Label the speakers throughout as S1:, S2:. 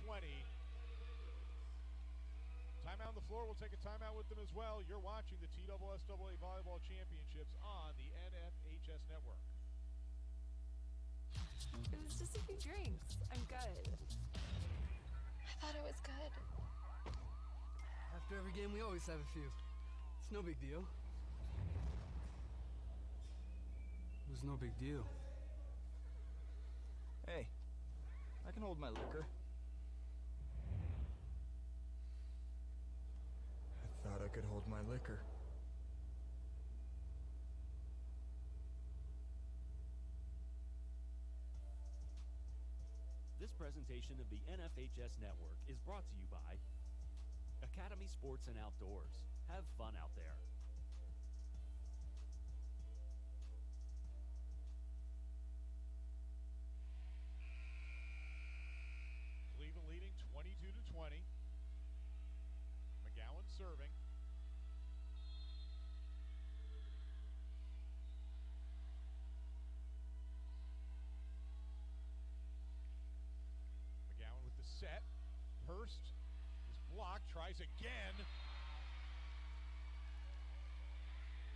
S1: 20. Timeout on the floor. We'll take a timeout with them as well. You're watching the TSSAA Volleyball Championships on the NFHS Network.
S2: It was just a few drinks. I'm good.
S3: I thought it was good.
S4: After every game, we always have a few. It's no big deal. It was no big deal.
S5: Hey, I can hold my liquor.
S6: I thought I could hold my liquor.
S7: This presentation of the NFHS Network is brought to you by Academy Sports and Outdoors. Have fun out there.
S1: Cleveland leading 22-20. McGowan serving. McGowan with the set. Hurst is blocked, tries again.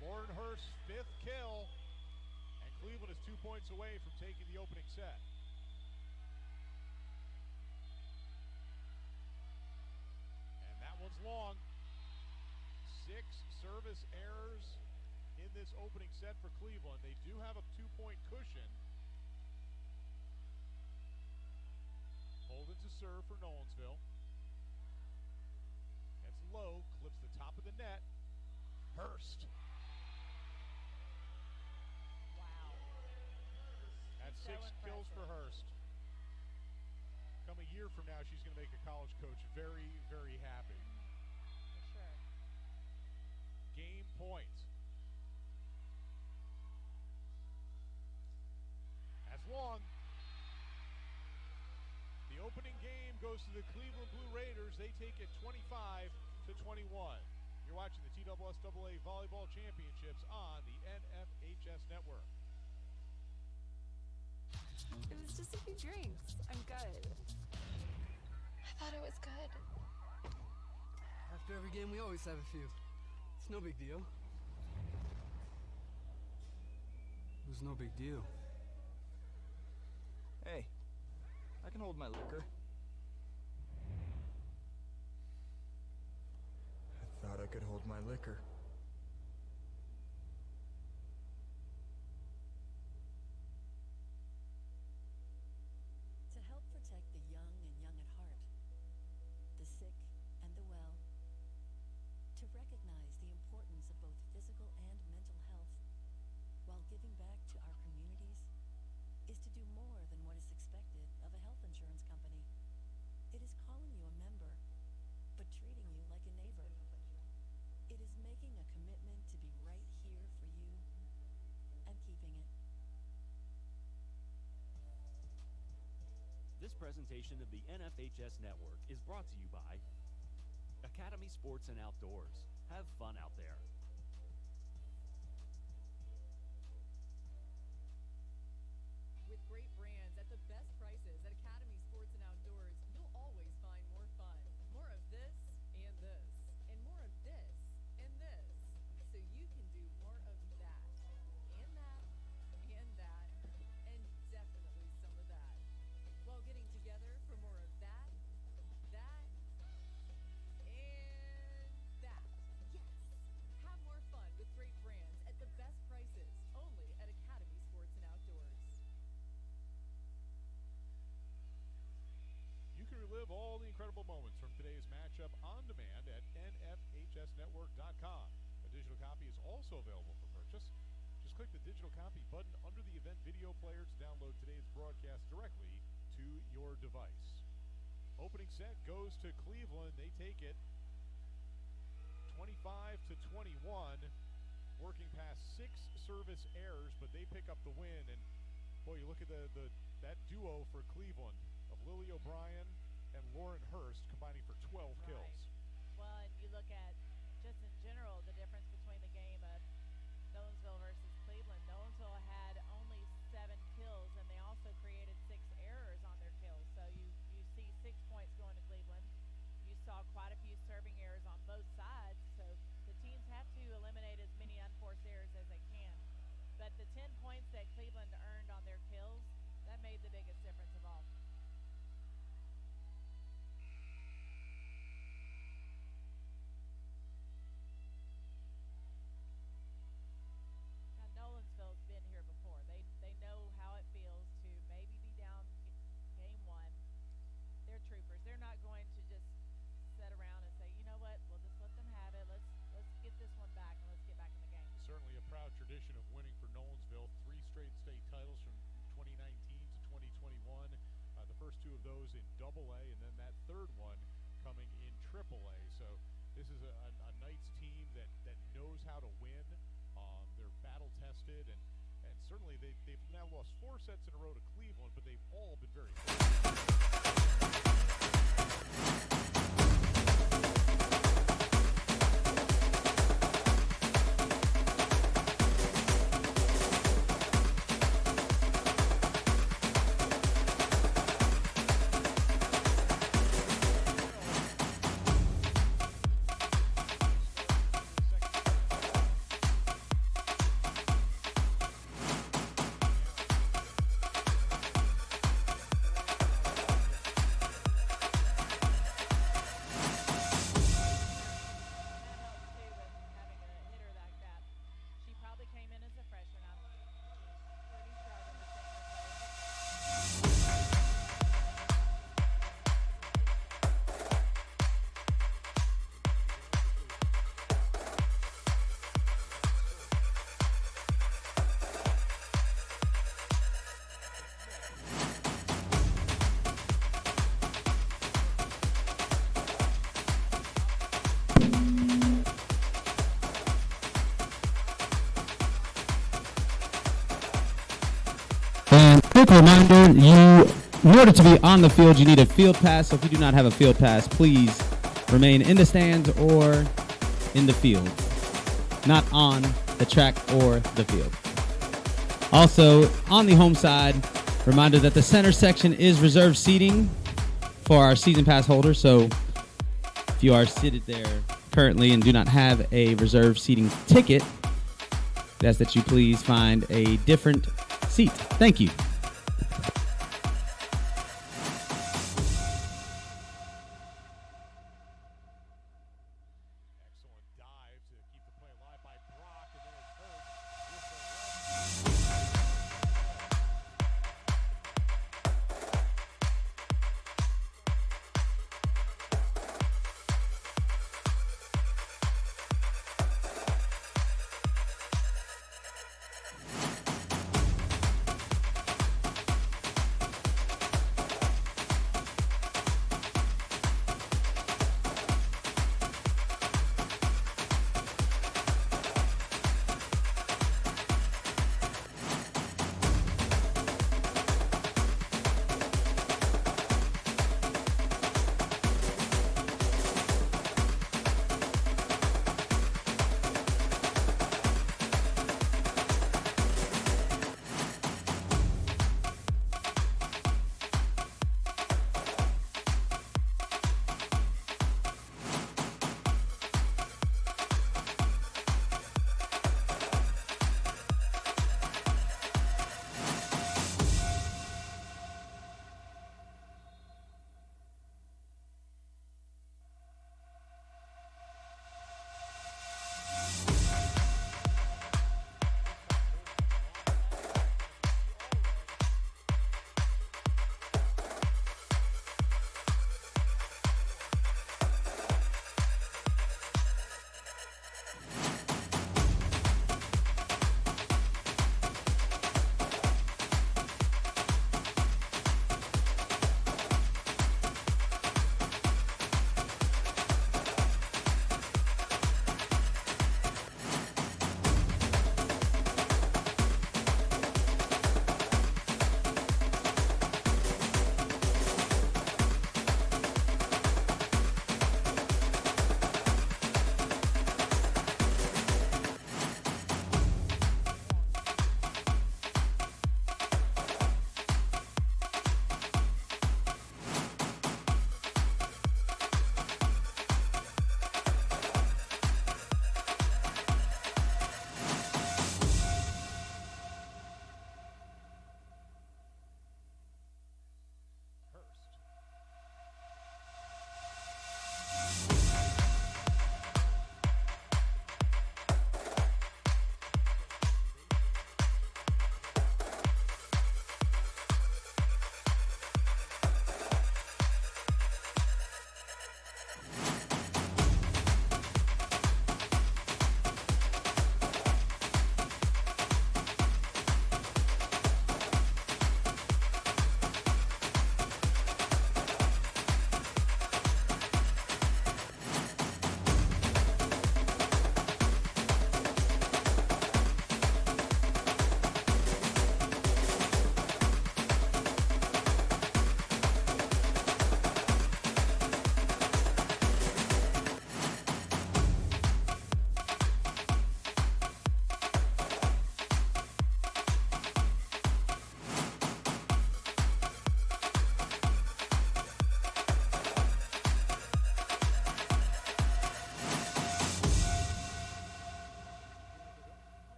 S1: Lauren Hurst's 5th kill, and Cleveland is 2 points away from taking the opening set. And that one's long. 6 service errors in this opening set for Cleveland. They do have a 2-point cushion. Holden to serve for Nolensville. Gets low, clips the top of the net. Hurst.
S8: Wow.
S1: That's 6 kills for Hurst. Come a year from now, she's going to make a college coach very, very happy.
S8: For sure.
S1: Game point. That's long. The opening game goes to the Cleveland Blue Raiders. They take it 25-21. You're watching the TSSAA Volleyball Championships on the NFHS Network.
S2: It was just a few drinks. I'm good.
S3: I thought it was good.
S4: After every game, we always have a few. It's no big deal. It was no big deal.
S5: Hey, I can hold my liquor.
S6: I thought I could hold my liquor.
S9: To help protect the young and young at heart, the sick and the well, to recognize the importance of both physical and mental health, while giving back to our communities, is to do more than what is expected of a health insurance company. It is calling you a member, but treating you like a neighbor. It is making a commitment to be right here for you and keeping it.
S7: This presentation of the NFHS Network is brought to you by Academy Sports and Outdoors. Have fun out there.
S8: With great brands at the best prices at Academy Sports and Outdoors, you'll always find more fun. More of this and this, and more of this and this. So you can do more of that, and that, and that, and definitely some of that. While getting together for more of that, and that. Yes! Have more fun with great brands at the best prices, only at Academy Sports and Outdoors.
S1: You can relive all the incredible moments from today's matchup on demand at nfhsnetwork.com. A digital copy is also available for purchase. Just click the digital copy button under the event video player to download today's broadcast directly to your device. Opening set goes to Cleveland. They take it 25-21, working past 6 service errors, but they pick up the win. And boy, you look at that duo for Cleveland of Lily O'Brien and Lauren Hurst combining for 12 kills.
S10: Well, and you look at just in general the difference between the game of Nolensville versus Cleveland. Nolensville had only 7 kills, and they also created 6 errors on their kills. So you see 6 points going
S1: two of those in AA, and then that third one coming in AAA. So this is a Knights team that knows how to win. They're battle-tested, and certainly they've now lost 4 sets in a row to Cleveland, but they've all been very
S11: And quick reminder, in order to be on the field, you need a field pass. So if you do not have a field pass, please remain in the stands or in the field, not on the track or the field. Also, on the home side, reminder that the center section is reserved seating for our season pass holders. So if you are seated there currently and do not have a reserved seating ticket, we ask that you please find a different seat. Thank you.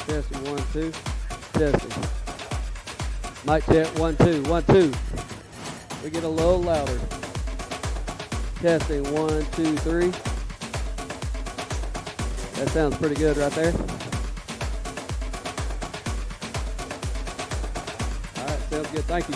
S12: Testing, 1, 2. Testing. Mic check, 1, 2, 1, 2. We get a little louder. Testing, 1, 2, 3. That sounds pretty good right there. All right, sounds good. Thank you.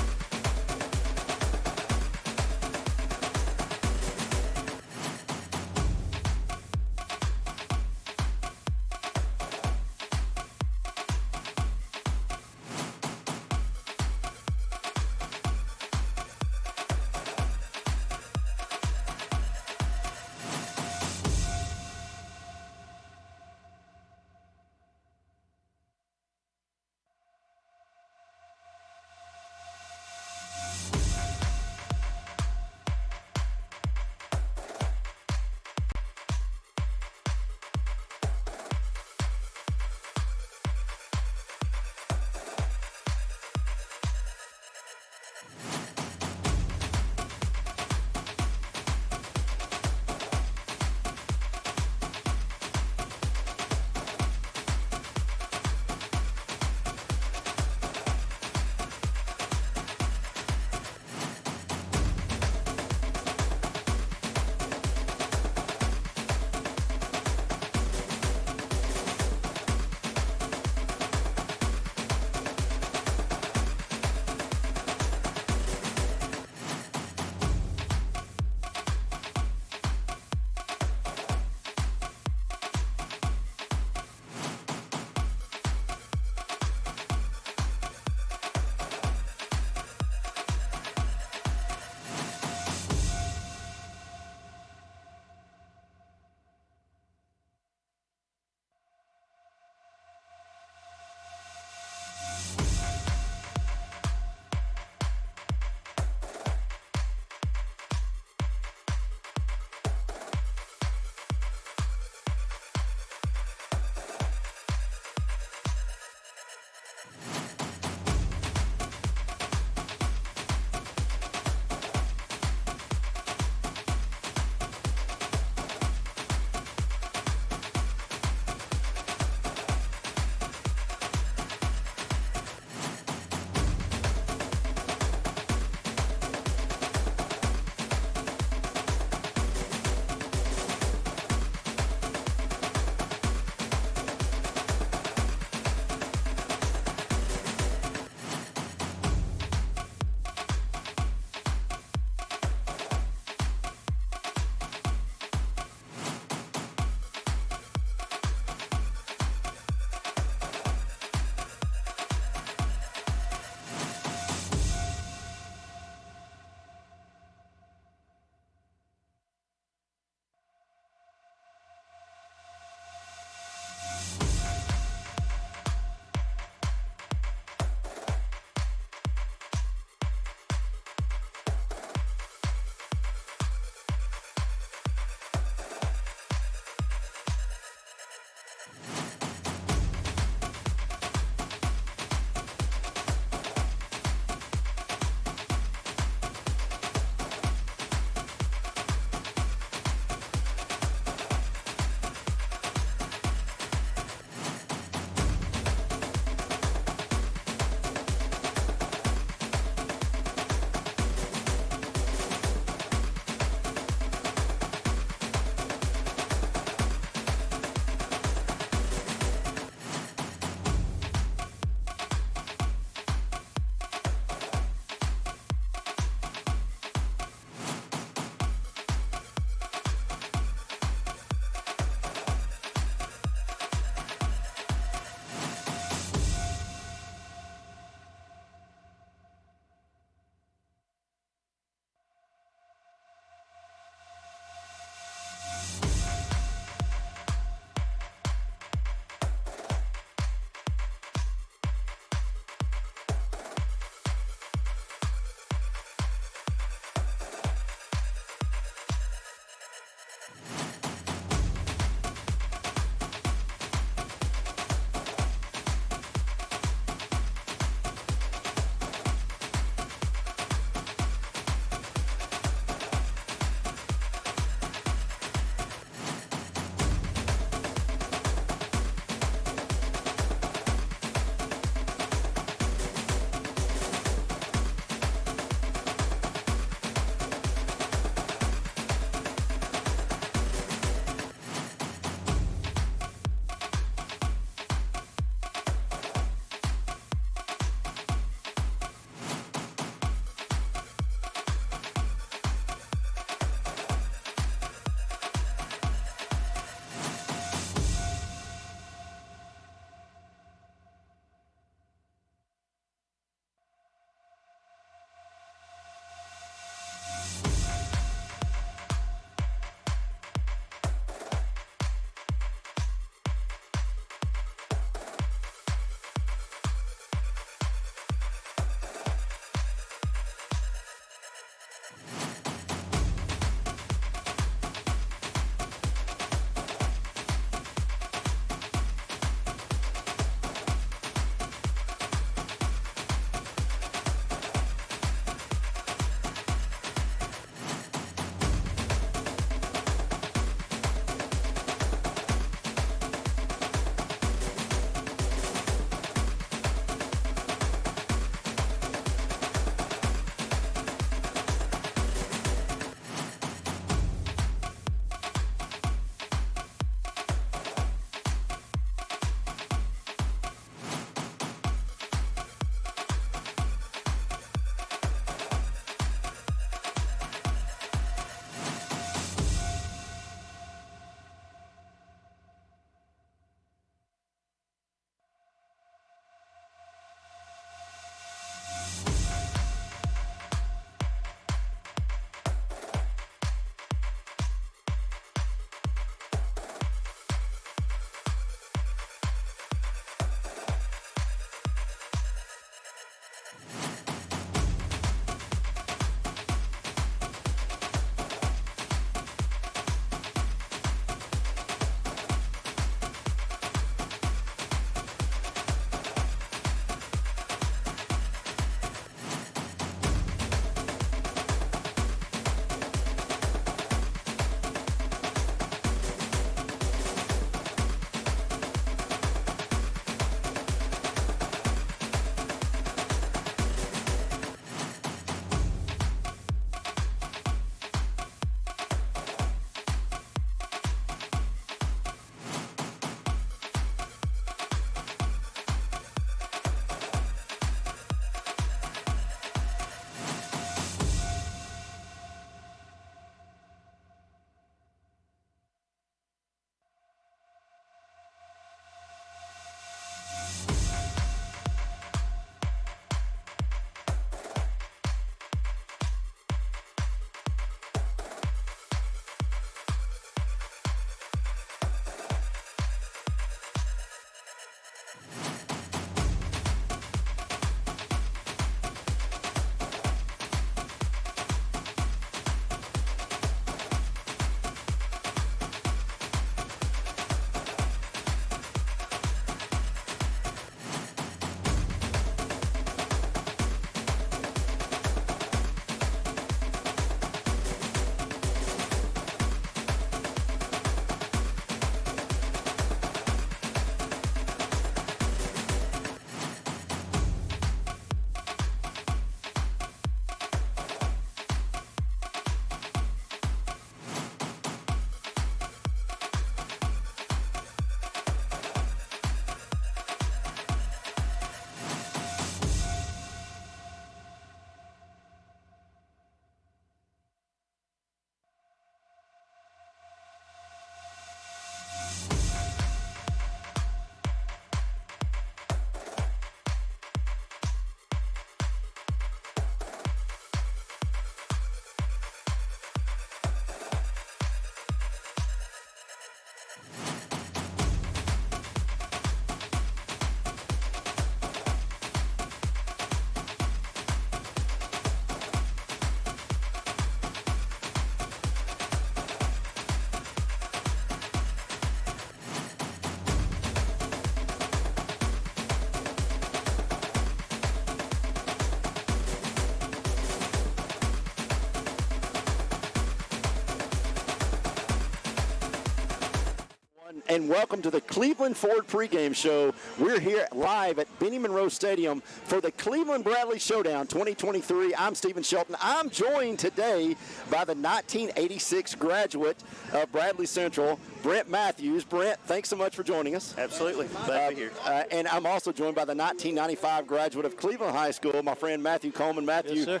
S13: and welcome to the Cleveland Ford pregame show. We're here live at Benny Monroe Stadium for the Cleveland Bradley Showdown 2023. I'm Stephen Shelton. I'm joined today by the 1986 graduate of Bradley Central, Brent Matthews. Brent, thanks so much for joining us.
S14: Absolutely. Glad to be here.
S13: And I'm also joined by the 1995 graduate of Cleveland High School, my friend Matthew Coleman. Matthew,
S14: Yes, sir.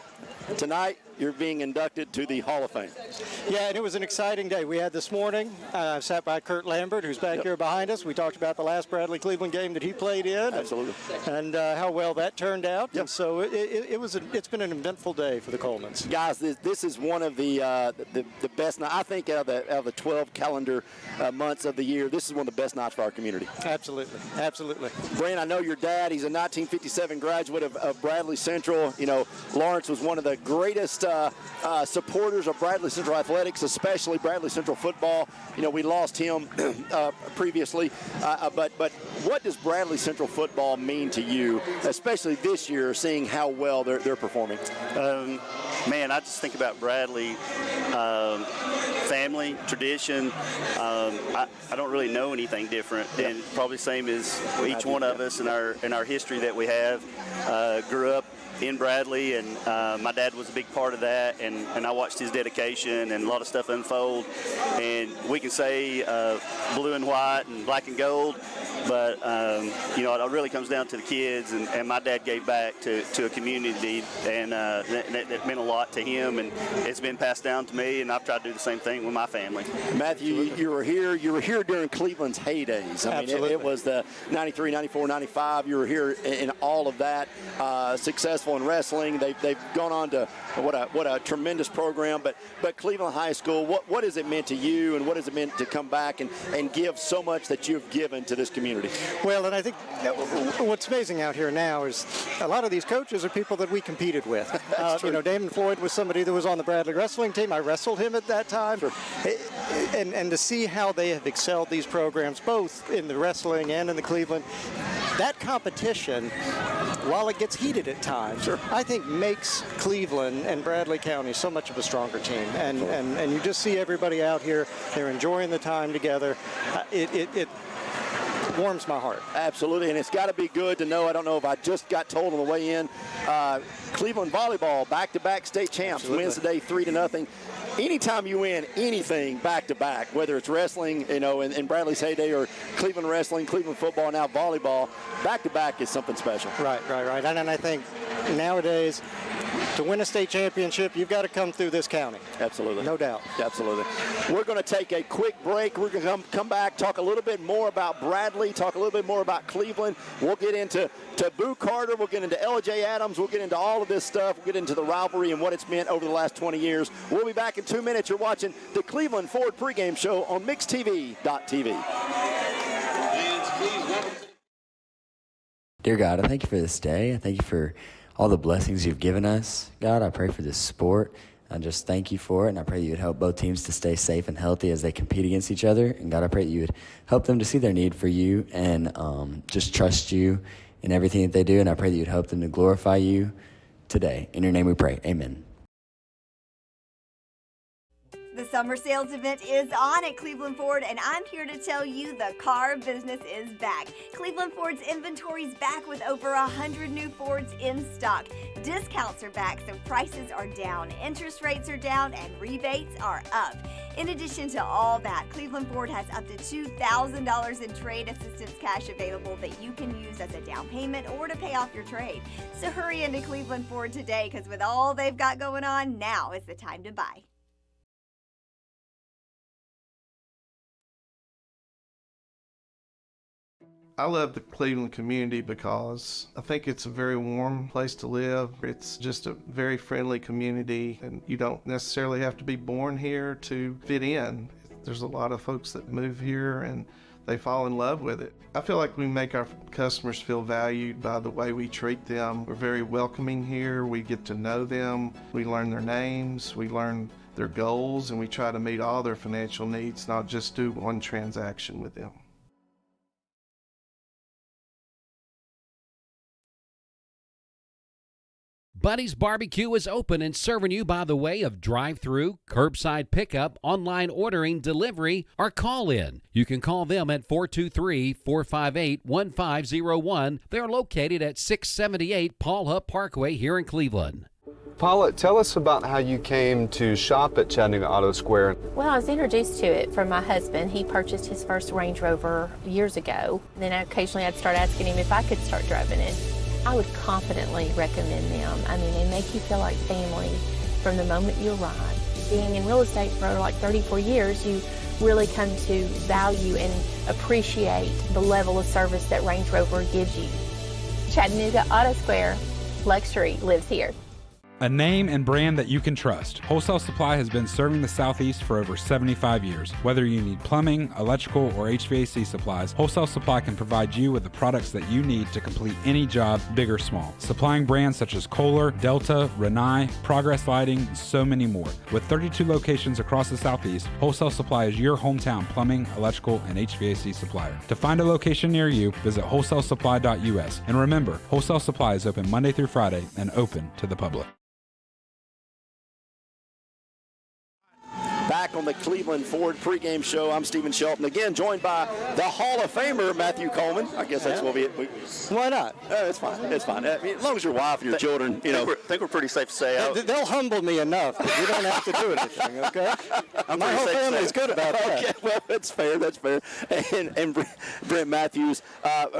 S13: Tonight you're being inducted to the Hall of Fame.
S14: Yeah, and it was an exciting day. We had this morning, I sat by Kurt Lambert, who's back here behind us. We talked about the last Bradley-Cleveland game that he played in.
S13: Absolutely.
S14: And how well that turned out. Yep. And so it's been an eventful day for the Colemans.
S13: Guys, this is one of the best nights. I think out of the 12 calendar months of the year, this is one of the best nights for our community.
S14: Absolutely. Absolutely.
S13: Brent, I know your dad. He's a 1957 graduate of Bradley Central. You know, Lawrence was one of the greatest supporters of Bradley Central athletics, especially Bradley Central football. You know, we lost him previously. But what does Bradley Central football mean to you, especially this year, seeing how well they're performing?
S15: Man, I just think about Bradley, family, tradition. I don't really know anything different, and probably same as each one of us in our history that we have. Grew up in Bradley, and my dad was a big part of that, and I watched his dedication and a lot of stuff unfold. And we can say blue and white and black and gold, but you know, it really comes down to the kids, and my dad gave back to a community, and that meant a lot to him, and it's been passed down to me, and I've tried to do the same thing with my family.
S13: Matthew, you were here during Cleveland's heydays. I mean, it was the 93, 94, 95. You were here in all of that, successful in wrestling. They've gone on to what a tremendous program. But Cleveland High School, what has it meant to you, and what has it meant to come back and give so much that you've given to this community?
S14: Well, and I think what's amazing out here now is a lot of these coaches are people that we competed with. You know, Damon Floyd was somebody that was on the Bradley wrestling team. I wrestled him at that time. Sure. And to see how they have excelled these programs, both in the wrestling and in the Cleveland, that competition, while it gets heated at times, sure, I think makes Cleveland and Bradley County so much of a stronger team. And you just see everybody out here, they're enjoying the time together. It warms my heart.
S13: Absolutely, and it's got to be good to know. I don't know if I just got told on the way in, Cleveland volleyball, back-to-back state champs, wins today 3-0. Anytime you win anything back-to-back, whether it's wrestling, you know, in Bradley's heyday, or Cleveland wrestling, Cleveland football, now volleyball, back-to-back is something special.
S14: Right. And I think nowadays, to win a state championship, you've got to come through this county.
S13: Absolutely.
S14: No doubt.
S13: Absolutely. We're going to take a quick break. We're going to come back, talk a little bit more about Bradley, talk a little bit more about Cleveland. We'll get into Boo Carter. We'll get into L.J. Adams. We'll get into all of this stuff. We'll get into the rivalry and what it's meant over the last 20 years. We'll be back in 2 minutes. You're watching the Cleveland Ford pregame show on MixTV.tv.
S16: Dear God, I thank you for this day. I thank you for all the blessings you've given us. God, I pray for this sport. I just thank you for it, and I pray that you would help both teams to stay safe and healthy as they compete against each other. And God, I pray that you would help them to see their need for you and just trust you in everything that they do. And I pray that you'd help them to glorify you today. In your name we pray. Amen.
S17: The summer sales event is on at Cleveland Ford, and I'm here to tell you the car business is back. Cleveland Ford's inventory is back with over 100 new Fords in stock. Discounts are back, so prices are down, interest rates are down, and rebates are up. In addition to all that, Cleveland Ford has up to $2,000 in trade assistance cash available that you can use as a down payment or to pay off your trade. So hurry into Cleveland Ford today, because with all they've got going on, now is the time to buy.
S18: I love the Cleveland community because I think it's a very warm place to live. It's just a very friendly community, and you don't necessarily have to be born here to fit in. There's a lot of folks that move here and they fall in love with it. I feel like we make our customers feel valued by the way we treat them. We're very welcoming here. We get to know them. We learn their names. We learn their goals, and we try to meet all their financial needs, not just do one transaction with them.
S19: Buddy's Barbecue is open and serving you by the way of drive-through, curbside pickup, online ordering, delivery, or call-in. You can call them at 423-458-1501. They're located at 678 Paul Hupp Parkway here in Cleveland.
S20: Paula, tell us about how you came to shop at Chattanooga Auto Square.
S21: Well, I was introduced to it from my husband. He purchased his first Range Rover years ago. Then occasionally I'd start asking him if I could start driving it. I would confidently recommend them. I mean, they make you feel like family from the moment you arrive. Being in real estate for like 34 years, you really come to value and appreciate the level of service that Range Rover gives you. Chattanooga Auto Square, luxury lives here.
S22: A name and brand that you can trust. Wholesale Supply has been serving the Southeast for over 75 years. Whether you need plumbing, electrical, or HVAC supplies, Wholesale Supply can provide you with the products that you need to complete any job, big or small. Supplying brands such as Kohler, Delta, Rinnai, Progress Lighting, and so many more. With 32 locations across the Southeast, Wholesale Supply is your hometown plumbing, electrical, and HVAC supplier. To find a location near you, visit wholesalesupply.us. And remember, Wholesale Supply is open Monday through Friday and open to the public.
S13: Back on the Cleveland Ford pregame show, I'm Stephen Shelton, again joined by the Hall of Famer, Matthew Coleman. I guess that's what we...
S14: Why not?
S13: It's fine. It's fine. I mean, as long as your wife and your children, you know...
S15: I think we're pretty safe to say.
S14: They'll humble me enough that you don't have to do anything, okay? My whole family's good about that.
S13: Okay, well, that's fair. That's fair. And Brent Matthews.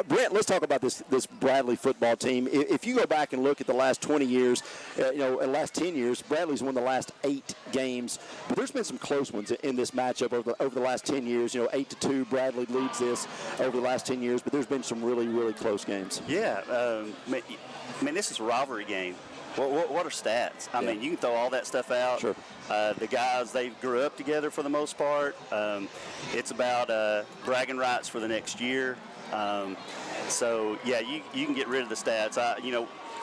S13: Brent, let's talk about this Bradley football team. If you go back and look at the last 20 years, the last 10 years, Bradley's won the last 8 games. But there's been some close ones in this matchup over the last 10 years. 8-2, Bradley leads this over the last 10 years, but there's been some really, really close games.
S15: Yeah, I mean, this is a rivalry game. What are stats? I mean, you can throw all that stuff out. Sure. The guys, they grew up together for the most part. It's about bragging rights for the next year. So, yeah, you can get rid of the stats.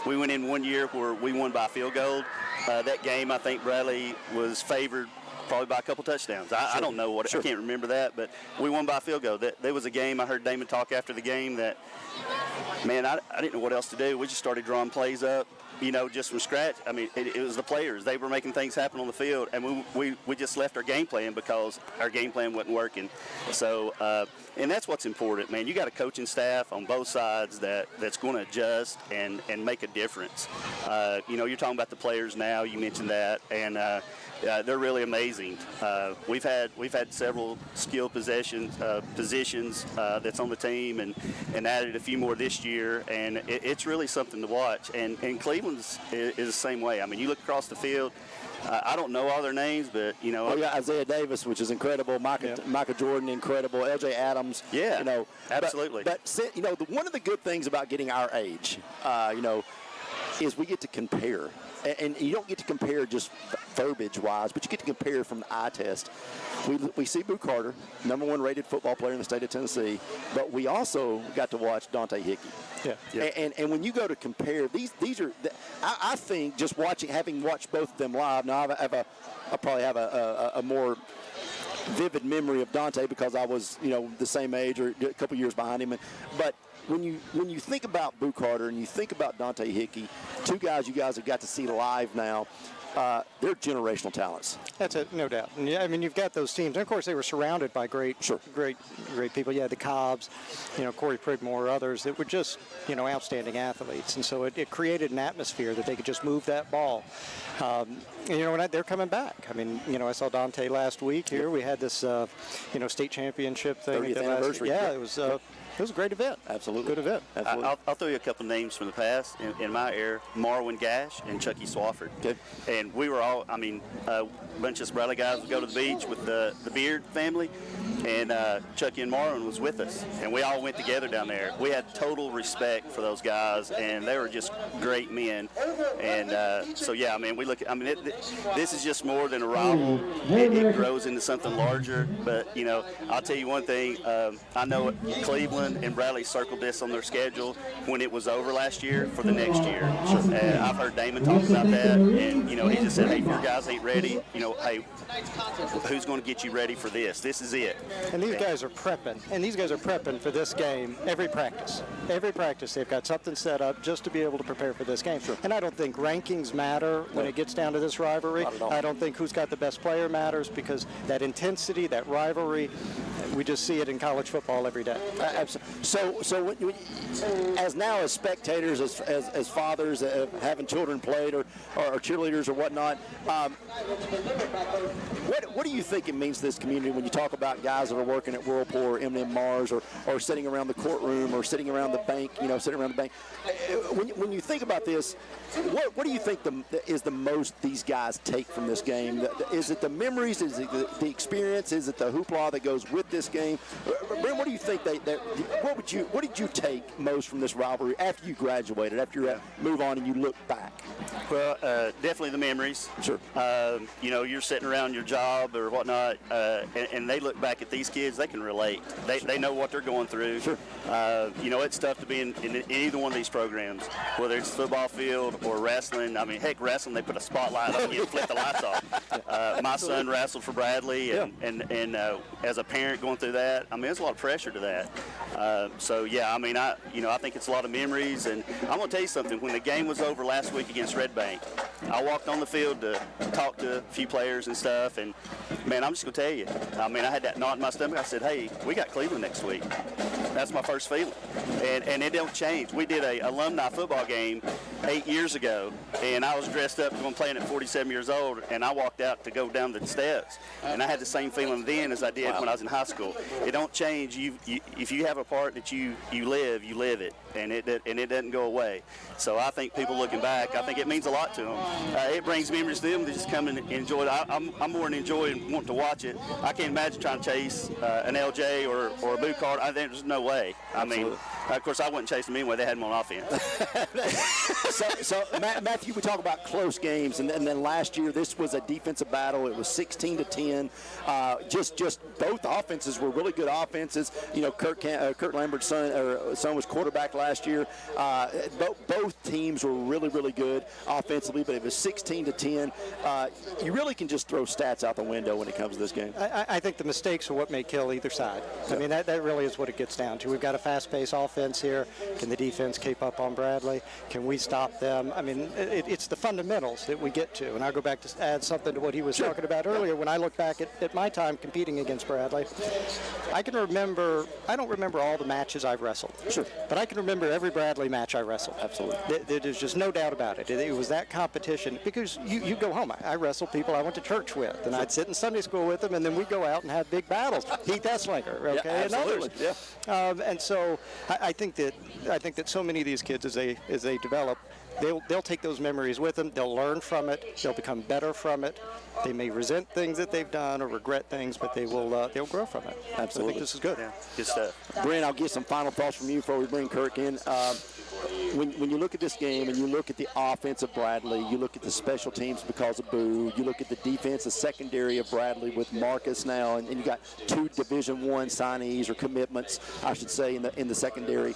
S15: We went in one year where we won by field goal. That game, I think Bradley was favored probably by a couple touchdowns. I don't know I can't remember that, but we won by a field goal. There was a game, I heard Damon talk after the game that, man, I didn't know what else to do. We just started drawing plays up, just from scratch. I mean, it was the players. They were making things happen on the field, and we just left our game plan because our game plan wasn't working. So, and that's what's important, man. You got a coaching staff on both sides that's going to adjust and make a difference. You're talking about the players now. You mentioned that, and they're really amazing. We've had several skill positions that's on the team, and added a few more this year, and it's really something to watch. And Cleveland's is the same way. I mean, you look across the field. I don't know all their names, but
S13: Isaiah Davis, which is incredible. Micah Jordan, incredible. L.J. Adams.
S15: Yeah, absolutely.
S13: But one of the good things about getting our age, is we get to compare. And you don't get to compare just verbiage-wise, but you get to compare from the eye test. We see Boo Carter, #1 rated football player in the state of Tennessee, but we also got to watch Dante Hickey. Yeah. And when you go to compare, these are, I think, just having watched both of them live. Now I probably have a more vivid memory of Dante because I was the same age or a couple years behind him, but. When you think about Boo Carter and you think about Dante Hickey, two guys you guys have got to see live now, they're generational talents.
S14: That's it, no doubt. And I mean, you've got those teams. And of course, they were surrounded by great people. You had the Cobbs, Corey Prigmore, others that were just, outstanding athletes. And so it created an atmosphere that they could just move that ball. They're coming back. I mean, I saw Dante last week here. We had this, state championship thing.
S13: 30th anniversary.
S14: It was a great event.
S13: Absolutely.
S14: Good event.
S13: Absolutely.
S15: I'll throw you a couple names from the past. In my era, Marwin Gash and Chucky Swafford.
S13: Okay.
S15: And we were all, a bunch of Bradley guys would go to the beach with the Beard family, and Chucky and Marwin was with us. And we all went together down there. We had total respect for those guys, and they were just great men. And we look at, this is just more than a rival. It grows into something larger. But, I'll tell you one thing. I know Cleveland and Bradley circled this on their schedule when it was over last year for the next year. I've heard Damon talk about that, and he just said, hey, if your guys ain't ready, hey, who's going to get you ready for this? This is it.
S14: And these guys are prepping. And these guys are prepping for this game every practice. Every practice they've got something set up just to be able to prepare for this game. And I don't think rankings matter when it gets down to this rivalry. I don't think who's got the best player matters, because that intensity, that rivalry, we just see it in college football every day.
S13: Absolutely. So as spectators, as fathers, having children played or cheerleaders or whatnot, what do you think it means to this community when you talk about guys that are working at Whirlpool or M&M Mars or sitting around the courtroom or sitting around the bank, sitting around the bank? When you think about this, what do you think is the most these guys take from this game? Is it the memories? Is it the experience? Is it the hoopla that goes with this game? Brent, what do you think what did you take most from this rivalry after you graduated, after you move on and you look back?
S15: Well, definitely the memories.
S13: Sure.
S15: You're sitting around your job or whatnot, and they look back at these kids, they can relate. They know what they're going through.
S13: Sure.
S15: It's tough to be in either one of these programs, whether it's football field or wrestling. I mean, heck, wrestling, they put a spotlight on you and flip the lights off. My son wrestled for Bradley, and as a parent going through that, I mean, there's a lot of pressure to that. I think it's a lot of memories, and I'm going to tell you something. When the game was over last week against Red Bank, I walked on the field to talk to a few players and stuff, and, man, I'm just going to tell you, I mean, I had that knot in my stomach. I said, hey, we got Cleveland next week. That's my first feeling, and it don't change. We did a alumni football game 8 years ago, and I was dressed up going playing at 47 years old, and I walked out to go down the steps, and I had the same feeling then as I did when I was in high school. It don't change. If you have a part that you live it, and it doesn't go away. So I think people looking back, I think it means a lot to them. It brings memories to them to just come and enjoy it. I'm more than enjoying wanting to watch it. I can't imagine trying to chase an LJ or a boot card. I think there's no way. I mean, of course, I wouldn't chase them anyway. They had them on offense.
S13: So Matthew, we talk about close games, and then last year this was a defensive battle. It was 16-10. Just both offenses were really good offenses. Kurt Lambert's son was quarterback last year. Both teams were really, really good offensively, but it was 16-10. You really can just throw stats out the window when it comes to this game.
S14: I think the mistakes are what may kill either side. I mean, that really is what it gets down to. We've got a fast-paced offense here. Can the defense keep up on Bradley? Can we stop them? I mean, it's the fundamentals that we get to. And I'll go back to add something to what he was talking about earlier. When I look back at my time competing against Bradley, I don't remember all the matches I've wrestled.
S13: Sure.
S14: But I can remember every Bradley match I wrestled.
S13: Absolutely.
S14: There's just no doubt about it. It was that competition, because you go home. I wrestled people I went to church with, and I'd sit in Sunday school with them, and then we'd go out and have big battles. Heath Esslinger, okay, and others.
S13: Yeah.
S14: And so I think that so many of these kids, as they develop, they'll take those memories with them. They'll learn from it. They'll become better from it. They may resent things that they've done or regret things, but they'll grow from it.
S13: Absolutely.
S14: So I think this is good.
S15: Yeah, good stuff.
S13: Brent, I'll get some final thoughts from you before we bring Kirk in. When you look at this game and you look at the offense of Bradley, you look at the special teams because of Boo, you look at the defense, the secondary of Bradley with Marcus now, and you got two Division I signees or commitments, I should say, in the secondary.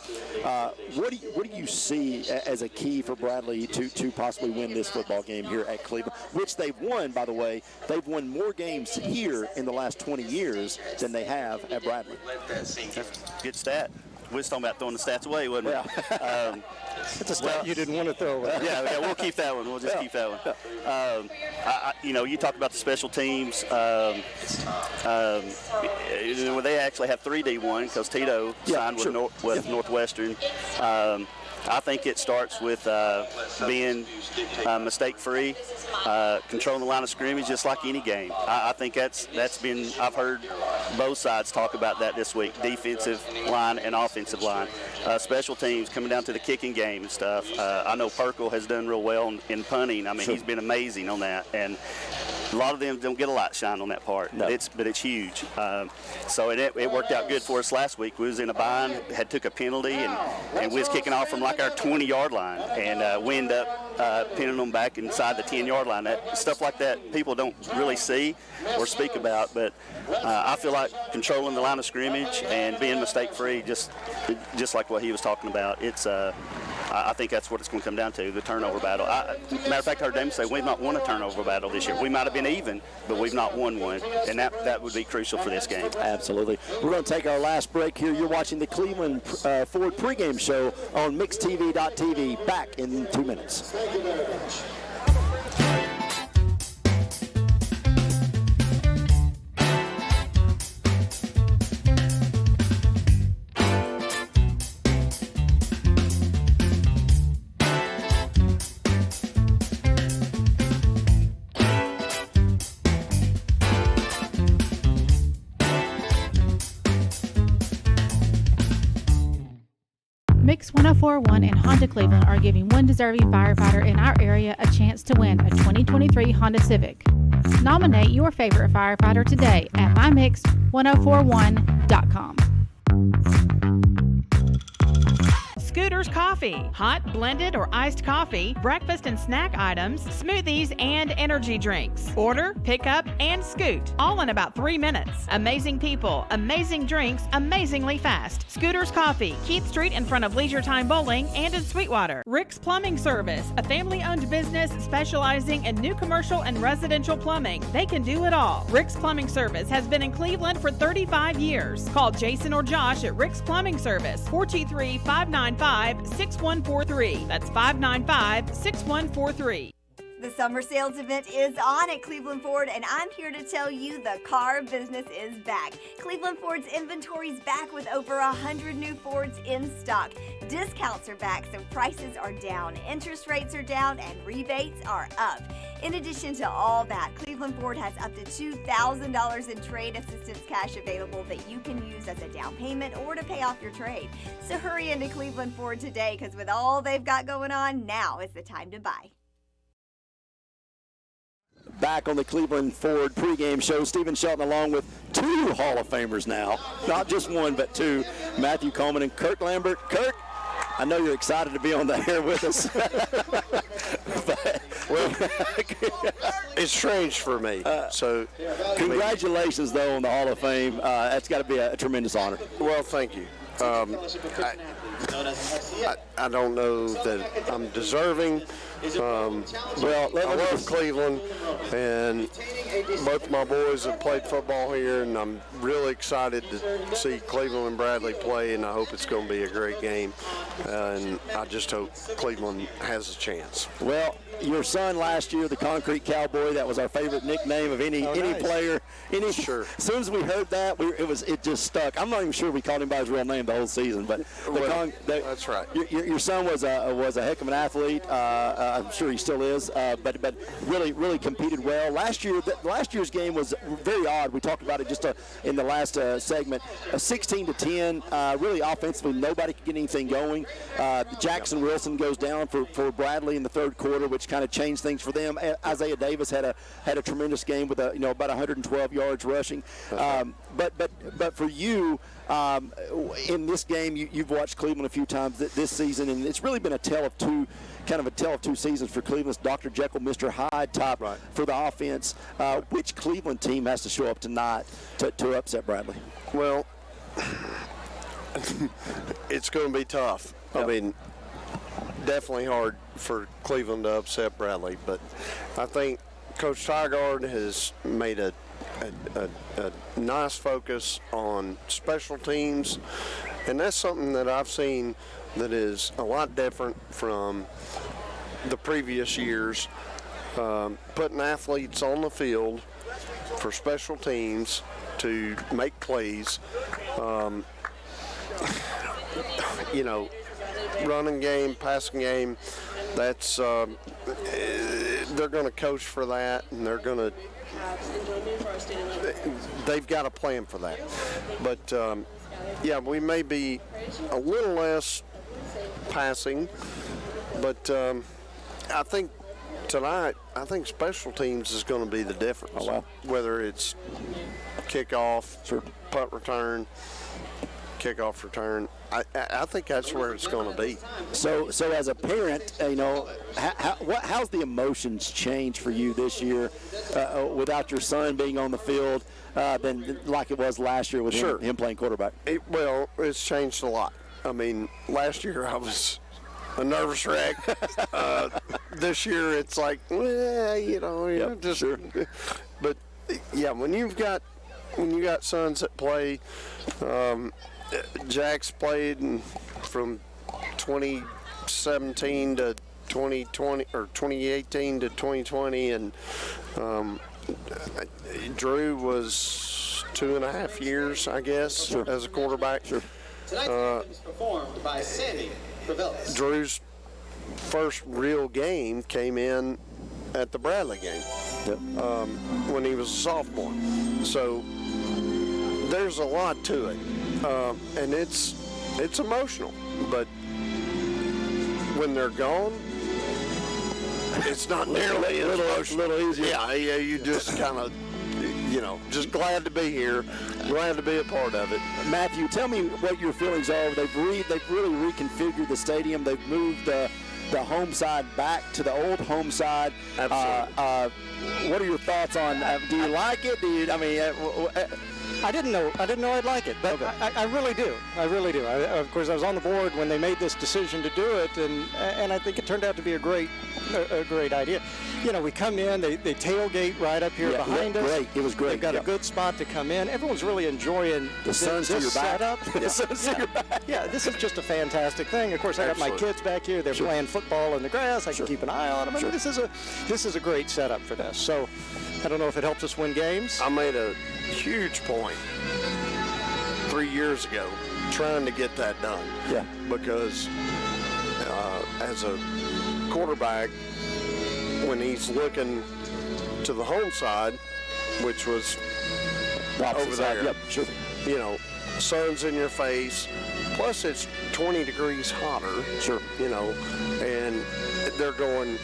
S13: What do you see as a key for Bradley to possibly win this football game here at Cleveland, which they've won, by the way? They've won more games here in the last 20 years than they have at Bradley.
S15: That's a good stat. We was talking about throwing the stats away, wasn't we?
S13: Yeah.
S14: It's a stat you didn't want to throw away.
S15: Yeah, we'll keep that one. We'll just keep that one. You talk about the special teams. They actually have 3 D1 because Tito signed with Northwestern. I think it starts with being mistake-free, controlling the line of scrimmage just like any game. I think that's been, I've heard both sides talk about that this week, defensive line and offensive line. Special teams coming down to the kicking game and stuff. I know Perkle has done real well in punting. I mean, he's been amazing on that. And a lot of them don't get a lot shine on that part, but it's huge. So it worked out good for us last week. We was in a bind, took a penalty, and we was kicking off from like our 20-yard line, and we ended up pinning them back inside the 10-yard line. Stuff like that people don't really see or speak about, but I feel like controlling the line of scrimmage and being mistake-free, just like what he was talking about, it's I think that's what it's going to come down to, the turnover battle. Matter of fact, I heard Damon say we've not won a turnover battle this year. We might have been even, but we've not won one, and that would be crucial for this game.
S13: Absolutely. We're going to take our last break here. You're watching the Cleveland Ford pregame show on MixTV.tv. Back in 2 minutes.
S2: Mix 1041 and Honda Cleveland are giving one deserving firefighter in our area a chance to win a 2023 Honda Civic. Nominate your favorite firefighter today at mymix1041.com.
S3: Scooters Coffee. Hot, blended, or iced coffee, breakfast and snack items, smoothies, and energy drinks. Order, pick up, and scoot. All in about 3 minutes. Amazing people, amazing drinks, amazingly fast. Scooters Coffee, Keith Street in front of Leisure Time Bowling and in Sweetwater. Rick's Plumbing Service, a family-owned business specializing in new commercial and residential plumbing. They can do it all. Rick's Plumbing Service has been in Cleveland for 35 years. Call Jason or Josh at Rick's Plumbing Service, 423-595-6143. That's 595-6143.
S17: The summer sales event is on at Cleveland Ford, and I'm here to tell you the car business is back. Cleveland Ford's inventory is back with over 100 new Fords in stock. Discounts are back, so prices are down, interest rates are down, and rebates are up. In addition to all that, Cleveland Ford has up to $2,000 in trade assistance cash available that you can use as a down payment or to pay off your trade. So hurry into Cleveland Ford today, because with all they've got going on, now is the time to buy.
S13: Back on the Cleveland Ford pregame show, Stephen Shelton along with two Hall of Famers now. Not just one, but two. Matthew Coleman and Kirk Lambert. Kirk, I know you're excited to be on the air with us.
S23: Well, it's strange for me.
S13: Congratulations, though, on the Hall of Fame. That's got to be a tremendous honor.
S23: Well, thank you. I don't know that I'm deserving. I love Cleveland, and both my boys have played football here, and I'm really excited to see Cleveland and Bradley play, and I hope it's going to be a great game, and I just hope Cleveland has a chance.
S13: Well, your son last year, the Concrete Cowboy, that was our favorite nickname of any player.
S23: Sure.
S13: As soon as we heard that, it just stuck. I'm not even sure we called him by his real name the whole season, but
S23: that's right.
S13: Your son was a heck of an athlete. I'm sure he still is, but really competed well. Last year's game was very odd. We talked about it just in the last segment. 16-10, really offensively, nobody could get anything going. Jackson Wilson goes down for Bradley in the third quarter, which kind of changed things for them. Isaiah Davis had a tremendous game with about 112 yards rushing. But for you, in this game, you've watched Cleveland a few times this season, and it's really been a tale of two seasons for Cleveland's Dr. Jekyll, Mr. Hyde type for the offense. Which Cleveland team has to show up tonight to upset Bradley?
S23: Well, it's going to be tough. Yep. I mean, definitely hard for Cleveland to upset Bradley, but I think Coach Tygard has made a nice focus on special teams, and that's something that I've seen that is a lot different from the previous years. Putting athletes on the field for special teams to make plays, running game, passing game, that's they're going to coach for that, and they've got a plan for that. But we may be a little less passing, but I think tonight, special teams is going to be the difference.
S13: Oh, wow.
S23: Whether it's kickoff, punt return, kickoff return, I think that's where it's going to be.
S13: So as a parent, how's the emotions changed for you this year without your son being on the field than like it was last year with him playing quarterback?
S23: It's changed a lot. I mean, last year I was a nervous wreck. This year, it's like, just.
S13: Sure.
S23: But yeah, when you got sons that play, Jack's played from 2017 to 2020 or 2018 to 2020, and Drew was 2.5 years, I guess, as a quarterback.
S13: Sure.
S4: Tonight's game is performed by Sandy Prevelis.
S23: Drew's first real game came in at the Bradley game when he was a sophomore. So there's a lot to it, and it's emotional. But when they're gone, it's not nearly as emotional.
S13: A little easier.
S23: Yeah, you just kind of, just glad to be here, glad to be a part of it.
S13: Matthew, tell me what your feelings are. They've really reconfigured the stadium. They've moved the home side back to the old home side.
S23: Absolutely.
S13: What are your thoughts on? Do you like it?
S14: I didn't know I'd like it, but okay. I really do. I really do. Of course, I was on the board when they made this decision to do it, and I think it turned out to be a great idea. We come in, they tailgate right up here behind us.
S13: Great. It was great.
S14: They've got a good spot to come in. Everyone's really enjoying
S13: the sun's to your back.
S14: Setup.
S13: The sun's to your back.
S14: Yeah, this is just a fantastic thing. Of course, I got my kids back here. They're playing football in the grass. I can keep an eye on them. I mean, this is a great setup for this. So I don't know if it helps us win games.
S23: I made a huge point 3 years ago trying to get that done.
S13: Yeah.
S23: Because as a quarterback, when he's looking to the home side, which was over there,
S13: yep, sure.
S23: sun's in your face, plus it's 20 degrees hotter.
S13: Sure.
S23: And they're going,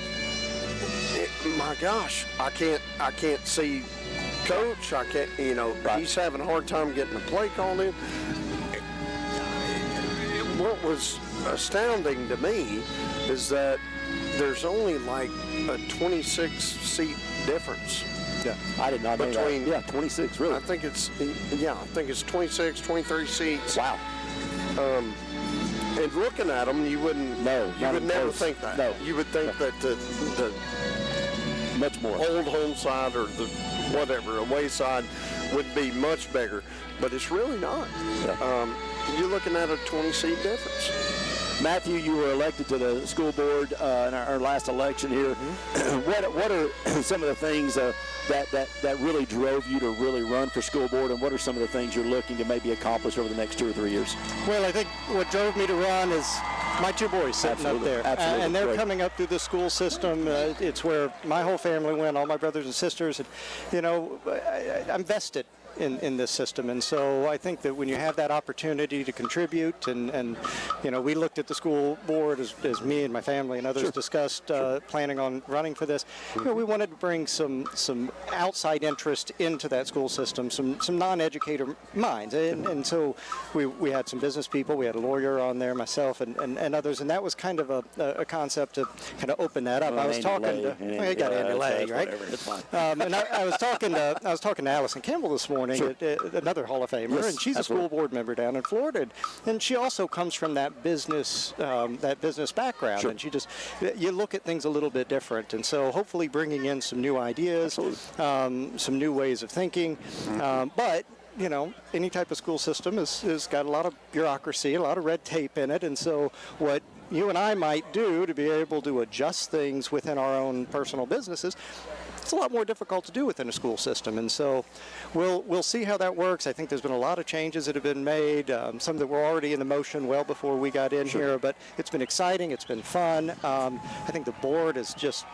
S23: my gosh, I can't see Coach. I can't, he's having a hard time getting the play called in. What was astounding to me is that there's only like a 26-seat difference.
S13: Yeah, I did not know that. Yeah, 26, really.
S23: I think it's 26, 23 seats.
S13: Wow.
S23: And looking at them, you wouldn't.
S13: No,
S23: you would never think that.
S13: No,
S23: you would think that the
S13: much more
S23: old home side or the whatever away side would be much bigger, but it's really not.
S13: Yeah.
S23: You're looking at a 20-seat difference.
S13: Matthew, you were elected to the school board in our last election here. Mm-hmm. What are some of the things that really drove you to really run for school board, and what are some of the things you're looking to maybe accomplish over the next 2 or 3 years?
S14: Well, I think what drove me to run is my two boys sitting up there.
S13: Absolutely.
S14: And they're coming up through the school system. It's where my whole family went, all my brothers and sisters. And, I'm vested in this system, and so I think that when you have that opportunity to contribute, and we looked at the school board as me and my family and others discussed planning on running for this. We wanted to bring some outside interest into that school system, some non-educator minds, and so we had some business people, we had a lawyer on there, myself and others, and that was kind of a concept to kind of open that up. I was talking to Andy Lay, right?
S13: It's fine.
S14: And I was talking to Allison Campbell this morning. Another Hall of Famer, and she's a school board member down in Florida, and she also comes from that business background, and you look at things a little bit different, and so hopefully bringing in some new ideas, some new ways of thinking, but any type of school system has got a lot of bureaucracy, a lot of red tape in it, and so what you and I might do to be able to adjust things within our own personal businesses, it's a lot more difficult to do within a school system, and so we'll see how that works. I think there's been a lot of changes that have been made, some that were already in the motion well before we got in here, but it's been exciting, it's been fun. I think the board is just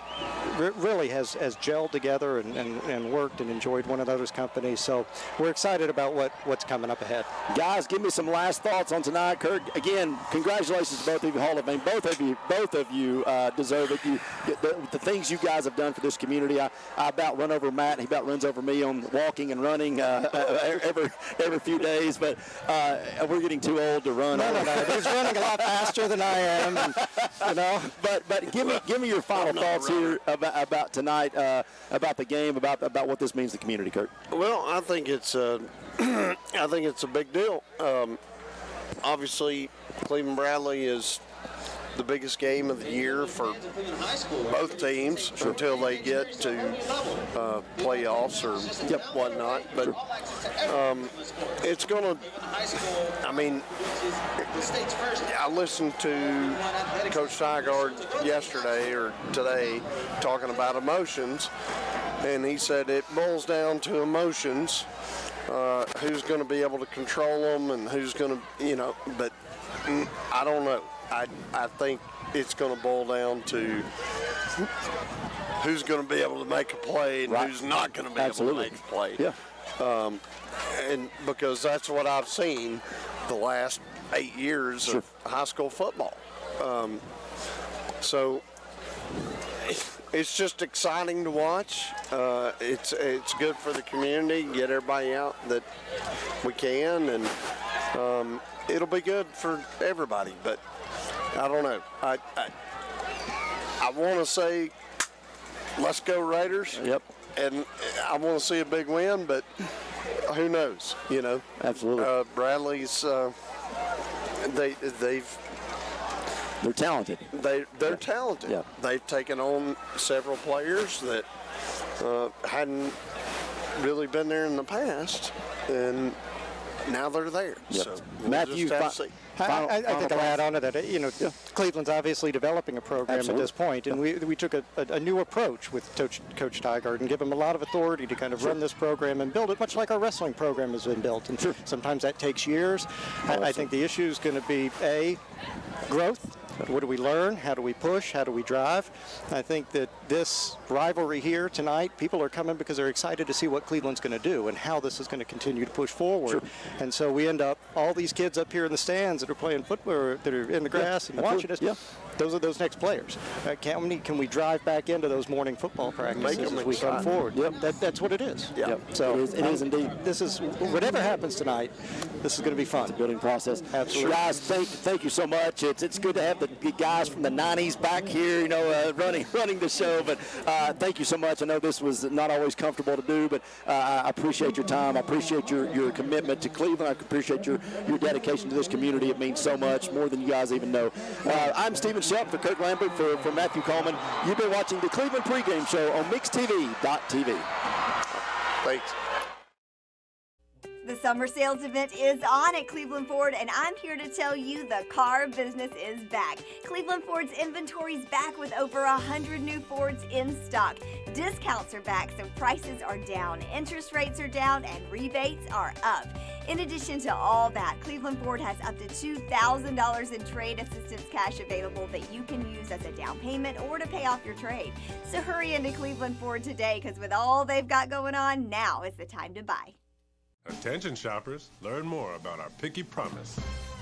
S14: really has gelled together and worked and enjoyed one another's company, so we're excited about what's coming up ahead.
S13: Guys, give me some last thoughts on tonight. Kurt, again, congratulations to both of you, Hall of Fame. Both of you deserve it. The things you guys have done for this community. I about run over Matt, and he about runs over me on walking and running every few days, but we're getting too old to run.
S14: No. He's running a lot faster than I am, and,
S13: But give me your final thoughts here about tonight, about the game, about what this means to the community, Kurt.
S23: Well, I think it's a big deal. Obviously, Cleveland Bradley is the biggest game of the year for both teams until they get to playoffs or whatnot. But it's going to, I mean, I listened to Coach Tygard yesterday or today talking about emotions, and he said it boils down to emotions. Who's going to be able to control them and who's going to, but I don't know. I think it's going to boil down to who's going to be able to make a play and who's not going to be able to make a play.
S13: Yeah.
S23: And because that's what I've seen the last 8 years of high school football. So it's just exciting to watch. It's good for the community, get everybody out that we can, and it'll be good for everybody. But I don't know. I want to say, let's go Raiders.
S13: Yep.
S23: And I want to see a big win, but who knows?
S13: Absolutely.
S23: Bradley's
S13: they're talented.
S23: They're talented.
S13: Yeah.
S23: They've taken on several players that hadn't really been there in the past, and now they're there.
S13: Yep.
S23: So we'll
S13: Matthew,
S23: just have to see.
S14: I think I'll add on to that. Cleveland's obviously developing a program at this point, and we took a new approach with Coach Tygard and give him a lot of authority to kind of run this program and build it, much like our wrestling program has been built. And sometimes that takes years. I think the issue is going to be, growth. What do we learn? How do we push? How do we drive? I think that this rivalry here tonight, people are coming because they're excited to see what Cleveland's going to do and how this is going to continue to push forward. And so we end up, all these kids up here in the stands that are playing football, that are in the grass and watching us, those are those next players. Can we drive back into those morning football practices as we come forward? That's what it is. So
S13: it is indeed.
S14: This is, whatever happens tonight, this is going to be fun.
S13: It's a building process.
S14: Absolutely.
S13: Guys, thank you so much. It's good to have the guys from the 90s back here, running the show. But thank you so much. I know this was not always comfortable to do, but I appreciate your time. I appreciate your commitment to Cleveland. I appreciate your dedication to this community. It means so much, more than you guys even know. I'm Stephen Shelton for Kirk Lambert, for Matthew Coleman. You've been watching the Cleveland Pregame Show on MixTV.tv.
S23: Thanks.
S17: The summer sales event is on at Cleveland Ford, and I'm here to tell you the car business is back. Cleveland Ford's inventory is back with over 100 new Fords in stock. Discounts are back, so prices are down, interest rates are down, and rebates are up. In addition to all that, Cleveland Ford has up to $2,000 in trade assistance cash available that you can use as a down payment or to pay off your trade. So hurry into Cleveland Ford today, because with all they've got going on, now is the time to buy.
S5: Attention shoppers, learn more about our Picky Promise.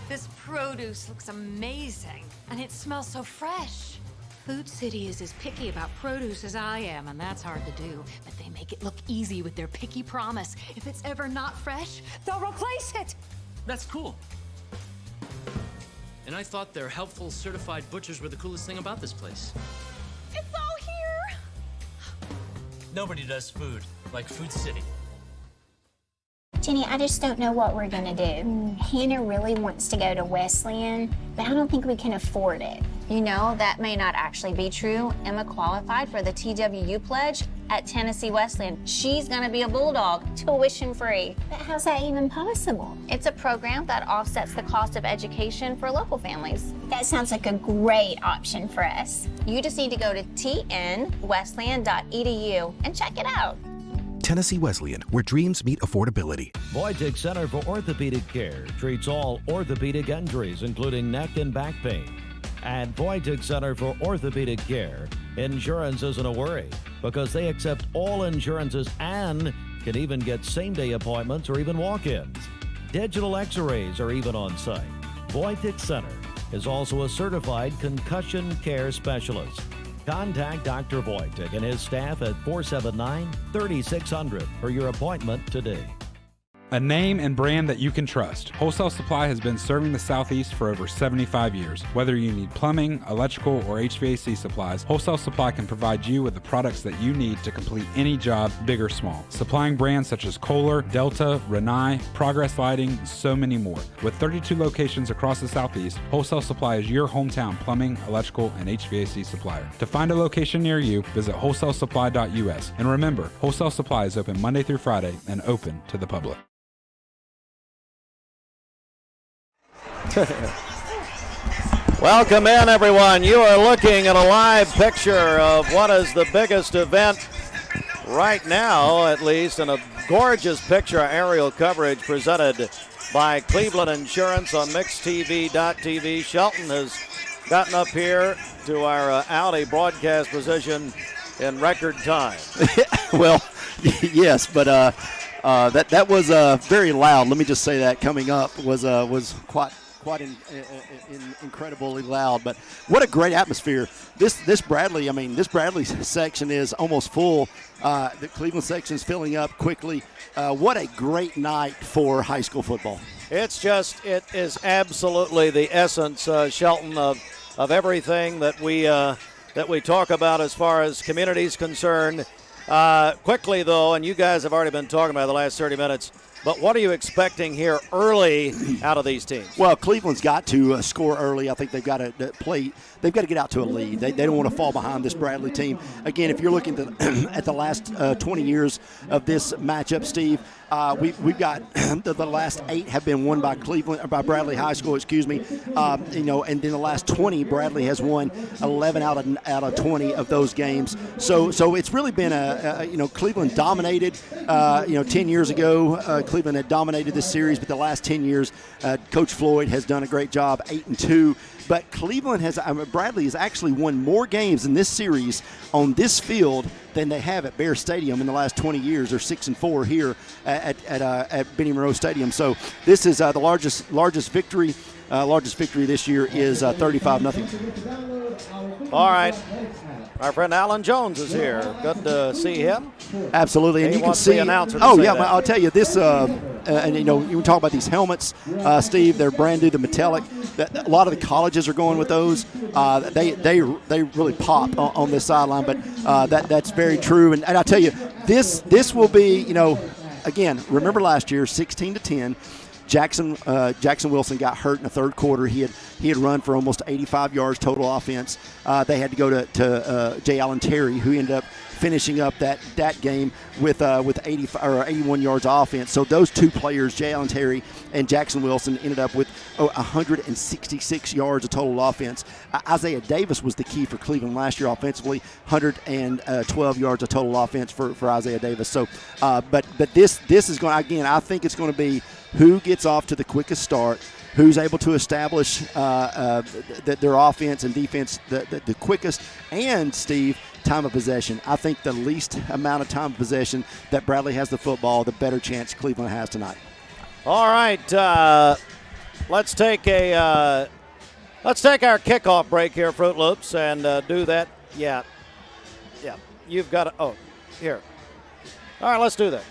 S6: This produce looks amazing, and it smells so fresh. Food City is as picky about produce as I am, and that's hard to do. But they make it look easy with their Picky Promise. If it's ever not fresh, they'll replace it.
S9: That's cool. And I thought their helpful certified butchers were the coolest thing about this place.
S6: It's all here.
S9: Nobody does food like Food City.
S24: Jenny, I just don't know what we're going to do. Hannah really wants to go to Wesleyan, but I don't think we can afford it. You know, that may not actually be true. Emma qualified for the TWU pledge at Tennessee Wesleyan. She's going to be a Bulldog, tuition free. But how's that even possible? It's a program that offsets the cost of education for local families. That sounds like a great option for us. You just need to go to tnwesleyan.edu and check it out.
S25: Tennessee Wesleyan, where dreams meet affordability.
S26: Voitic Center for Orthopedic Care treats all orthopedic injuries, including neck and back pain. At Voitic Center for Orthopedic Care, insurance isn't a worry because they accept all insurances and can even get same-day appointments or even walk-ins. Digital x-rays are even on site. Voitic Center is also a certified concussion care specialist. Contact Dr. Voitic and his staff at 479-3600 for your appointment today.
S22: A name and brand that you can trust. Wholesale Supply has been serving the Southeast for over 75 years. Whether you need plumbing, electrical, or HVAC supplies, Wholesale Supply can provide you with the products that you need to complete any job, big or small. Supplying brands such as Kohler, Delta, Rinnai, Progress Lighting, and so many more. With 32 locations across the Southeast, Wholesale Supply is your hometown plumbing, electrical, and HVAC supplier. To find a location near you, visit wholesalesupply.us. And remember, Wholesale Supply is open Monday through Friday and open to the public.
S1: Welcome in, everyone. You are looking at a live picture of what is the biggest event right now, at least, and a gorgeous picture aerial coverage presented by Cleveland Insurance on MixedTV.tv. Shelton has gotten up here to our Audi broadcast position in record time.
S13: Well, yes, but that was very loud. Let me just say that coming up was quite incredibly loud, but what a great atmosphere. This Bradley section is almost full. The Cleveland section is filling up quickly. What a great night for high school football.
S1: It is absolutely the essence, Shelton, of everything that we talk about as far as community is concerned. Quickly, though, and you guys have already been talking about the last 30 minutes, but what are you expecting here early out of these teams?
S13: Well, Cleveland's got to score early. I think they've got to play. They've got to get out to a lead. They don't want to fall behind this Bradley team. Again, if you're looking at the last 20 years of this matchup, Steve, we've got the last 8 have been won by Bradley High School. And then the last 20, Bradley has won 11 out of 20 of those games. So it's really been Cleveland dominated. 10 years ago, Cleveland had dominated this series, but the last 10 years, Coach Floyd has done a great job, 8-2. But Bradley has actually won more games in this series on this field than they have at Bear Stadium in the last 20 years. They're 6-4 here at Benny Monroe Stadium. So this is the largest victory. Largest victory this year is 35-0.
S1: All right. Our friend Alan Jones is here. Good to see him.
S13: Absolutely, and
S1: he
S13: you can see.
S1: The announcer
S13: I'll tell you this. You talk about these helmets, Steve. They're brand new, the metallic. A lot of the colleges are going with those. They really pop on this sideline, but that's very true. And I tell you, this will be. Again, remember last year, 16-10. Jackson Wilson got hurt in the third quarter. He had run for almost 85 yards total offense. They had to go to Jay Allen Terry, who ended up finishing up that game with 85 or 81 yards of offense. So those two players, Jay Allen Terry and Jackson Wilson, ended up with 166 yards of total offense. Isaiah Davis was the key for Cleveland last year offensively, 112 yards of total offense for Isaiah Davis. So, but this is going, again, I think it's going to be who gets off to the quickest start, who's able to establish their offense and defense the quickest, and, Steve, time of possession. I think the least amount of time of possession that Bradley has the football, the better chance Cleveland has tonight.
S1: All right, let's take our kickoff break here, Fruit Loops, and do that. Yeah, you've got to. Oh, here. All right, let's do that.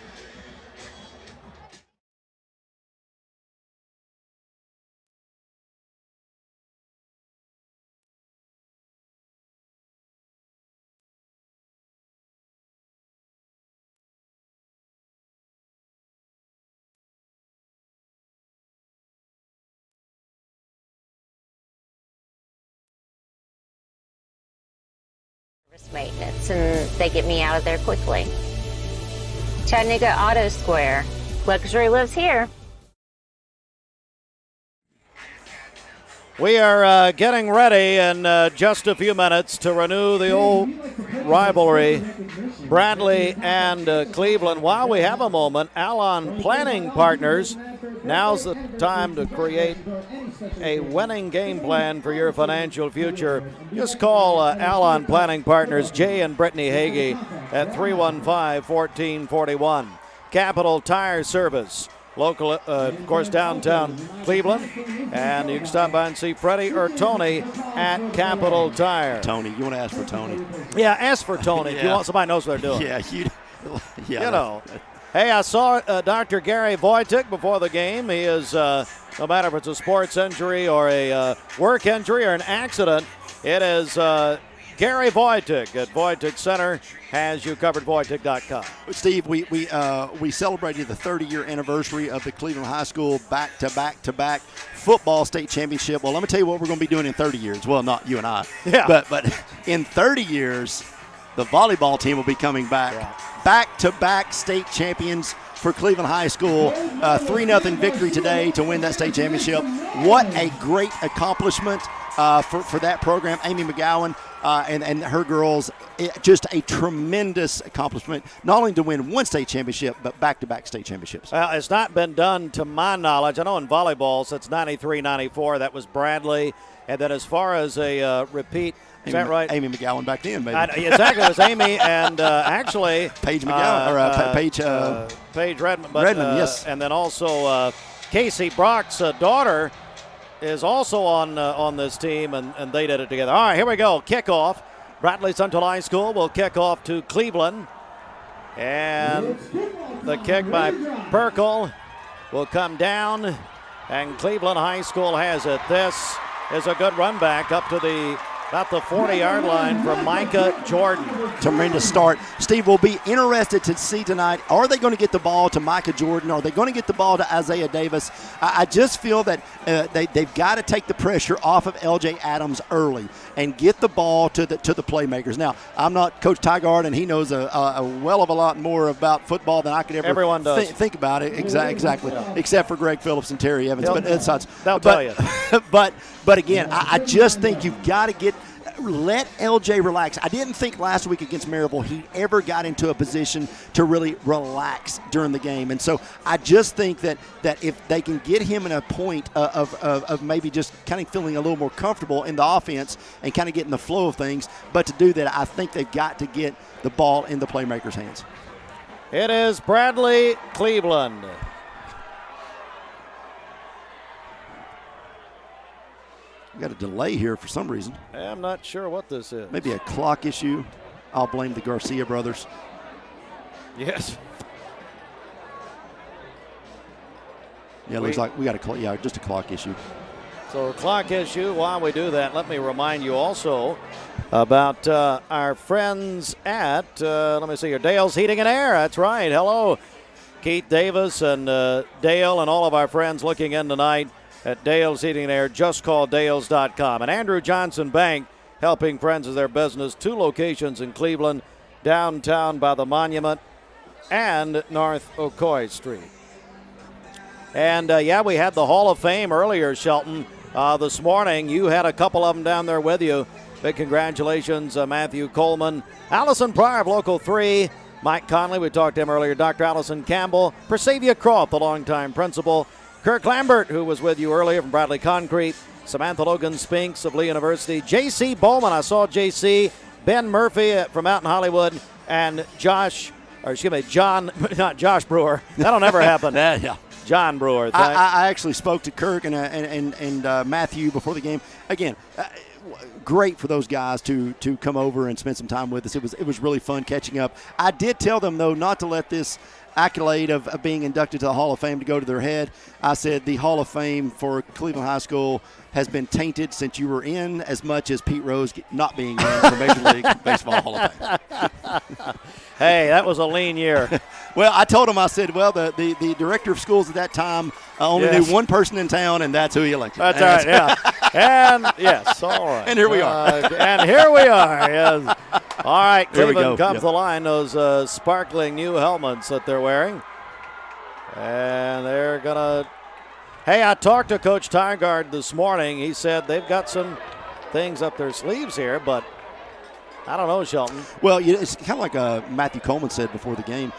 S21: Maintenance, and they get me out of there quickly. Chattanooga Auto Square. Luxury lives here.
S1: We are getting ready in just a few minutes to renew the old rivalry, Bradley and Cleveland. While we have a moment, Alon Planning Partners, now's the time to create a winning game plan for your financial future. Just call Alon Planning Partners, Jay and Brittany Hagee, at 315-1441. Capital Tire Service, local, of course, downtown Cleveland. And you can stop by and see Freddie or Tony at Capital Tire.
S13: Tony, you want to ask for Tony?
S1: Yeah, ask for Tony if you want somebody who knows what they're doing.
S13: Yeah,
S1: you know. Hey, I saw Dr. Gary Wojtek before the game. He is, no matter if it's a sports injury or a work injury or an accident, it is Gary Wojtek at Wojtek Center has you covered, Wojtek.com.
S13: Steve, we celebrated the 30-year anniversary of the Cleveland High School back-to-back football state championship. Well, let me tell you what we're going to be doing in 30 years. Well, not you and I.
S1: Yeah.
S13: But in 30 years, the volleyball team will be coming back. Yeah. Back-to-back state champions for Cleveland High School. 3-0 victory today to win that state championship. What a great accomplishment for that program. Amy McGowan and her girls, just a tremendous accomplishment, not only to win one state championship, but back-to-back state championships.
S1: Well, it's not been done to my knowledge. I know in volleyball, since 93-94, that was Bradley. And then as far as a repeat, is that right?
S13: Amy McGowan back then, maybe.
S1: Exactly. It was Amy and actually
S13: Paige McGowan,
S1: Paige Redmond.
S13: Redmond, yes.
S1: And then also Casey Brock's daughter is also on this team, and they did it together. All right, here we go. Kickoff. Bradley Central High School will kick off to Cleveland. And the kick by Perkle will come down, and Cleveland High School has it. This is a good run back up to about the 40-yard line from Micah Jordan.
S13: Tremendous start. Steve, will be interested to see tonight, are they going to get the ball to Micah Jordan? Are they going to get the ball to Isaiah Davis? I just feel that they've got to take the pressure off of LJ Adams early and get the ball to the playmakers. Now, I'm not Coach Tygard, and he knows a well of a lot more about football than I could ever
S1: Everyone does.
S13: Think about it. Exactly. Yeah. Except for Greg Phillips and Terry Evans.
S1: They'll tell you.
S13: But again, I just think you've got to let LJ relax. I didn't think last week against Maryville he ever got into a position to really relax during the game. And so I just think that if they can get him in a point of maybe just kind of feeling a little more comfortable in the offense and kind of getting the flow of things, but to do that, I think they've got to get the ball in the playmakers' hands.
S1: It is Bradley Cleveland.
S13: We got a delay here for some reason.
S1: I'm not sure what this is.
S13: Maybe a clock issue. I'll blame the Garcia brothers.
S1: Yes.
S13: Yeah, it looks like we got just a clock issue.
S1: So clock issue. While we do that, let me remind you also about our friends at, let me see here, Dale's Heating and Air. That's right. Hello, Keith Davis and Dale and all of our friends looking in tonight at Dale's Heating and Air. Just call Dales.com. And Andrew Johnson Bank, helping friends of their business. 2 locations in Cleveland, downtown by the Monument and North Ocoee Street. And, we had the Hall of Fame earlier, Shelton, this morning. You had a couple of them down there with you. Big congratulations, Matthew Coleman. Allison Pryor of Local 3. Mike Conley, we talked to him earlier. Dr. Allison Campbell. Persavia Croft, the longtime principal. Kirk Lambert, who was with you earlier from Bradley Concrete. Samantha Logan Spinks of Lee University. J.C. Bowman, I saw J.C. Ben Murphy from out in Hollywood. And John, not Josh Brewer. That'll never happen.
S13: Yeah.
S1: John Brewer.
S13: I actually spoke to Kirk and Matthew before the game. Again, great for those guys to come over and spend some time with us. It was really fun catching up. I did tell them, though, not to let this accolade of being inducted to the Hall of Fame to go to their head. I said the Hall of Fame for Cleveland High School has been tainted since you were in, as much as Pete Rose not being in for Major League Baseball Hall of Fame.
S1: Hey, that was a lean year.
S13: Well, I told him, I said, well, the director of schools at that time only knew one person in town, and that's who he elected.
S1: That's right, yeah. And, yes, all right.
S13: And here we are.
S1: Yes. All right, Cleveland comes
S13: Yep.
S1: the line, those sparkling new helmets that they're wearing. And they're going to – hey, I talked to Coach Tygard this morning. He said they've got some things up their sleeves here, but I don't know, Shelton.
S13: Well, it's kind of like Matthew Coleman said before the game.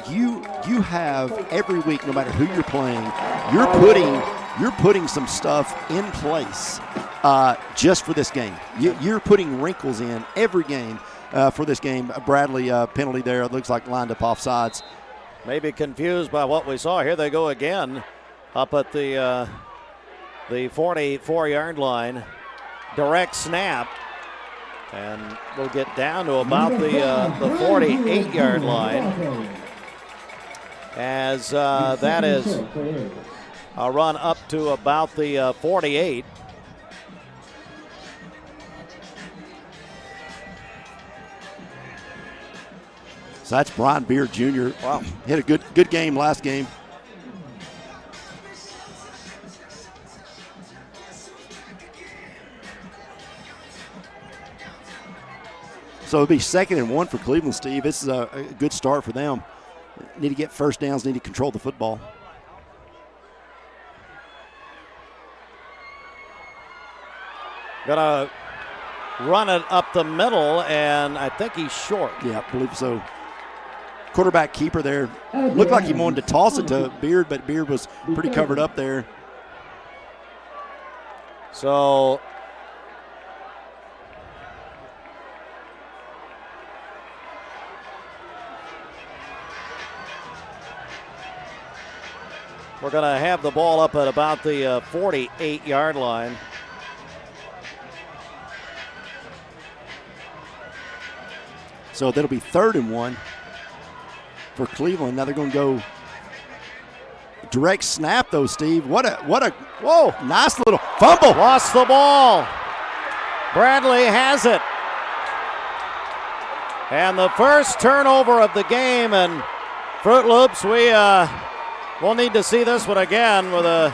S13: You have every week, no matter who you're playing, you're putting some stuff in place just for this game. You're putting wrinkles in every game for this game. Bradley penalty there. It looks like lined up offsides.
S1: Maybe confused by what we saw. Here they go again up at the 44-yard line. Direct snap. And we'll get down to about the 48-yard line. as that is a run up to about the 48.
S13: So that's Brian Beard Jr. Wow. Hit a good game last game. So it'll be 2nd and 1 for Cleveland, Steve. This is a good start for them. Need to get first downs, need to control the football.
S1: Gonna run it up the middle, and I think he's short.
S13: Yeah, I believe so. Quarterback keeper there. Looked like he wanted to toss it to Beard, but Beard was pretty covered up there.
S1: So we're going to have the ball up at about the 48-yard line.
S13: So that'll be 3rd and 1 for Cleveland. Now they're going to go direct snap, though, Steve. What a whoa, nice little fumble.
S1: Lost the ball. Bradley has it. And the first turnover of the game, and Fruit Loops, we'll need to see this one again with a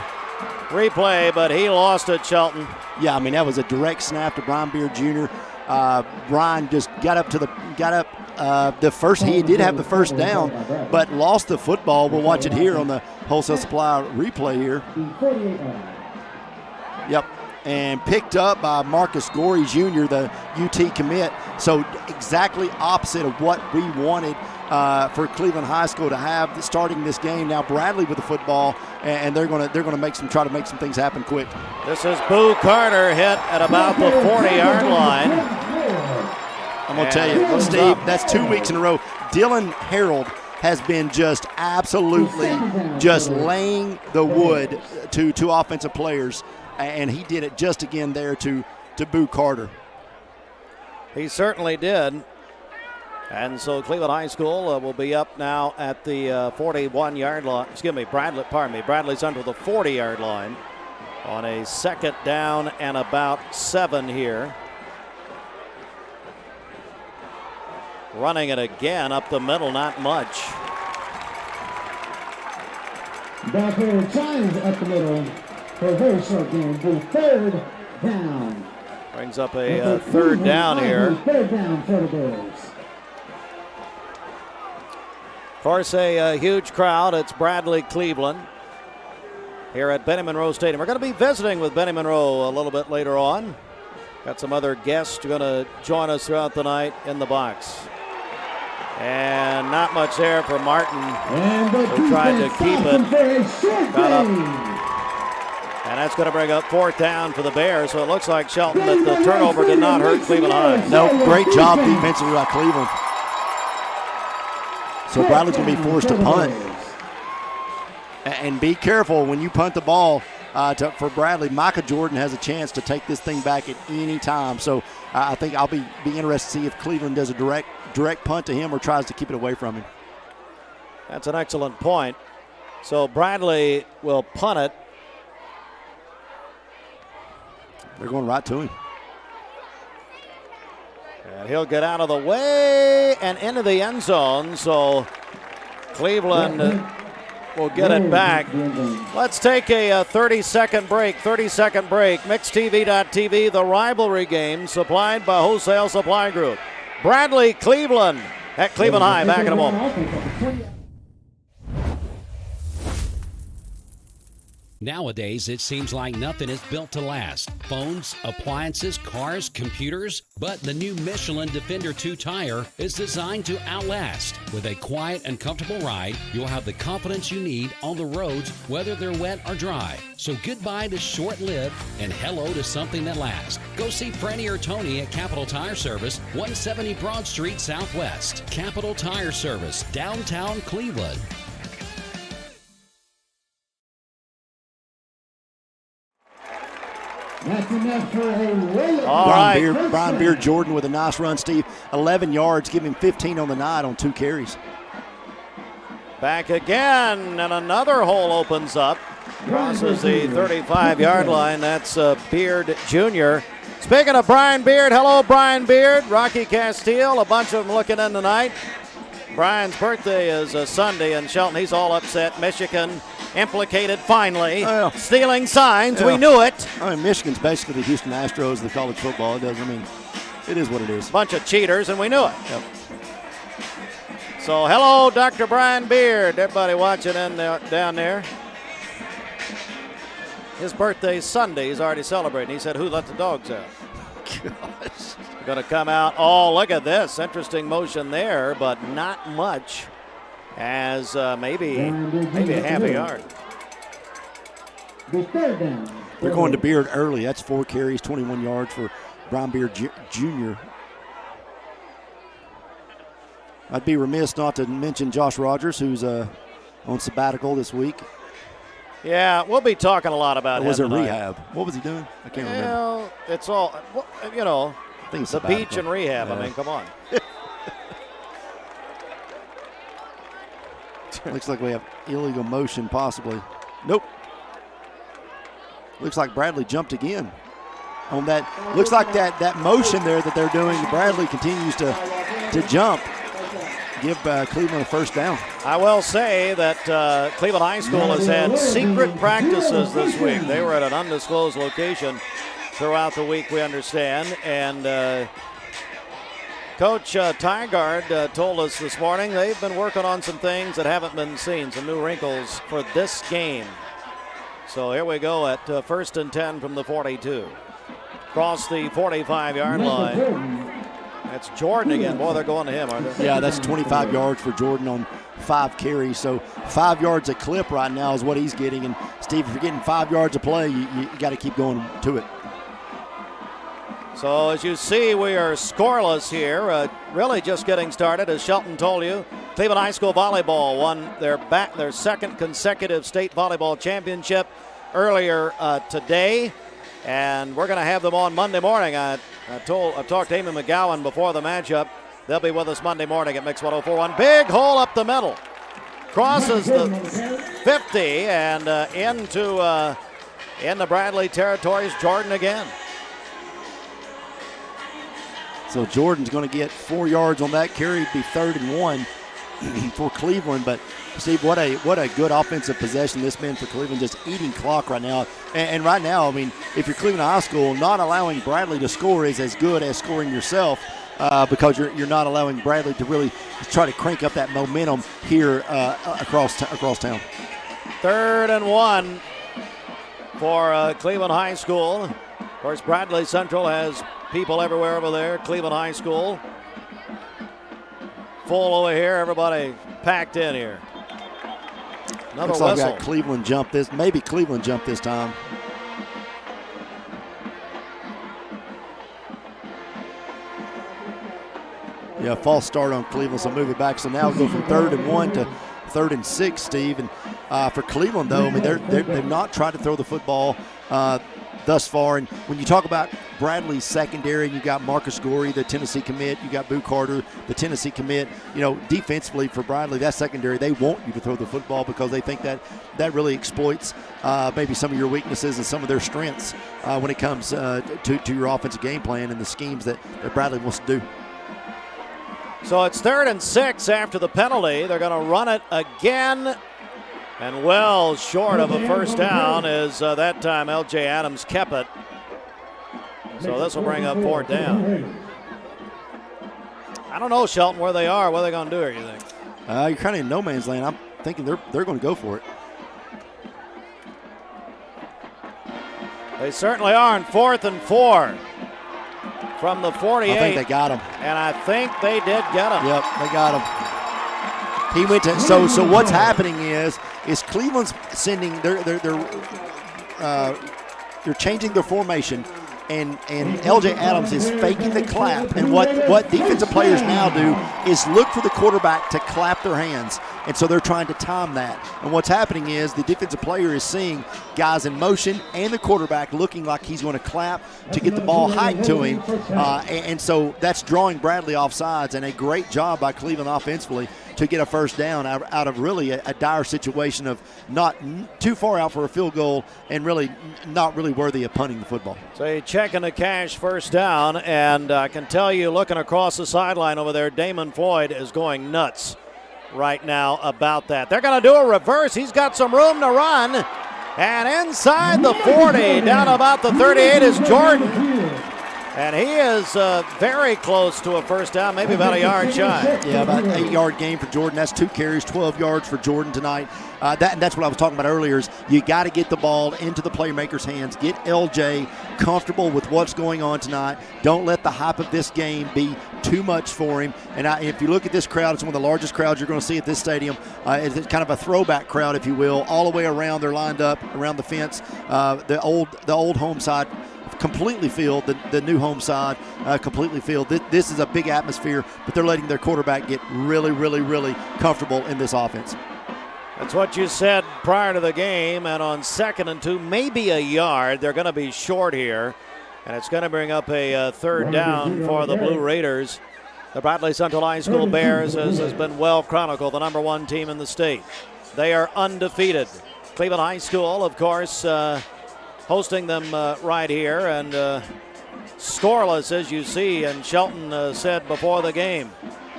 S1: replay, but he lost it, Shelton.
S13: Yeah, I mean, that was a direct snap to Brian Beard Jr. Brian just got up the first. He did have the first down, but lost the football. We'll watch it here on the Wholesale Supply replay here. Yep, and picked up by Marcus Gorey Jr., the UT commit. So exactly opposite of what we wanted for Cleveland High School to have starting this game. Now Bradley with the football, and they're going to try to make some things happen quick.
S1: This is Boo Carter hit at about the 40-yard line.
S13: I'm going to tell you, Steve, that's 2 weeks in a row. Dylan Harold has been just absolutely just laying the wood to offensive players, and he did it just again there to Boo Carter.
S1: He certainly did. And so Cleveland High School will be up now at the 41-yard line. Excuse me, Bradley's under the 40-yard line on a 2nd down and about 7 here. Running it again up the middle, not much.
S7: Back here, Giants up the middle for a very short game. The 3rd down.
S1: Brings up a 3rd down here.
S7: 3rd down for the Bears.
S1: Of course, a huge crowd. It's Bradley, Cleveland, here at Benny Monroe Stadium. We're going to be visiting with Benny Monroe a little bit later on. Got some other guests who are going to join us throughout the night in the box. And not much there for Martin, who tried to keep it. Got up. And that's going to bring up 4th down for the Bears. So it looks like, Shelton, that the turnover did not hurt Cleveland High.
S13: No, great job defensively by Cleveland. So Bradley's going to be forced to punt. And be careful when you punt the ball for Bradley. Micah Jordan has a chance to take this thing back at any time. So I think I'll be interested to see if Cleveland does a direct punt to him or tries to keep it away from him.
S1: That's an excellent point. So Bradley will punt it.
S13: They're going right to him.
S1: And he'll get out of the way and into the end zone. So Cleveland will get it back. Let's take a 30-second break. MixTV.tv, the rivalry game supplied by Wholesale Supply Group. Bradley, Cleveland at Cleveland High. Back in a moment.
S19: Nowadays, it seems like nothing is built to last. Phones, appliances, cars, computers. But the new Michelin Defender 2 tire is designed to outlast. With a quiet and comfortable ride, you'll have the confidence you need on the roads, whether they're wet or dry. So goodbye to short-lived and hello to something that lasts. Go see Franny or Tony at Capital Tire Service, 170 Broad Street Southwest. Capital Tire Service, downtown Cleveland.
S7: That's enough for a
S13: Brian Beard Jordan with a nice run, Steve. 11 yards, give him 15 on the night on 2 carries.
S1: Back again, and another hole opens up. Crosses the 35-yard line. That's Beard Jr. Speaking of Brian Beard, hello, Brian Beard. Rocky Castile, a bunch of them looking in tonight. Brian's birthday is Sunday in Shelton. He's all upset. Michigan implicated finally. Stealing signs. We knew it.
S8: I mean, Michigan's basically the Houston Astros of the college football. It is what it is.
S1: Bunch of cheaters, and we knew it.
S8: Yep.
S1: So, hello, Dr. Brian Beard. Everybody watching down there. His birthday's Sunday. He's already celebrating. He said, "Who let the dogs out?"
S8: Gosh.
S1: Going to come out. Oh, look at this. Interesting motion there, but not much. As maybe a half a yard.
S8: They're going to Beard early. That's 4 carries, 21 yards for Brian Beard Jr. I'd be remiss not to mention Josh Rogers, who's on sabbatical this week.
S1: Yeah, we'll be talking a lot about him.
S8: Was it
S1: tonight.
S8: rehab? What was he doing? I can't remember.
S1: It's all, the beach and rehab.
S8: Yeah.
S1: I mean, come on.
S8: Looks like we have illegal motion possibly. Nope. Looks like Bradley jumped again on that. Looks like that motion there that they're doing. Bradley continues to jump. Give Cleveland a first down.
S1: I will say that Cleveland High School has had secret practices this week. They were at an undisclosed location throughout the week, we understand. And Coach Tygard told us this morning they've been working on some things that haven't been seen, some new wrinkles for this game. So here we go at 1st and 10 from the 42. Across the 45-yard line. That's Jordan again. Boy, they're going to him, aren't they?
S8: Yeah, that's 25 yards for Jordan on 5 carries. So 5 yards a clip right now is what he's getting. And, Steve, if you're getting 5 yards a play, you got to keep going to it.
S1: So as you see, we are scoreless here. Really just getting started. As Shelton told you, Cleveland High School Volleyball won their second consecutive state volleyball championship earlier today. And we're going to have them on Monday morning. I talked to Amy McGowan before the matchup. They'll be with us Monday morning at Mix 104.1. Big hole up the middle. Crosses the 50 and into Bradley territories. Jordan again.
S8: So Jordan's going to get 4 yards on that carry. It'd be 3rd and 1 for Cleveland. But Steve, what a good offensive possession this been for Cleveland, just eating clock right now. And right now, I mean, if you're Cleveland High School, not allowing Bradley to score is as good as scoring yourself because you're not allowing Bradley to really try to crank up that momentum here across town.
S1: 3rd and 1 for Cleveland High School. Of course, Bradley Central has people everywhere over there. Cleveland High School. Full over here. Everybody packed in here. Another
S8: Looks like
S1: whistle.
S8: we got Cleveland jump this. Maybe Cleveland jump this time. Yeah, false start on Cleveland, so move it back. So now we'll go from 3rd and 1 to 3rd and 6, Steve. And for Cleveland, though, I mean, they've not tried to throw the football thus far. And when you talk about Bradley's secondary, you got Marcus Gorey, the Tennessee commit. You got Boo Carter, the Tennessee commit. You know, defensively for Bradley, that secondary, they want you to throw the football because they think that really exploits maybe some of your weaknesses and some of their strengths when it comes to your offensive game plan and the schemes that Bradley wants to do.
S1: So it's 3rd and 6 after the penalty. They're going to run it again. And well short of a first down is that time L.J. Adams kept it. So this will bring up 4th down. I don't know, Shelton, where they are. What are they going to do here, you think?
S8: You're kind of in no man's land. I'm thinking they're going to go for it.
S1: They certainly are on 4th and 4 from the 48.
S8: I think they got him.
S1: And I think they did get him.
S8: Yep, they got him. He went to so what's happening is Cleveland's sending they're changing their formation and LJ Adams is faking the clap, and what defensive players now do is look for the quarterback to clap their hands, and so they're trying to time that. And what's happening is the defensive player is seeing guys in motion and the quarterback looking like he's going to clap to get the ball height to him, and so that's drawing Bradley off sides, and a great job by Cleveland offensively to get a first down out of really a dire situation of not too far out for a field goal and really not really worthy of punting the football.
S1: So you checking the cash first down, and I can tell you, looking across the sideline over there, Damon Floyd is going nuts right now about that. They're going to do a reverse. He's got some room to run. And inside the 40, down about the 38 is Jordan. And he is very close to a first down, maybe about a yard shy.
S8: Yeah, about an 8-yard gain for Jordan. That's 2 carries, 12 yards for Jordan tonight. That's what I was talking about earlier is you got to get the ball into the playmaker's hands. Get LJ comfortable with what's going on tonight. Don't let the hype of this game be too much for him. And if you look at this crowd, it's one of the largest crowds you're going to see at this stadium. It's kind of a throwback crowd, if you will, all the way around. They're lined up around the fence. The old home side completely filled, the new home side completely filled. This is a big atmosphere, but they're letting their quarterback get really, really, really comfortable in this offense.
S1: That's what you said prior to the game, and on 2nd and 2, maybe a yard. They're going to be short here, and it's going to bring up a third down for the Blue Raiders. The Bradley Central High School Bears, as has been well chronicled, the number 1 team in the state. They are undefeated. Cleveland High School, of course, hosting them right here, and scoreless, as you see. And Shelton said before the game,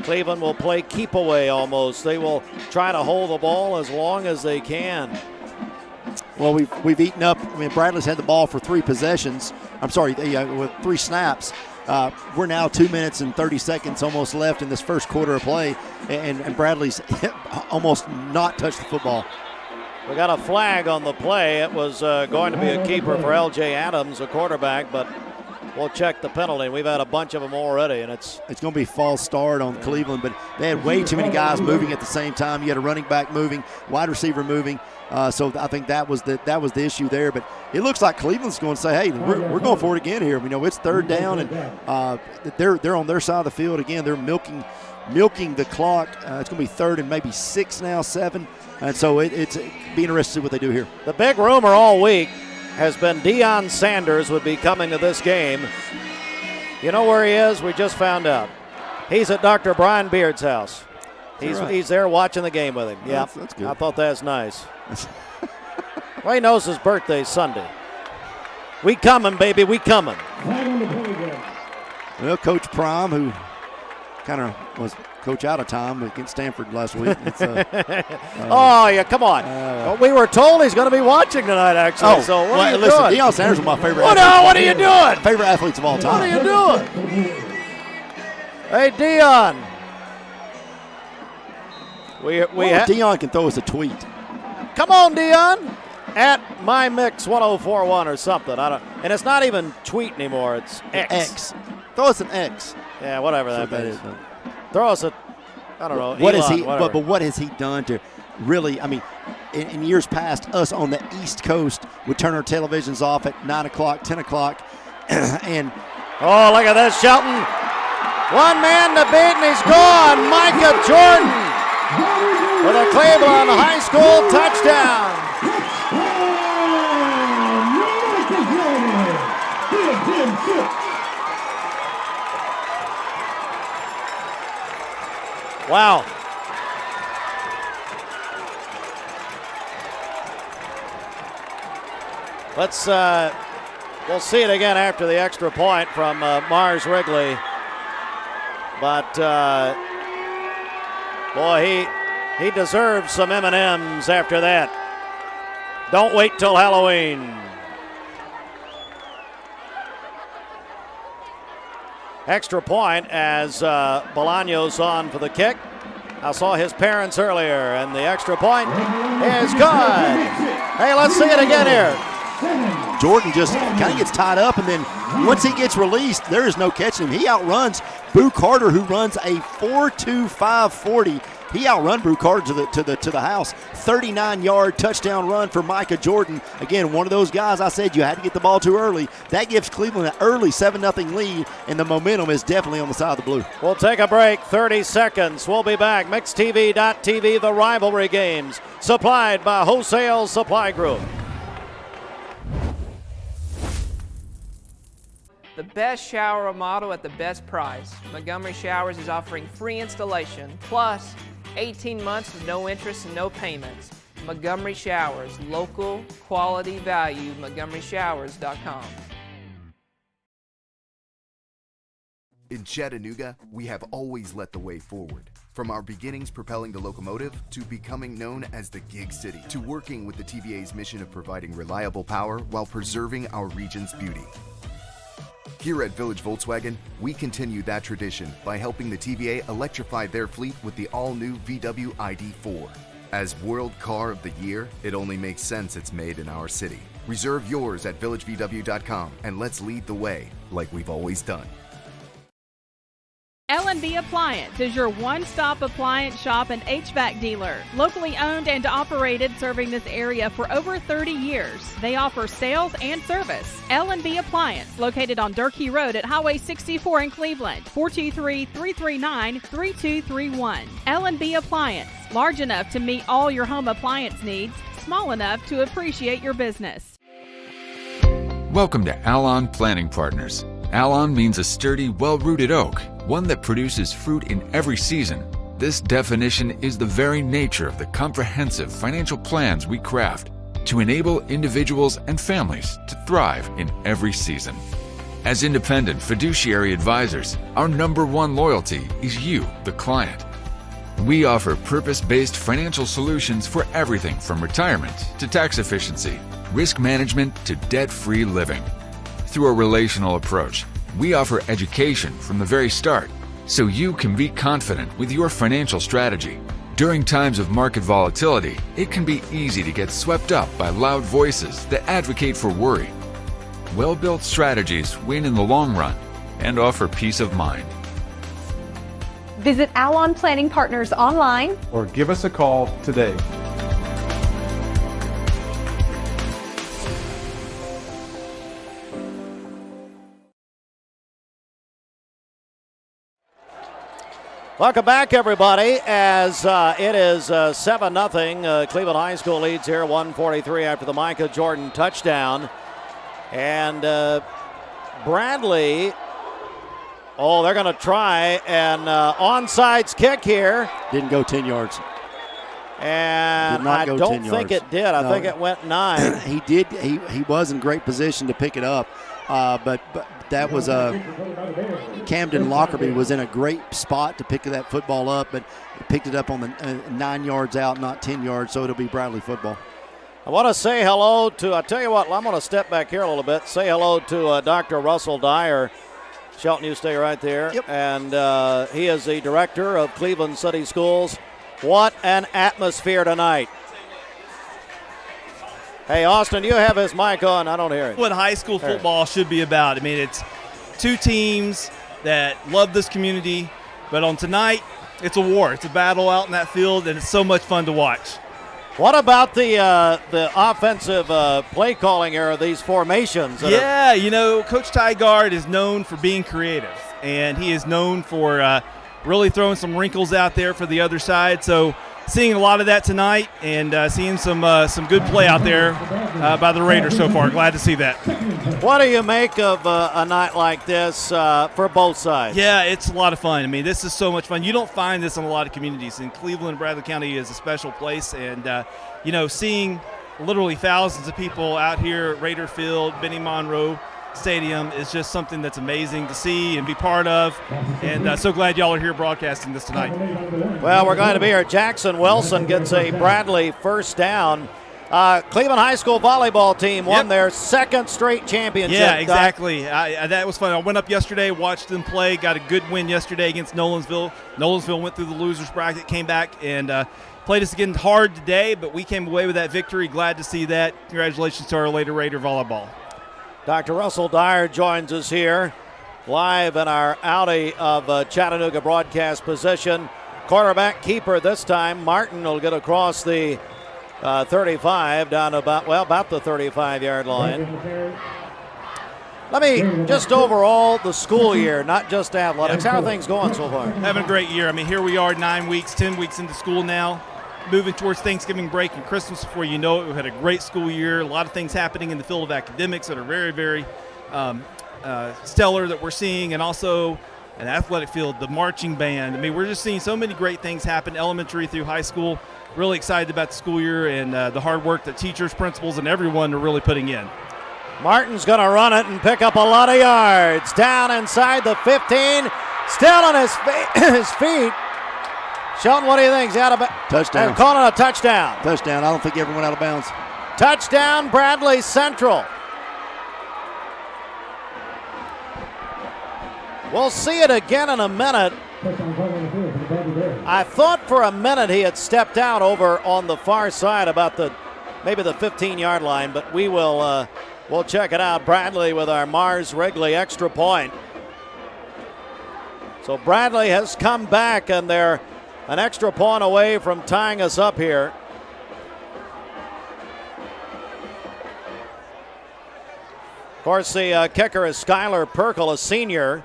S1: Cleveland will play keep away almost. They will try to hold the ball as long as they can.
S8: Well, we've eaten up. I mean, Bradley's had the ball for 3 possessions. I'm sorry, with 3 snaps. We're now 2 minutes and 30 seconds almost left in this first quarter of play, and Bradley's almost not touched the football.
S1: We got a flag on the play. It was going to be a keeper for L.J. Adams, a quarterback, but we'll check the penalty. We've had a bunch of them already, and it's
S8: going to be false start on Cleveland, but they had way too many guys moving at the same time. You had a running back moving, wide receiver moving, so I think that was the issue there. But it looks like Cleveland's going to say, hey, we're going for it again here. We know it's 3rd down, and they're on their side of the field again. They're milking the clock. It's going to be 3rd and maybe 6 now, 7. And so it's be interested to see what they do here.
S1: The big rumor all week has been Deion Sanders would be coming to this game. You know where he is? We just found out. He's at Dr. Brian Beard's house. He's there watching the game with him. Yeah,
S8: that's good.
S1: I thought that's nice. Well, he knows his birthday's Sunday. We coming, baby, we coming.
S8: Well, Coach Prime, who kind of was coach out of time against Stanford last week.
S1: Oh, yeah, come on. Well, we were told he's going to be watching tonight, actually. So what are you doing?
S8: Deion Sanders is my favorite
S1: athlete. No, what are you doing?
S8: Favorite athletes of all time.
S1: What are you doing? Hey, Deion.
S8: Deion can throw us a tweet.
S1: Come on, Deion. At MyMix1041 or something. And it's not even tweet anymore. It's X.
S8: Throw us an X.
S1: Yeah, whatever that means. Throw us a, I don't know.
S8: What
S1: Elon,
S8: is he?
S1: whatever.
S8: But what has he done to really? I mean, in years past, us on the East Coast would turn our televisions off at 9 o'clock, 10 o'clock, and
S1: oh, look at this, Shelton! One man to beat, and he's gone. Micah Jordan with a Cleveland High School touchdown. Wow. We'll see it again after the extra point from Mars Wrigley. But, boy, he deserves some M&Ms after that. Don't wait till Halloween. Extra point as Bolaños on for the kick. I saw his parents earlier, and the extra point is good. Hey, let's see it again here.
S8: Jordan just kind of gets tied up, and then once he gets released, there is no catching him. He outruns Boo Carter, who runs a 4.25 40. He outrun Boo Carter to the house. 39-yard touchdown run for Micah Jordan. Again, one of those guys I said you had to get the ball too early. That gives Cleveland an early 7-0 lead, and the momentum is definitely on the side of the blue.
S1: We'll take a break, 30 seconds. We'll be back. MixTV.tv, the rivalry games, supplied by Wholesale Supply Group.
S10: The best shower remodel at the best price. Montgomery Showers is offering free installation, plus 18 months with no interest and no payments. Montgomery Showers, local, quality, value, MontgomeryShowers.com.
S11: In Chattanooga, we have always led the way forward. From our beginnings propelling the locomotive, to becoming known as the Gig City, to working with the TVA's mission of providing reliable power while preserving our region's beauty. Here at Village Volkswagen, we continue that tradition by helping the TVA electrify their fleet with the all-new VW ID4. As World Car of the Year, it only makes sense it's made in our city. Reserve yours at villagevw.com and let's lead the way like we've always done.
S2: L&B Appliance is your one-stop appliance shop and HVAC dealer. Locally owned and operated, serving this area for over 30 years. They offer sales and service. L&B Appliance, located on Durkee Road at Highway 64 in Cleveland, 423-339-3231. L&B Appliance, large enough to meet all your home appliance needs, small enough to appreciate your business.
S12: Welcome to Alon Planting Partners. Alon means a sturdy, well-rooted oak, one that produces fruit in every season. This definition is the very nature of the comprehensive financial plans we craft to enable individuals and families to thrive in every season. As independent fiduciary advisors, our number one loyalty is you, the client. We offer purpose-based financial solutions for everything from retirement to tax efficiency, risk management to debt-free living. Through a relational approach, we offer education from the very start so you can be confident with your financial strategy. During times of market volatility, it can be easy to get swept up by loud voices that advocate for worry. Well-built strategies win in the long run and offer peace of mind.
S16: Visit Alon Planting Partners online
S18: or give us a call today.
S1: Welcome back, everybody, as it is 7-0. Cleveland High School leads here, 1:43 after the Micah Jordan touchdown. And Bradley, they're going to try an onside kick here.
S8: Didn't go 10 yards.
S1: And I don't think it did. I think it went 9.
S8: He did. He was in great position to pick it up, but that was Camden Lockerbie was in a great spot to pick that football up, but he picked it up on the 9 yards out, not 10 yards, so it'll be Bradley football.
S1: I want to say hello to, I'll tell you what, I'm going to step back here a little bit, say hello to Dr. Russell Dyer. Shelton, you stay right there.
S8: Yep.
S1: And he is the director of Cleveland City Schools. What an atmosphere tonight. Hey, Austin, you have his mic on. I don't hear it.
S20: What high school football should be about. I mean, it's two teams that love this community, but on tonight, it's a war. It's a battle out in that field, and it's so much fun to watch.
S1: What about the offensive play calling here of these formations?
S20: Yeah, Coach Tygard is known for being creative, and he is known for really throwing some wrinkles out there for the other side. So seeing a lot of that tonight and seeing some good play out there by the Raiders so far. Glad to see that.
S1: What do you make of a night like this for both sides?
S20: Yeah, it's a lot of fun. I mean, this is so much fun. You don't find this in a lot of communities. And Cleveland, Bradley County is a special place. And, seeing literally thousands of people out here at Raider Field, Benny Monroe Stadium is just something that's amazing to see and be part of, and so glad y'all are here broadcasting this tonight.
S1: Well, we're glad to be here. Jackson Wilson gets a Bradley first down. Cleveland High School volleyball team won their second straight championship.
S20: Yeah, exactly. That was fun. I went up yesterday, watched them play, got a good win yesterday against Nolensville. Nolensville went through the losers bracket, came back, and played us again hard today, but we came away with that victory. Glad to see that. Congratulations to our Raider volleyball.
S1: Dr. Russell Dyer joins us here live in our Audi of Chattanooga broadcast position. Quarterback keeper this time. Martin will get across the 35 down about the 35-yard line. Let me just overall the school year, not just athletics. How are things going so far?
S20: Having a great year. I mean, here we are 10 weeks into school now. Moving towards Thanksgiving break and Christmas. Before you know it, we had a great school year. A lot of things happening in the field of academics that are very, very stellar that we're seeing. And also and athletic field, the marching band. I mean, we're just seeing so many great things happen, elementary through high school. Really excited about the school year and the hard work that teachers, principals, and everyone are really putting in.
S1: Martin's going to run it and pick up a lot of yards. Down inside the 15, still on his feet. Shelton, what do you think? Is he out of
S8: touchdown?
S1: They're calling it a touchdown.
S8: Touchdown. I don't think he ever went out of bounds.
S1: Touchdown, Bradley Central. We'll see it again in a minute. I thought for a minute he had stepped out over on the far side about maybe the 15-yard line, but we'll check it out. Bradley with our Mars Wrigley extra point. So Bradley has come back, and they're an extra point away from tying us up here. Of course, the kicker is Skylar Perkle, a senior.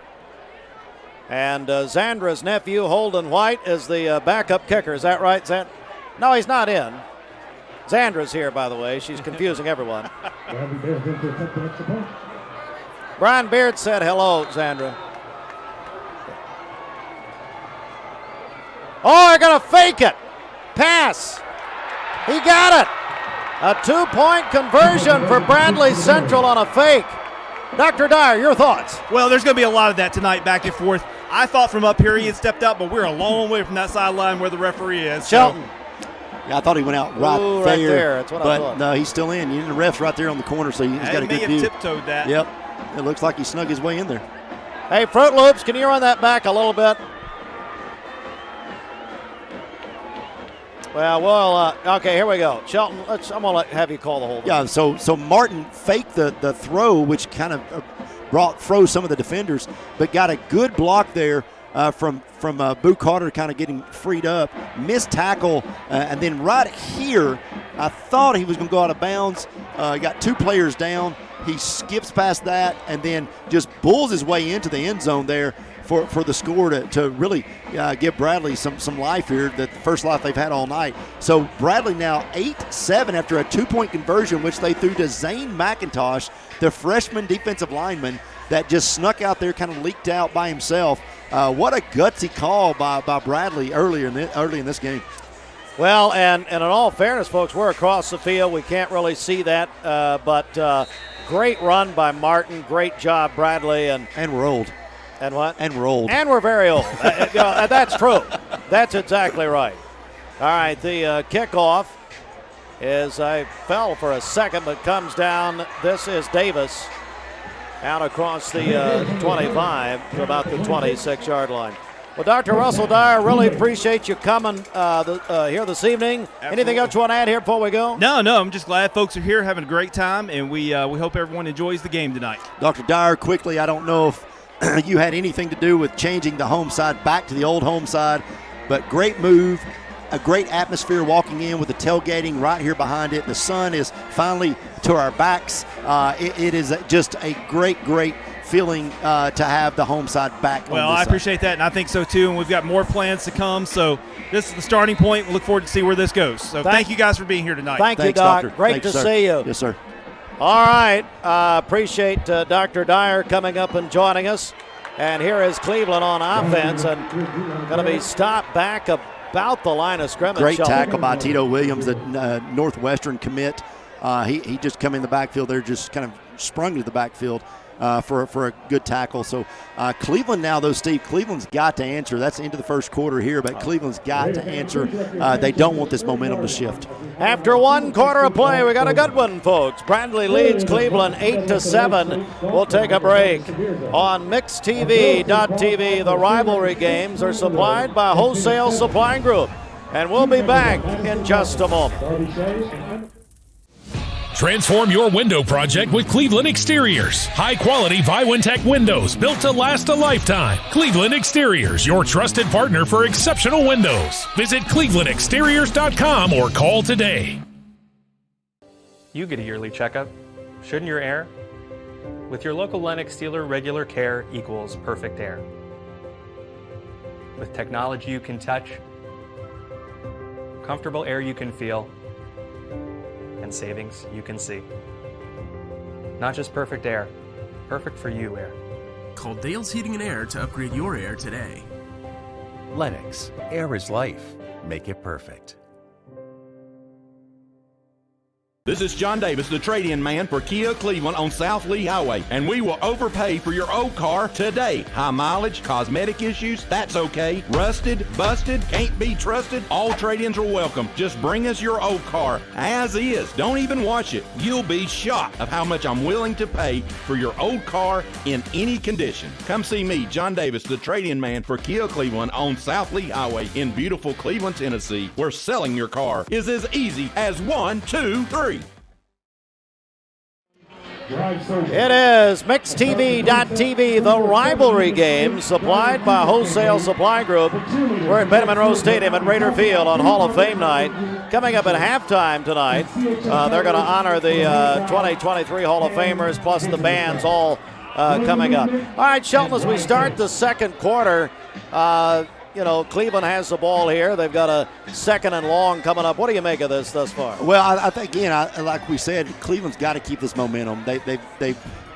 S1: And Zandra's nephew, Holden White, is the backup kicker. Is that right, Zand? No, he's not in. Zandra's here, by the way. She's confusing everyone. Brian Beard said hello, Zandra. Oh, they're going to fake it. Pass. He got it. A 2-point conversion for Bradley Central on a fake. Dr. Dyer, your thoughts?
S20: Well, there's going to be a lot of that tonight, back and forth. I thought from up here he had stepped up, but we're a long way from that sideline where the referee is.
S1: Shelton.
S8: Yeah, I thought he went out right
S1: there. That's what I thought.
S8: But no, he's still in. The ref's right there on the corner, so he's got a good view.
S20: He may have tiptoed that.
S8: Yep. It looks like he snuck his way in there.
S1: Hey, Fruit Loops, can you run that back a little bit? Well, okay, here we go. Shelton, I'm going to have you call the hold.
S8: Yeah, so Martin faked the throw, which kind of froze some of the defenders, but got a good block there from Boo Carter kind of getting freed up. Missed tackle, and then right here, I thought he was going to go out of bounds. Got two players down. He skips past that and then just bulls his way into the end zone there for the score to really give Bradley some life here, the first life they've had all night. So Bradley now 8-7 after a 2-point conversion, which they threw to Zane McIntosh, the freshman defensive lineman that just snuck out there, kind of leaked out by himself. What a gutsy call by Bradley early in this game.
S1: Well, and in all fairness, folks, we're across the field. We can't really see that, but great run by Martin. Great job, Bradley. And
S8: we're old.
S1: And what?
S8: And we're old.
S1: And we're very old. That's true. That's exactly right. All right, the kickoff is, I fell for a second, but comes down. This is Davis out across the 25 to about the 26-yard line. Well, Dr. Russell Dyer, really appreciate you coming here this evening. Absolutely. Anything else you want to add here before we go?
S20: No, I'm just glad folks are here having a great time, and we hope everyone enjoys the game tonight.
S8: Dr. Dyer, quickly, I don't know if you had anything to do with changing the home side back to the old home side, but great move, a great atmosphere walking in with the tailgating right here behind it. The sun is finally to our backs. It is just a great feeling to have the home side back.
S20: Well, I appreciate that, and I think so too, and we've got more plans to come, so this is the starting point. We look forward to see where this goes. So thank you guys for being here tonight.
S1: Thanks, you, Doc. Doctor. Great to see you.
S8: Yes, sir.
S1: All right. Appreciate Dr. Dyer coming up and joining us. And here is Cleveland on offense, and going to be stopped back about the line of scrimmage.
S8: Great tackle by Tito Williams, the Northwestern commit. He just come in the backfield there, just kind of sprung to the backfield for a good tackle. So Cleveland now, though, Steve, Cleveland's got to answer. That's into the first quarter here, but Cleveland's got to answer. They don't want this momentum to shift.
S1: After one quarter of play, we got a good one, folks. Bradley leads Cleveland 8-7. We'll take a break. On MixedTV.tv, the rivalry games are supplied by Wholesale Supply Group. And we'll be back in just a moment.
S3: Transform your window project with Cleveland Exteriors. High-quality Viwintech windows built to last a lifetime. Cleveland Exteriors, your trusted partner for exceptional windows. Visit clevelandexteriors.com or call today.
S4: You get a yearly checkup. Shouldn't your air? With your local Lennox dealer, regular care equals perfect air. With technology you can touch, comfortable air you can feel, and savings you can see. Not just perfect air, perfect for you air.
S9: Call Dale's Heating and Air to upgrade your air today.
S5: Lennox, air is life. Make it perfect.
S6: This is John Davis, the trade-in man for Kia Cleveland on South Lee Highway, and we will overpay for your old car today. High mileage, cosmetic issues, that's okay. Rusted, busted, can't be trusted, all trade-ins are welcome. Just bring us your old car as is. Don't even wash it. You'll be shocked of how much I'm willing to pay for your old car in any condition. Come see me, John Davis, the trade-in man for Kia Cleveland on South Lee Highway in beautiful Cleveland, Tennessee, where selling your car is as easy as 1, 2, 3.
S1: It is MixedTV.tv, the rivalry game supplied by Wholesale Supply Group. We're at Benny Monroe Stadium at Raider Field on Hall of Fame night. Coming up at halftime tonight, they're going to honor the 2023 Hall of Famers plus the bands all coming up. All right, Shelton, as we start the second quarter, Cleveland has the ball here. They've got a 2nd and long coming up. What do you make of this thus far?
S8: Well, I think, again, like we said, Cleveland's got to keep this momentum. They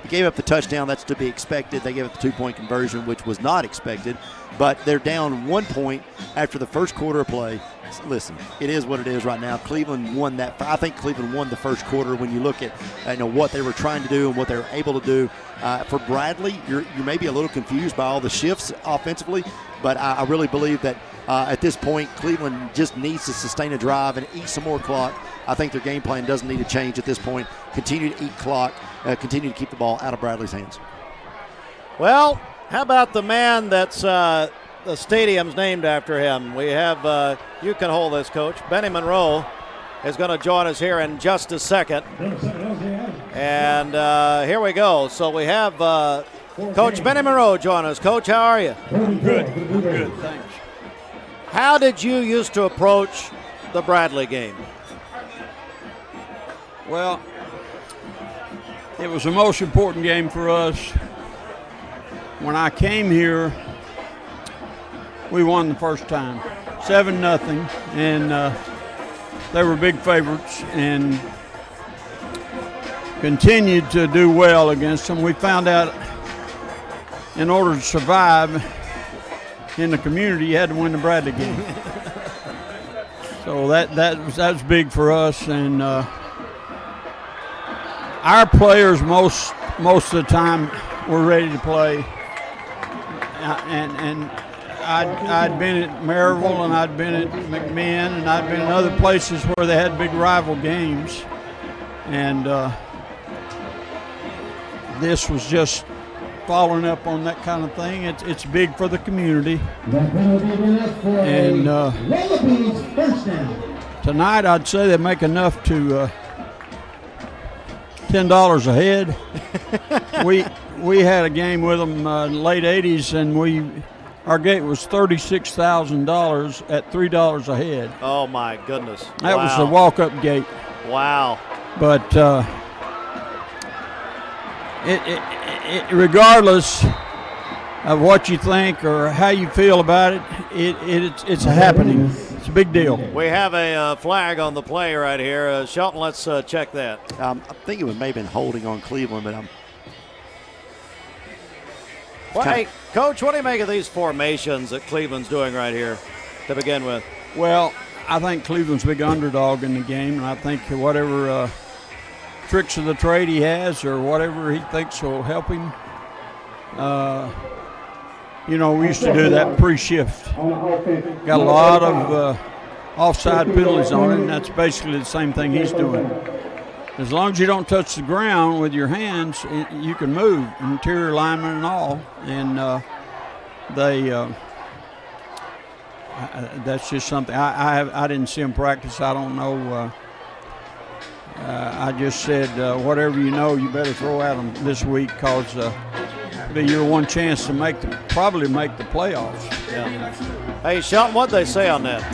S8: gave up the touchdown. That's to be expected. They gave up the 2-point conversion, which was not expected. But they're down 1 point after the first quarter of play. Listen, it is what it is right now. Cleveland won that. I think Cleveland won the first quarter when you look at what they were trying to do and what they were able to do. For Bradley, you may be a little confused by all the shifts offensively, but I really believe that at this point, Cleveland just needs to sustain a drive and eat some more clock. I think their game plan doesn't need to change at this point. Continue to eat clock, continue to keep the ball out of Bradley's hands.
S1: Well, how about the man that's the stadium's named after him? We have, you can hold this, Coach. Benny Monroe is going to join us here in just a second. And here we go. So we have Coach Benny Monroe join us. Coach, how are you?
S14: Good. I'm good, thanks.
S1: How did you used to approach the Bradley game?
S14: Well, it was the most important game for us. When I came here, we won the first time, 7-0, and they were big favorites and continued to do well against them. We found out in order to survive in the community, you had to win the Bradley game. So that was big for us, and our players most of the time were ready to play. And I'd been at Maryville, and I'd been at McMinn, and I'd been in other places where they had big rival games, and this was just following up on that kind of thing. It's big for the community. And tonight I'd say they make enough to $10 a head. We had a game with them in the late 80s, and our gate was $36,000 at $3 a head.
S1: Oh my goodness!
S14: That was the walk-up gate.
S1: Wow!
S14: But regardless of what you think or how you feel about it, it's a happening. It's a big deal.
S1: We have a flag on the play right here. Shelton, let's check that.
S8: I think it may have been holding on Cleveland, but
S1: Hey, Coach, what do you make of these formations that Cleveland's doing right here to begin with?
S14: Well, I think Cleveland's a big underdog in the game, and I think whatever tricks of the trade he has or whatever he thinks will help him, we used to do that pre-shift. Got a lot of offside penalties on it, and that's basically the same thing he's doing. As long as you don't touch the ground with your hands, you can move, interior linemen and all. And that's just something. I didn't see them practice. I don't know. I just said, whatever you know, you better throw at them this week, because it'll be your one chance to probably make the playoffs.
S1: Yeah. Hey, Shelton, what'd they say on that?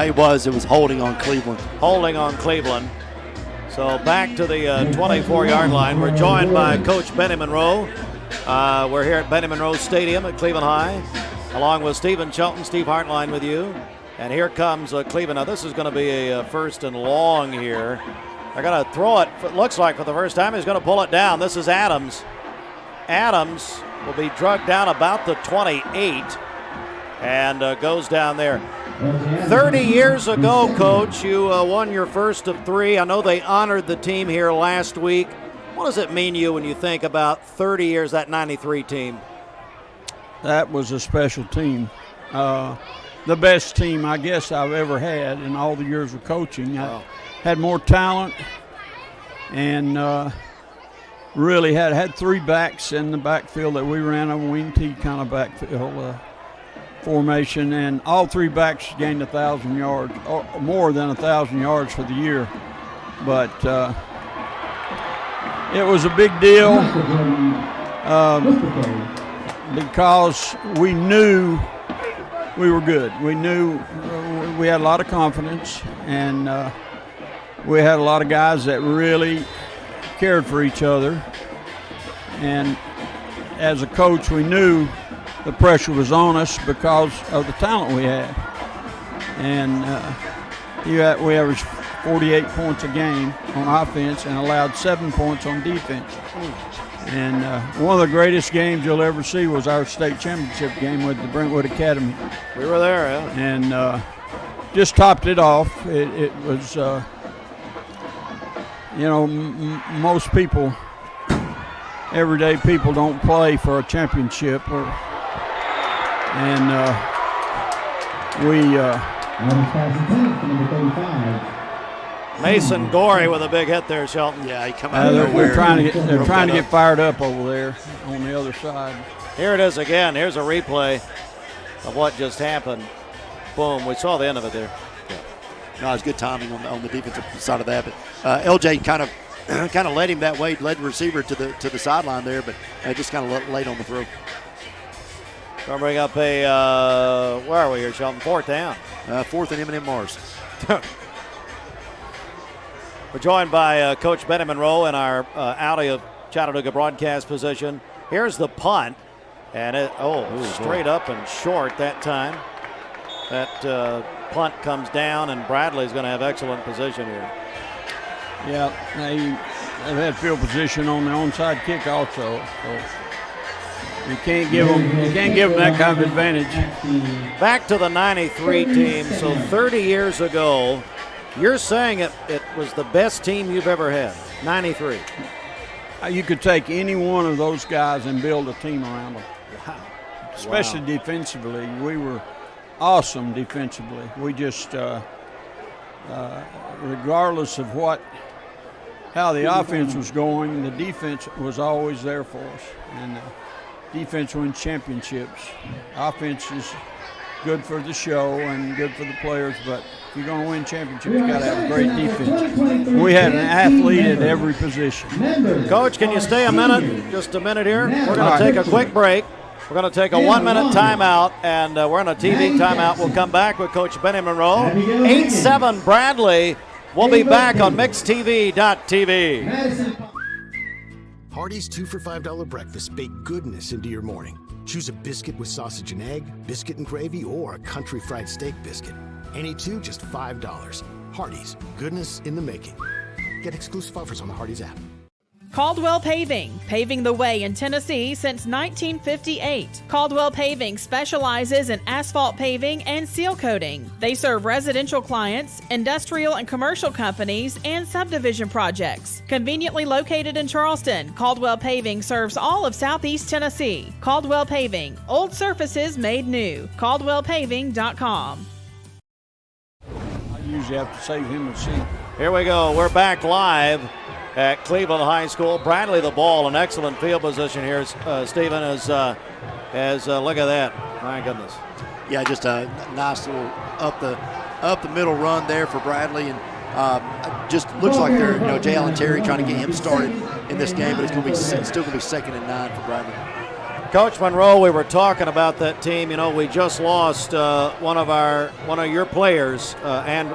S8: It was holding on Cleveland.
S1: Holding on Cleveland. So back to the 24-yard line. We're joined by Coach Benny Monroe. We're here at Benny Monroe Stadium at Cleveland High, along with Stephen Shelton, Steve Hartline with you. And here comes Cleveland. Now this is going to be a 1st and long here. They're going to throw it, looks like for the first time. He's going to pull it down. This is Adams. Adams will be drugged down about the 28 and goes down there. 30 years ago, Coach, you won your first of 3. I know they honored the team here last week. What does it mean to you when you think about 30 years, that 93 team?
S14: That was a special team. The best team I guess I've ever had in all the years of coaching.
S1: Wow.
S14: I had more talent and really had 3 backs in the backfield that we ran a wing T kind of backfield formation, and all 3 backs gained 1,000 yards, or more than 1,000 yards for the year. But it was a big deal because we knew we were good. We knew we had a lot of confidence, and we had a lot of guys that really cared for each other. And as a coach, we knew the pressure was on us because of the talent we had. And we averaged 48 points a game on offense and allowed 7 points on defense. And one of the greatest games you'll ever see was our state championship game with the Brentwood Academy.
S1: We were there, yeah.
S14: And just topped it off. It was, most people, everyday people don't play for a championship.
S1: Mason Gorey with a big hit there, Shelton.
S8: Yeah, he come out of
S14: they're
S8: nowhere.
S14: trying to get fired up over there on the other side.
S1: Here it is again. Here's a replay of what just happened. Boom, we saw the end of it there.
S8: Yeah. No, it was good timing on the defensive side of that. But LJ kind of led him that way, led the receiver to the sideline there, but just kind of late on the throw.
S1: Going to bring up a, where are we here, Shelton? 4th down.
S8: 4th and M&M Mars.
S1: We're joined by Coach Benny Monroe in our Audi of Chattanooga broadcast position. Here's the punt, and straight up and short that time. That punt comes down, and Bradley's going to have excellent position here.
S14: Yeah, they've had field position on the onside kick also. So you can't give them that kind of advantage.
S1: Back to the 93 team. So 30 years ago, you're saying it was the best team you've ever had, 93.
S14: You could take any one of those guys and build a team around them.
S1: Wow.
S14: Especially defensively. We were awesome defensively. We just, regardless of how the offense was going, the defense was always there for us. And defense wins championships. Offense is good for the show and good for the players, but if you're going to win championships, you got to have a great defense. We had an athlete at every position.
S1: Coach, can you stay a minute? Just a minute here. We're going to take a quick break. We're going to take a 1-minute timeout, and we're on a TV timeout. We'll come back with Coach Benny Monroe. 8-7 Bradley. We'll be back on MixedTV.tv.
S15: Hardee's 2 for $5 breakfast bake goodness into your morning. Choose a biscuit with sausage and egg, biscuit and gravy, or a country fried steak biscuit. Any 2, just $5. Hardee's, goodness in the making. Get exclusive offers on the Hardee's app.
S2: Caldwell Paving, paving the way in Tennessee since 1958. Caldwell Paving specializes in asphalt paving and seal coating. They serve residential clients, industrial and commercial companies, and subdivision projects. Conveniently located in Charleston, Caldwell Paving serves all of Southeast Tennessee. Caldwell Paving, old surfaces made new. CaldwellPaving.com.
S14: I usually have to save him a seat.
S1: Here we go. We're back live at Cleveland High School. Bradley the ball, an excellent field position here, Stephen, as look at that. My goodness.
S8: Yeah, just a nice little up the middle run there for Bradley, and just looks like they're Jay Allen Terry trying to get him started in this game, but it's still going to be 2nd and 9 for Bradley.
S1: Coach Monroe, we were talking about that team. We just lost one of your players, and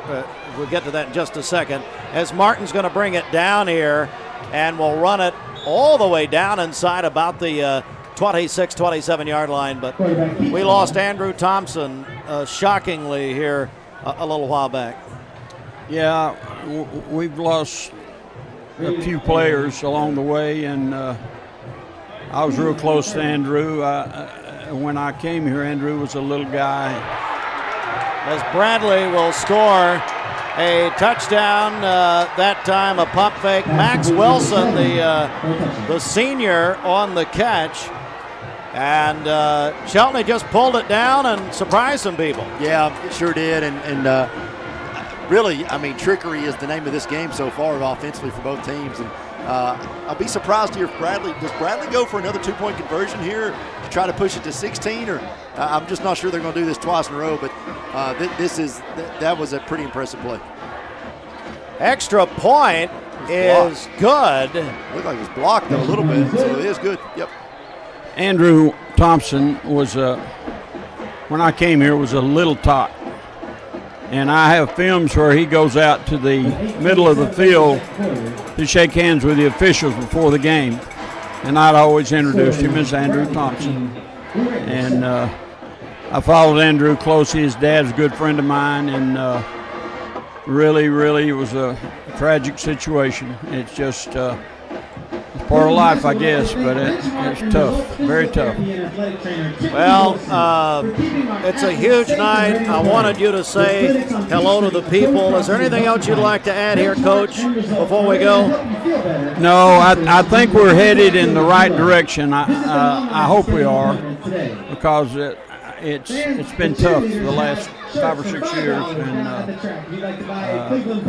S1: we'll get to that in just a second. As Martin's going to bring it down here, and we'll run it all the way down inside about the 26, 27-yard line. But we lost Andrew Thompson shockingly here a little while back.
S14: Yeah, we've lost a few players along the way, and I was real close to Andrew. When I came here, Andrew was a little guy.
S1: As Bradley will score a touchdown, that time a pump fake. Max Wilson, the senior, on the catch. And Shelton just pulled it down and surprised some people.
S8: Yeah, it sure did. And really, I mean, trickery is the name of this game so far offensively for both teams. And I'll be surprised here if does Bradley go for another 2-point conversion here to try to push it to 16? Or I'm just not sure they're going to do this twice in a row. But that was a pretty impressive play.
S1: Extra point is good.
S8: Looked like it was blocked though a little bit, so it is good. Yep.
S14: Andrew Thompson was when I came here, was a little tot. And I have films where he goes out to the middle of the field to shake hands with the officials before the game. And I'd always introduce him as Andrew Thompson. And I followed Andrew closely. His dad's a good friend of mine. And really, it was a tragic situation. It's just it's part of life, I guess, but it's tough, very tough.
S1: Well, it's a huge night. I wanted you to say hello to the people. Is there anything else you'd like to add here, Coach, before we go?
S14: No, I think we're headed in the right direction. I hope we are, because it's been tough for the last 5 or 6 years, and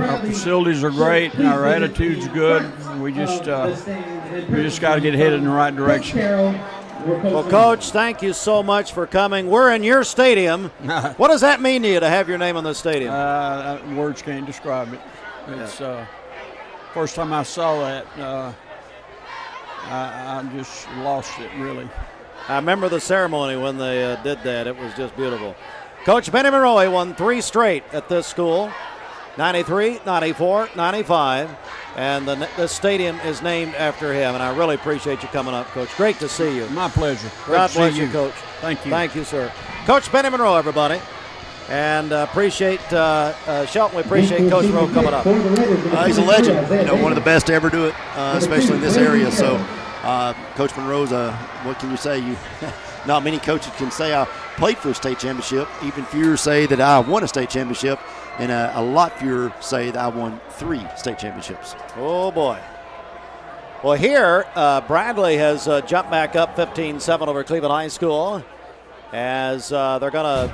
S14: our facilities are great, and our attitude's good. We just got to get headed in the right direction.
S1: Well, Coach, thank you so much for coming. We're in your stadium. What does that mean to you to have your name on the stadium?
S14: Words can't describe it. It's first time I saw that, I just lost it, really.
S1: I remember the ceremony when they did that. It was just beautiful. Coach Benny Monroe won 3 straight at this school, 93, 94, 95, and the stadium is named after him, and I really appreciate you coming up, Coach. Great to see you.
S14: My pleasure.
S1: God bless you, Coach.
S14: Thank you.
S1: Thank you, sir. Coach Benny Monroe, everybody. And appreciate Shelton. We appreciate Coach Monroe coming up.
S8: He's a legend. One of the best to ever do it, especially in this area. So Coach Monroe's what can you say? Not many coaches can say I played for a state championship. Even fewer say that I won a state championship, and a lot fewer say that I won 3 state championships.
S1: Oh, boy. Well, here, Bradley has jumped back up 15-7 over Cleveland High School as they're going to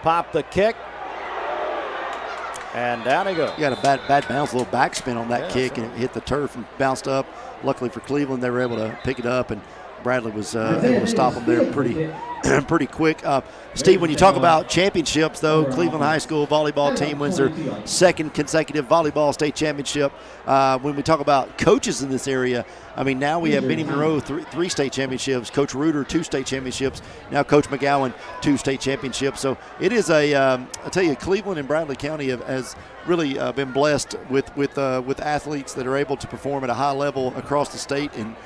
S1: pop the kick. And down he goes.
S8: You got a bad bounce, a little backspin on that kick, and it hit the turf and bounced up. Luckily for Cleveland, they were able to pick it up, and Bradley was able to stop them there pretty quick. Steve, when you talk about championships, though, Cleveland High School volleyball team wins their 2nd consecutive volleyball state championship. When we talk about coaches in this area, I mean, now we have Benny Monroe, 3 state championships, Coach Reuter, 2 state championships, now Coach McGowan, 2 state championships. So it is I tell you, Cleveland and Bradley County has really been blessed with athletes that are able to perform at a high level across the state, and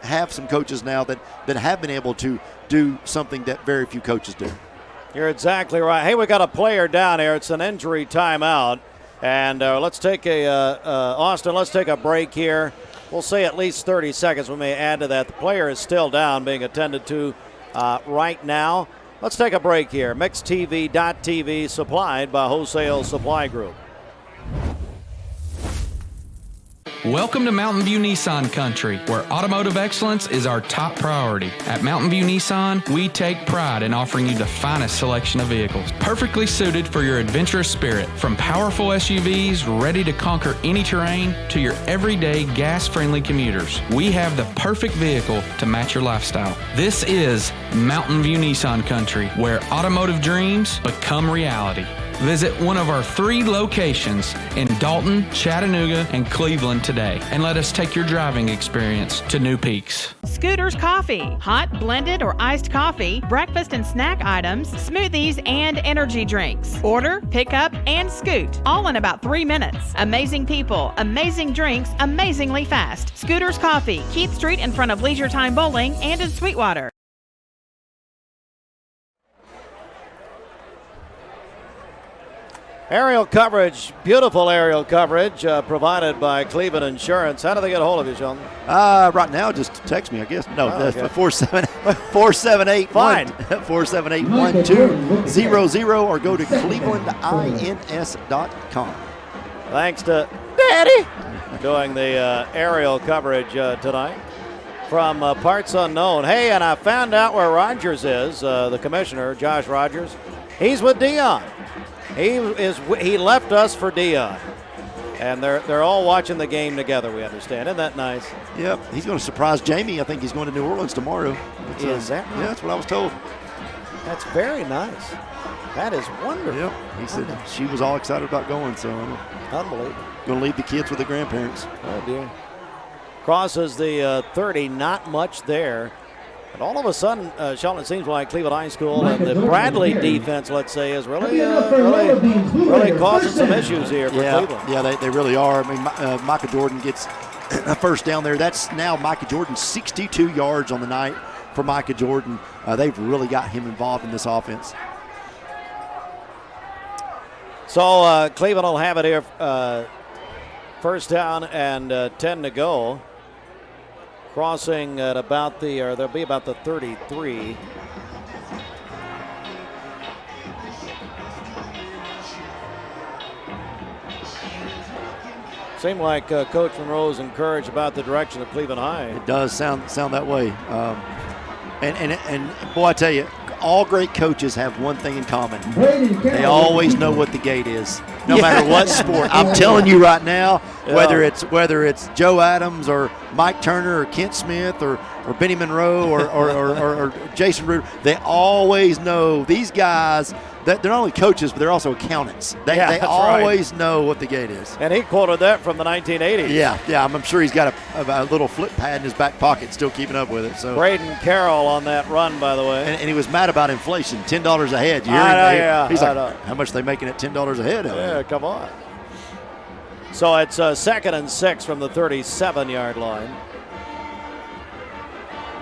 S8: have some coaches now that have been able to do something that very few coaches do.
S1: You're exactly right. Hey, we got a player down here. It's an injury timeout. And let's take Austin, let's take a break here. We'll say at least 30 seconds. We may add to that. The player is still down, being attended to right now. Let's take a break here. MixTV.tv, supplied by Wholesale Supply Group.
S17: Welcome to Mountain View Nissan Country, where automotive excellence is our top priority. At Mountain View Nissan, we take pride in offering you the finest selection of vehicles, perfectly suited for your adventurous spirit. From powerful SUVs ready to conquer any terrain to your everyday gas-friendly commuters, we have the perfect vehicle to match your lifestyle. This is Mountain View Nissan Country, where automotive dreams become reality. Visit one of our 3 locations in Dalton, Chattanooga, and Cleveland today, and let us take your driving experience to new peaks.
S2: Scooters Coffee. Hot, blended, or iced coffee, breakfast and snack items, smoothies, and energy drinks. Order, pick up, and scoot, all in about 3 minutes. Amazing people, amazing drinks, amazingly fast. Scooters Coffee, Keith Street in front of Leisure Time Bowling and in Sweetwater.
S1: Aerial coverage, beautiful aerial coverage provided by Cleveland Insurance. How do they get a hold of you, Sean?
S8: Right now, just text me, I guess. No,
S1: okay.
S8: 478
S1: Fine.
S8: 478-1200 or go to clevelandins.com.
S1: Thanks to Daddy doing the aerial coverage tonight from parts unknown. Hey, and I found out where Rogers is, the commissioner, Josh Rogers. He's with Dion. He left us for Dion. And they're all watching the game together, we understand. Isn't that nice?
S8: Yep, he's going to surprise Jamie. I think he's going to New Orleans tomorrow.
S1: Is that right?
S8: Yeah, that's what I was told.
S1: That's very nice. That is wonderful.
S8: Yep, he said she was all excited about going, so
S1: unbelievable.
S8: Going to leave the kids with the grandparents.
S1: Oh, dear. Crosses the 30, not much there. But all of a sudden, Sheldon, it seems like Cleveland High School and the Bradley defense, let's say, is really causing some issues here for Cleveland.
S8: Yeah, they really are. I mean, Micah Jordan gets a first down there. That's now Micah Jordan, 62 yards on the night for Micah Jordan. They've really got him involved in this offense.
S1: So Cleveland will have it here, first down and 10 to go. Crossing at about they'll be about the 33. Seemed like Coach Monroe is encouraged about the direction of Cleveland High.
S8: It does sound that way. And boy, I tell you, all great coaches have one thing in common. They always know what the gate is, no matter what sport. I'm telling you right now, whether it's Joe Adams or Mike Turner or Kent Smith or Benny Monroe or Jason Ruder, they always know these guys. They're not only coaches, but they're also accountants. They always know what the gate is.
S1: And he quoted that from the 1980s.
S8: Yeah, I'm sure he's got a little flip pad in his back pocket, still keeping up with it. So
S1: Braden Carroll on that run, by the way.
S8: And he was mad about inflation, $10 a head. You hear him? He's like, how much are they making at $10 a head?
S1: Yeah, come on. So it's 2nd and 6 from the 37-yard line.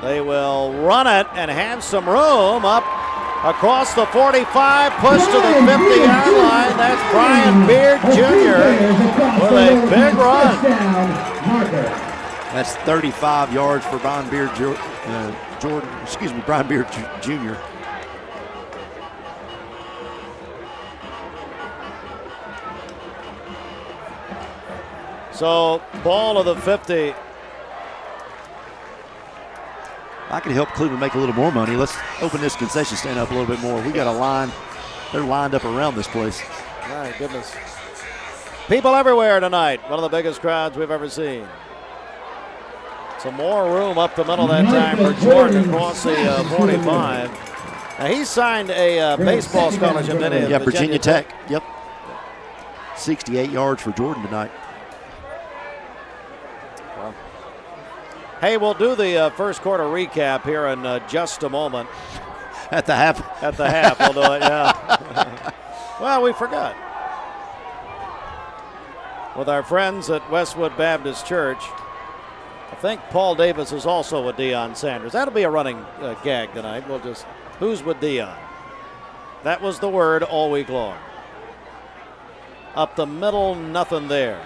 S1: They will run it and have some room up across the 45, push to the 50-yard line. That's Brian Beard Jr. with a big run.
S8: That's 35 yards for Brian Beard Brian Beard Jr.
S1: So ball of the 50.
S8: I could help Cleveland make a little more money. Let's open this concession stand up a little bit more. We got a line. They're lined up around this place.
S1: My goodness. People everywhere tonight. One of the biggest crowds we've ever seen. Some more room up the middle that time for Jordan across the 45. Now he signed a baseball scholarship, didn't he?
S8: Yeah, Virginia Tech. Yep. 68 yards for Jordan tonight.
S1: Hey, we'll do the first quarter recap here in just a moment.
S8: At the half.
S1: At the half, we'll do it, yeah. Well, we forgot. With our friends at Westwood Baptist Church, I think Paul Davis is also with Deion Sanders. That'll be a running gag tonight. We'll just, who's with Deion? That was the word all week long. Up the middle, nothing there.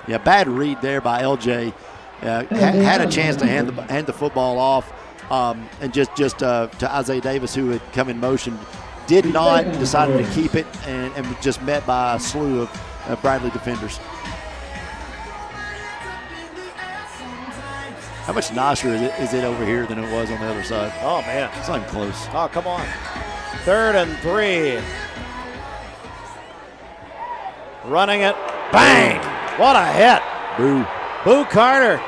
S8: Yeah, bad read there by LJ. Had a chance to hand the football off, and just to Isaiah Davis, who had come in motion, did not, decided to keep it, and was just met by a slew of Bradley defenders. How much nicer is it over here than it was on the other side?
S1: Oh, man.
S8: It's not even close.
S1: Oh, come on. 3rd and 3. Running it. Bang! What a hit.
S8: Boo.
S1: Boo Carter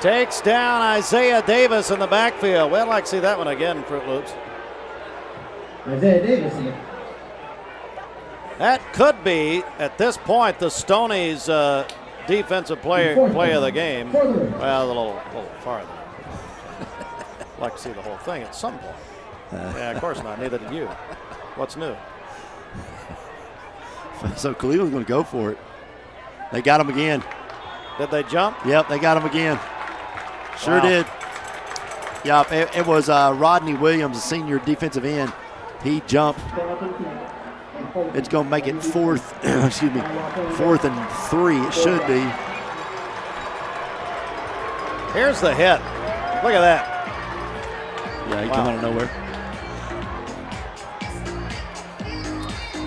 S1: takes down Isaiah Davis in the backfield. Well, I'd like to see that one again, Fruit Loops.
S7: Isaiah Davis.
S1: That could be, at this point, the Stonies' defensive play of the game. Well, a little farther. I'd like to see the whole thing at some point. Yeah, of course not. Neither did you. What's new?
S8: So Cleveland's going to go for it. They got him again.
S1: Did they jump?
S8: Yep, they got him again. Sure did. Yep, it was Rodney Williams, a senior defensive end. He jumped. It's going to make it fourth, excuse me, 4th and 3. It should be.
S1: Here's the hit. Look at that.
S8: Yeah, he came out of nowhere.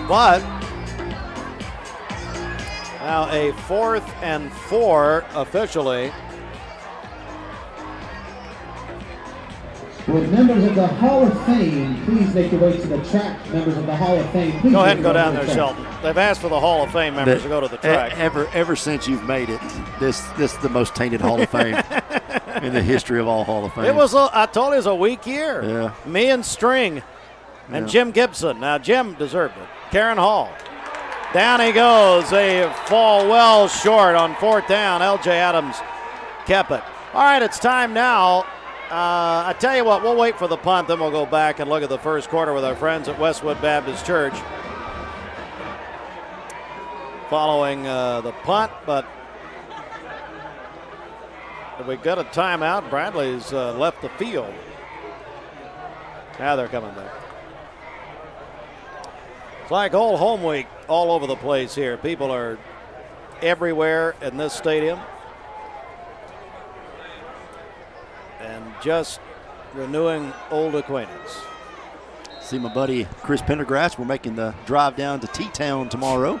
S1: But now a 4th and 4 officially.
S7: With members of the Hall of Fame, please make your way to the track. Members of the Hall of Fame, please.
S1: Go ahead and go down there, Shelton. They've asked for the Hall of Fame members to go to the track.
S8: Ever since you've made it, this is the most tainted Hall of Fame in the history of all Hall of Fame.
S1: It was, I told you, it was a weak year.
S8: Yeah.
S1: Me and String and Jim Gibson. Now, Jim deserved it. Karen Hall. Down he goes. They fall well short on 4th down. L.J. Adams kept it. All right, it's time now. I tell you what, we'll wait for the punt, then we'll go back and look at the first quarter with our friends at Westwood Baptist Church. Following the punt, but we got a timeout. Bradley's left the field. Now they're coming back. It's like old home week all over the place here. People are everywhere in this stadium. And just renewing old acquaintance.
S8: See my buddy Chris Pendergrass. We're making the drive down to T-Town tomorrow.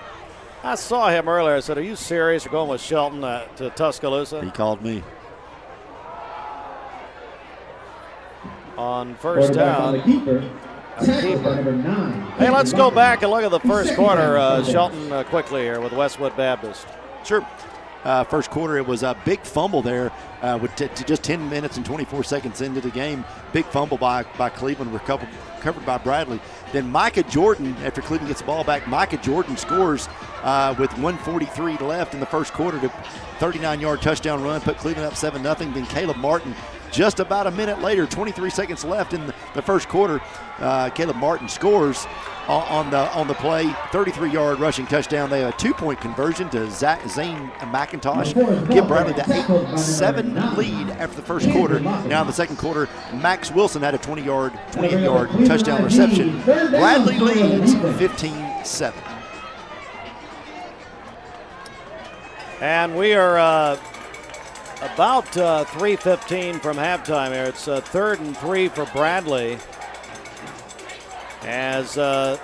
S1: I saw him earlier. I said, "Are you serious? You're going with Shelton to Tuscaloosa?"
S8: He called me.
S1: On first down.
S7: The keeper. Number 9.
S1: Hey, let's go back and look at the first quarter, Shelton, quickly here with Westwood Baptist.
S8: Sure. First quarter, it was a big fumble there with just 10 minutes and 24 seconds into the game. Big fumble by Cleveland, recovered by Bradley. Then Micah Jordan, after Cleveland gets the ball back, Micah Jordan scores with 1:43 left in the first quarter to 39-yard touchdown run, put Cleveland up 7-0. Then Caleb Martin, just about a minute later, 23 seconds left in the first quarter, Caleb Martin scores on the play, 33-yard rushing touchdown. They have a 2-point conversion to Zane McIntosh. Give Bradley the 8-7 lead after the first quarter. Now in the second quarter, Max Wilson had a 28-yard touchdown reception. Bradley leads 15-7.
S1: And we are about 3:15 from halftime here. It's 3rd and 3 for Bradley. As the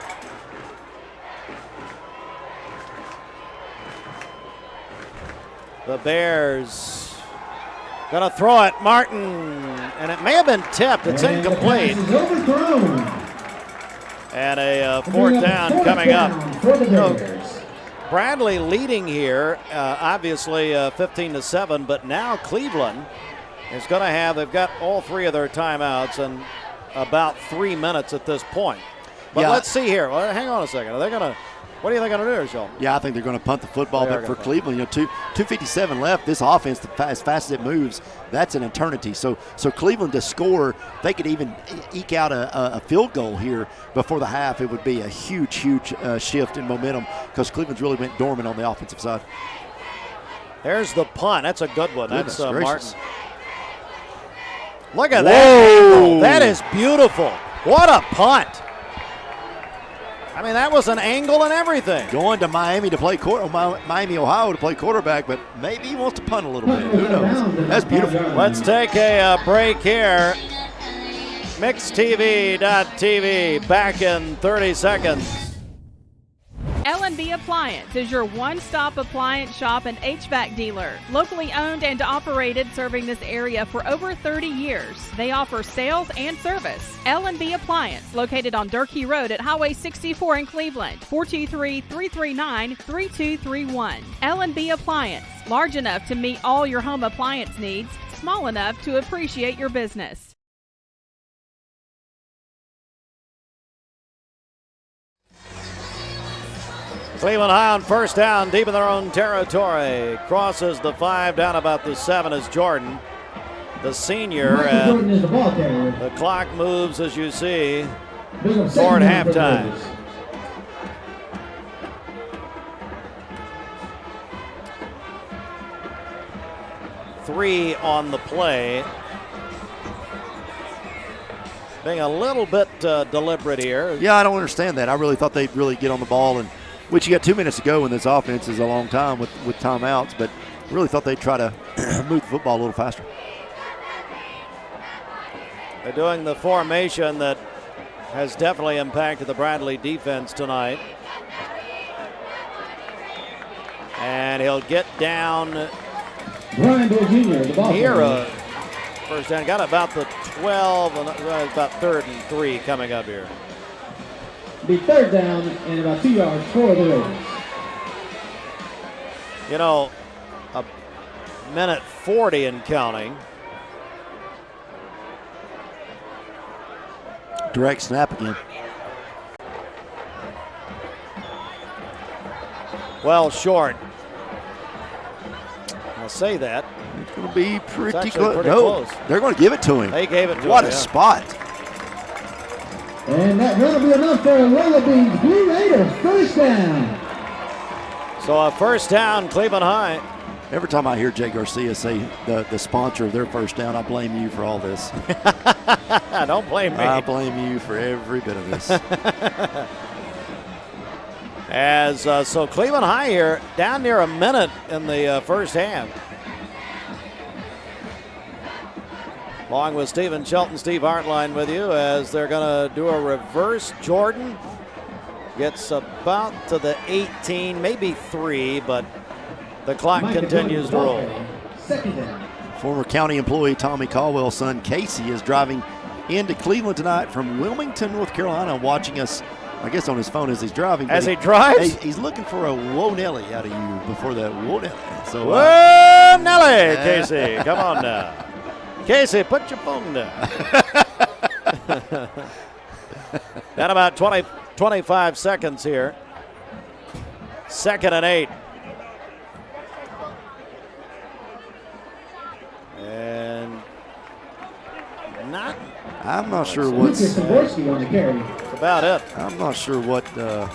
S1: Bears gonna throw it. Martin, and it may have been tipped. It's incomplete. And a 4th down coming up. Bradley leading here, obviously 15-7, but now Cleveland is going to have, they've got all 3 of their timeouts and about 3 minutes at this point. But let's see here. Well, hang on a second. Are they going to, what do you think they're going to do, Sean?
S8: Yeah, I think they're going to punt the football, but for Cleveland, 2:57 left. This offense, as fast as it moves, that's an eternity. So Cleveland to score, they could even eke out a field goal here before the half. It would be a huge shift in momentum because Cleveland's really went dormant on the offensive side.
S1: There's the punt. That's a good one.
S8: Goodness
S1: That's
S8: gracious.
S1: Martin. Look at that. That is beautiful. What a punt. I mean, that was an angle and everything.
S8: Going to Miami to play Miami, Ohio to play quarterback, but maybe he wants to punt a little bit. Who knows? That's beautiful.
S1: Let's take a break here. MixTV.tv back in 30 seconds.
S2: L&B Appliance is your one-stop appliance shop and HVAC dealer. Locally owned and operated, serving this area for over 30 years. They offer sales and service. L&B Appliance, located on Durkee Road at Highway 64 in Cleveland, 423-339-3231. L&B Appliance, large enough to meet all your home appliance needs, small enough to appreciate your business.
S1: Cleveland High on first down, deep in their own territory. Crosses the 5, down about the 7 is Jordan, the senior. And the clock moves, as you see, toward halftime. Three on the play. being a little bit deliberate here.
S8: Yeah, I don't understand that. I really thought they'd really get on the ball, and which you got 2 minutes to go in this offense is a long time with timeouts, but really thought they'd try to move the football a little faster.
S1: They're doing the formation that has definitely impacted the Bradley defense tonight. And he'll get down
S7: Brian Jr., the ball
S1: here. First down, got about the 12, and about 3rd and 3 coming up here.
S7: Be 3rd down and about 2 yards for the Raiders.
S1: You know, a minute 40 and counting.
S8: Direct snap again.
S1: Well short. I'll say that.
S8: It's going to be pretty
S1: close.
S8: No, they're going to give it to him.
S1: They gave it to him.
S8: What a spot.
S7: And that run will be enough for Wallabies Blue Raiders. First down.
S1: So a first down, Cleveland High.
S8: Every time I hear Jay Garcia say the sponsor of their first down, I blame you for all this.
S1: Don't blame me.
S8: I blame you for every bit of this.
S1: So Cleveland High here, down near a minute in the first half. Along with Stephen Shelton, Steve Hartline with you as they're going to do a reverse. Jordan gets about to the 18, maybe 3, but the clock continues to roll.
S8: Former county employee Tommy Caldwell's son Casey is driving into Cleveland tonight from Wilmington, North Carolina, watching us, I guess, on his phone as he's driving.
S1: As he drives?
S8: He's looking for a Whoa Nelly out of you before that Whoa Nelly. So,
S1: Whoa Nelly, Casey, come on now. Casey, put your phone down. Got about 25 seconds here. 2nd and 8. And
S8: I'm not sure what's
S1: about it.
S8: I'm not sure what the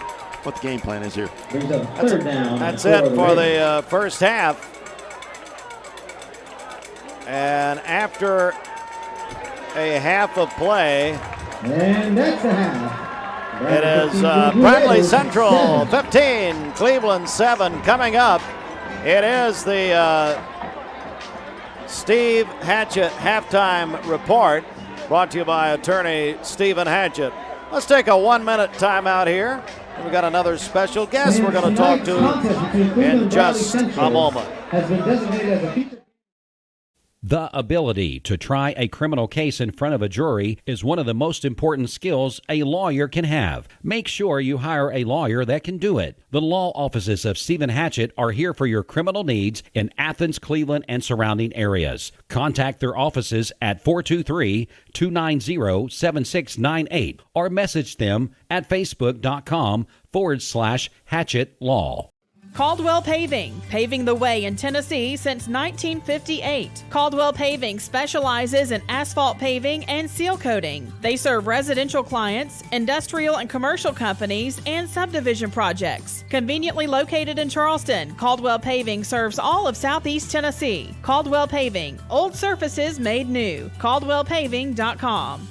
S8: game plan is here.
S1: That's it for the first half. And after a half of play,
S7: and that's a half.
S1: It is Bradley Central 15, Cleveland 7 coming up. It is the Steve Hatchett halftime report brought to you by attorney Stephen Hatchett. Let's take a 1-minute timeout here. And we've got another special guest we're going to talk to in just a moment.
S7: Has been designated as a feature.
S19: The ability to try a criminal case in front of a jury is one of the most important skills a lawyer can have. Make sure you hire a lawyer that can do it. The law offices of Stephen Hatchett are here for your criminal needs in Athens, Cleveland, and surrounding areas. Contact their offices at 423-290-7698 or message them at facebook.com/Hatchett Law.
S2: Caldwell Paving, paving the way in Tennessee since 1958. Caldwell Paving specializes in asphalt paving and seal coating. They serve residential clients, industrial and commercial companies, and subdivision projects. Conveniently located in Charleston, Caldwell Paving serves all of Southeast Tennessee. Caldwell Paving, old surfaces made new. CaldwellPaving.com.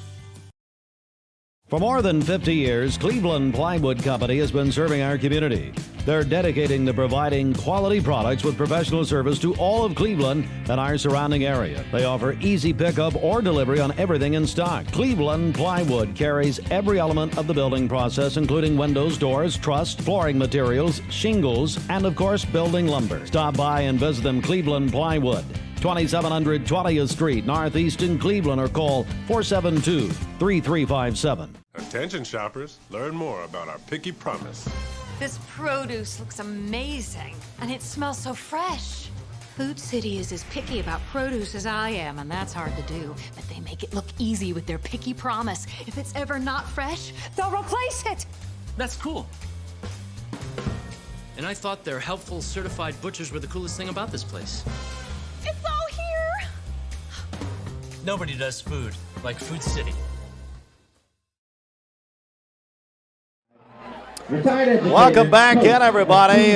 S21: For more than 50 years, Cleveland Plywood Company has been serving our community. They're dedicating to providing quality products with professional service to all of Cleveland and our surrounding area. They offer easy pickup or delivery on everything in stock. Cleveland Plywood carries every element of the building process, including windows, doors, truss, flooring materials, shingles, and of course, building lumber. Stop by and visit them. Cleveland Plywood, 2700 20th Street, Northeast in Cleveland, or call 472-3357.
S22: Attention shoppers, learn more about our Picky Promise.
S23: This produce looks amazing, and it smells so fresh. Food City is as picky about produce as I am, and that's hard to do. But they make it look easy with their Picky Promise. If it's ever not fresh, they'll replace it.
S9: That's cool. And I thought their helpful certified butchers were the coolest thing about this place.
S23: It's all here.
S9: Nobody does food like Food City.
S1: Welcome back in, everybody.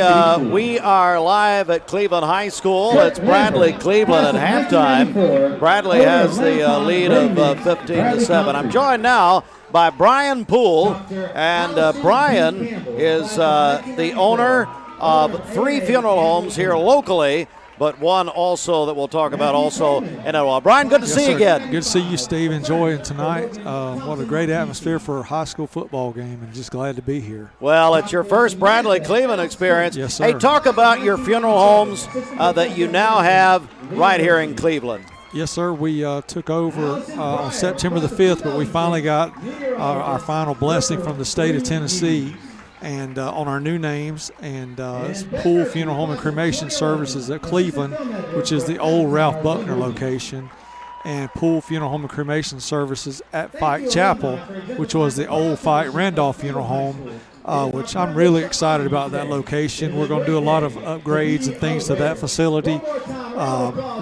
S1: We are live at Cleveland High School. It's Bradley Cleveland at halftime. Bradley has the lead of 15-7. I'm joined now by Brian Poole, and Brian is the owner of 3 funeral homes here locally, but one also that we'll talk about also in a while. Brian, good to see you again.
S10: Good to see you, Steve. Enjoying tonight. What a great atmosphere for a high school football game, and just glad to be here.
S1: Well, it's your first Bradley Cleveland experience.
S10: Yes, sir.
S1: Hey, talk about your funeral homes that you now have right here in Cleveland.
S10: Yes, sir. We took over on September the 5th, but we finally got our final blessing from the state of Tennessee and on our new names, and it's Poole Funeral Home and Cremation Services at Cleveland, which is the old Ralph Buckner location, and Poole Funeral Home and Cremation Services at Fike Chapel, which was the old Fike Randolph Funeral Home, which I'm really excited about that location. We're going to do a lot of upgrades and things to that facility.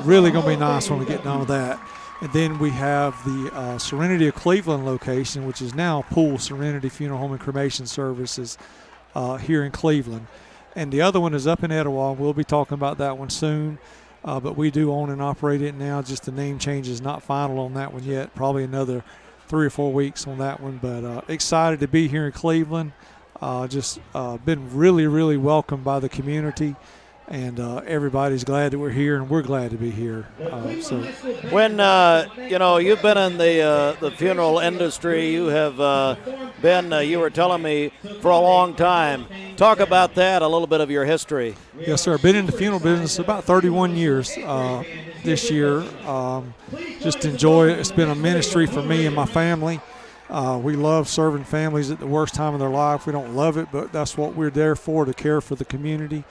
S10: Really going to be nice when we get done with that. And then we have the Serenity of Cleveland location, which is now Poole Serenity Funeral Home and Cremation Services here in Cleveland. And the other one is up in Etowah. We'll be talking about that one soon. But we do own and operate it now. Just the name change is not final on that one yet. Probably another 3 or 4 weeks on that one. But excited to be here in Cleveland. Just been really, really welcomed by the community. And everybody's glad that we're here, and we're glad to be here.
S1: When you've been in the funeral industry, you have been, you were telling me, for a long time. Talk about that, a little bit of your history.
S10: Yes, sir. Been in the funeral business about 31 years this year. Just enjoy it. It's been a ministry for me and my family. We love serving families at the worst time of their life. We don't love it, but that's what we're there for, to care for the community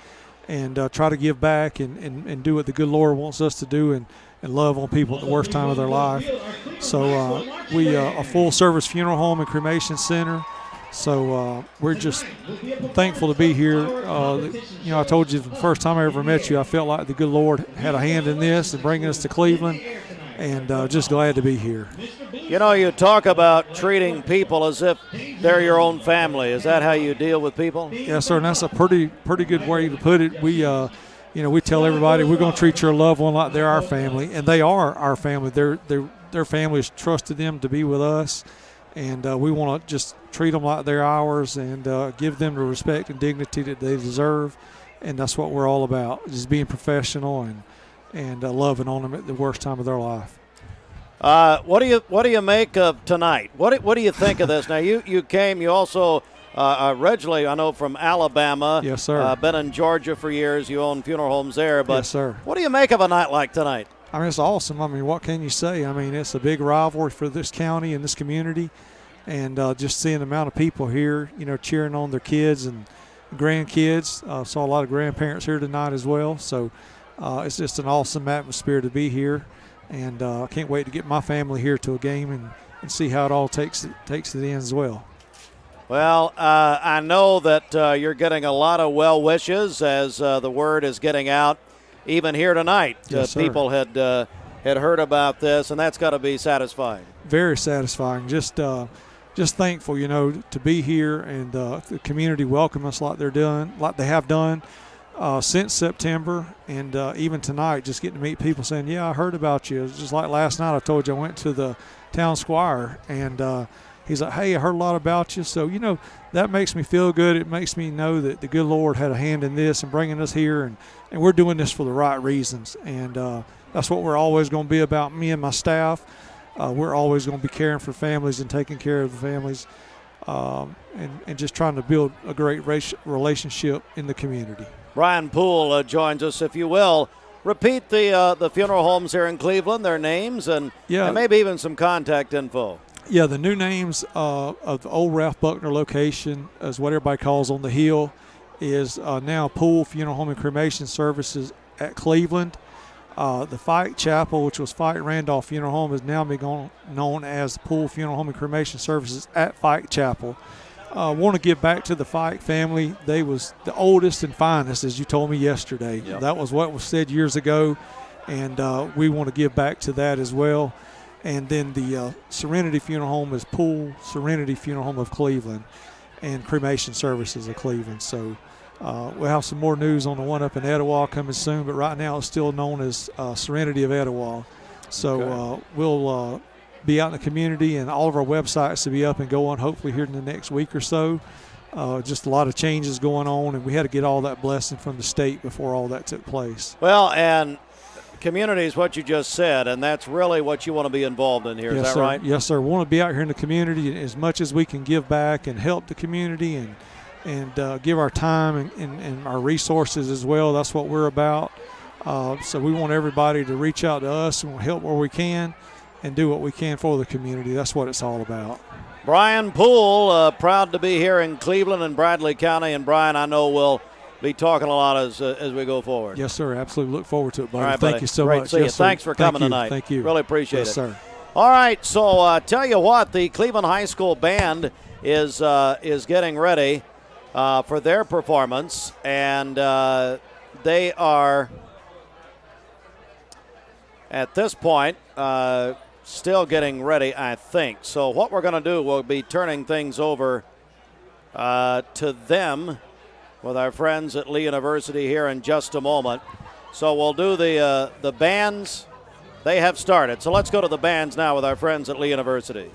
S10: and try to give back and do what the good Lord wants us to do and love on people at the worst time of their life. So we a full-service funeral home and cremation center. So we're just thankful to be here. I told you the first time I ever met you, I felt like the good Lord had a hand in this and bringing us to Cleveland, and just glad to be here.
S1: You talk about treating people as if they're your own family. Is that how you deal with people?
S10: Yes, sir, and that's a pretty good way to put it. We we tell everybody we're going to treat your loved one like they're our family, and they are our family. Their family has trusted them to be with us, and we want to just treat them like they're ours and give them the respect and dignity that they deserve, and that's what we're all about, just being professional and loving on them at the worst time of their life.
S1: What do you make of tonight? What do you think of this? Now you came. You also originally, I know, from Alabama.
S10: Yes, sir.
S1: Been in Georgia for years. You own funeral homes there. But
S10: yes, sir.
S1: What do you make of a night like tonight?
S10: I mean, it's awesome. I mean, what can you say? I mean, it's a big rivalry for this county and this community, and just seeing the amount of people here, cheering on their kids and grandkids. Saw a lot of grandparents here tonight as well. So it's just an awesome atmosphere to be here. And I can't wait to get my family here to a game and see how it all takes it in as well.
S1: Well, I know that you're getting a lot of well wishes as the word is getting out, even here tonight.
S10: Yes,
S1: people had heard about this, and that's got to be satisfying.
S10: Very satisfying. Just thankful, to be here and the community welcome us like they have done. Since September, and even tonight, just getting to meet people saying, yeah, I heard about you. It's just like last night I told you I went to the town squire, and he's like, hey, I heard a lot about you. So, that makes me feel good. It makes me know that the good Lord had a hand in this and bringing us here, and we're doing this for the right reasons. And that's what we're always going to be about, me and my staff. We're always going to be caring for families and taking care of the families and just trying to build a great relationship in the community.
S1: Brian Poole joins us. If you will, repeat the funeral homes here in Cleveland, their names, and maybe even some contact info.
S10: Yeah, the new names of the old Ralph Buckner location, is what everybody calls on the hill, is now Poole Funeral Home and Cremation Services at Cleveland. The Fike Chapel, which was Fike Randolph Funeral Home, is now being known as Poole Funeral Home and Cremation Services at Fike Chapel. Want to give back to the Fike family. They was the oldest and finest, as you told me yesterday.
S1: Yep.
S10: That was what was said years ago, and we want to give back to that as well. And then the Serenity Funeral Home is Poole Serenity Funeral Home of Cleveland. and Cremation Services of Cleveland. So we'll have some more news on the one up in Etowah coming soon, but right now it's still known as Serenity of Etowah. So we'll be out in the community, and all of our websites will be up and going hopefully here in the next week or so. Just a lot of changes going on, and we had to get all that blessing from the state before all that took place.
S1: Well, and community is what you just said, and that's really what you want to be involved in here.
S10: Yes,
S1: is that
S10: sir.
S1: right?
S10: Yes, sir. We want to be out here in the community as much as we can give back and help the community and give our time and our resources as well. That's what we're about. So we want everybody to reach out to us and help where we can and do what we can for the community. That's what it's all about.
S1: Brian Poole, proud to be here in Cleveland and Bradley County. And Brian, I know we'll be talking a lot as we go forward.
S10: Yes, sir. Absolutely. Look forward to it, buddy.
S1: All right,
S10: Thank
S1: buddy.
S10: you so
S1: Great
S10: much.
S1: to see
S10: yes,
S1: you.
S10: sir.
S1: Thanks for coming tonight.
S10: Thank you.
S1: Really appreciate
S10: yes,
S1: it.
S10: Sir.
S1: All right, so tell you what, the Cleveland High School Band is getting ready for their performance, and they are at this point still getting ready, I think. So what we're going to do, we'll be turning things over to them with our friends at Lee University here in just a moment. So we'll do the bands. They have started. So let's go to the bands now with our friends at Lee University.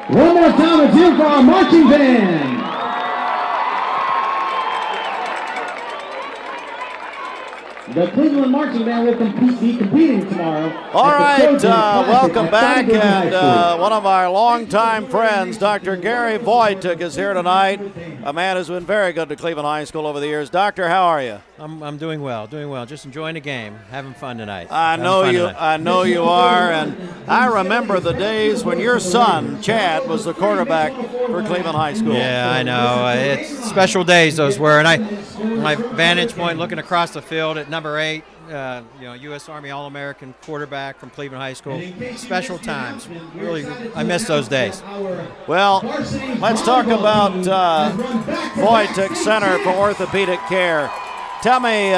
S7: One more time, it's in for our marching band. The Cleveland Marching Band will be competing tomorrow.
S1: All right, welcome back, and one of our longtime friends, Dr. Gary Voituk, is here tonight, a man who's been very good to Cleveland High School over the years. Doctor, how are you?
S11: I'm doing well, just enjoying the game, having fun tonight.
S1: I know you are, and I remember the days when your son, Chad, was the quarterback for Cleveland High School.
S11: Yeah, I know. It's special days those were, and my vantage point looking across the field at number 8, U.S. Army All-American quarterback from Cleveland High School. Special times. Really, I miss those days.
S1: Well, let's talk about Voituk Center for Orthopedic Care. Tell me,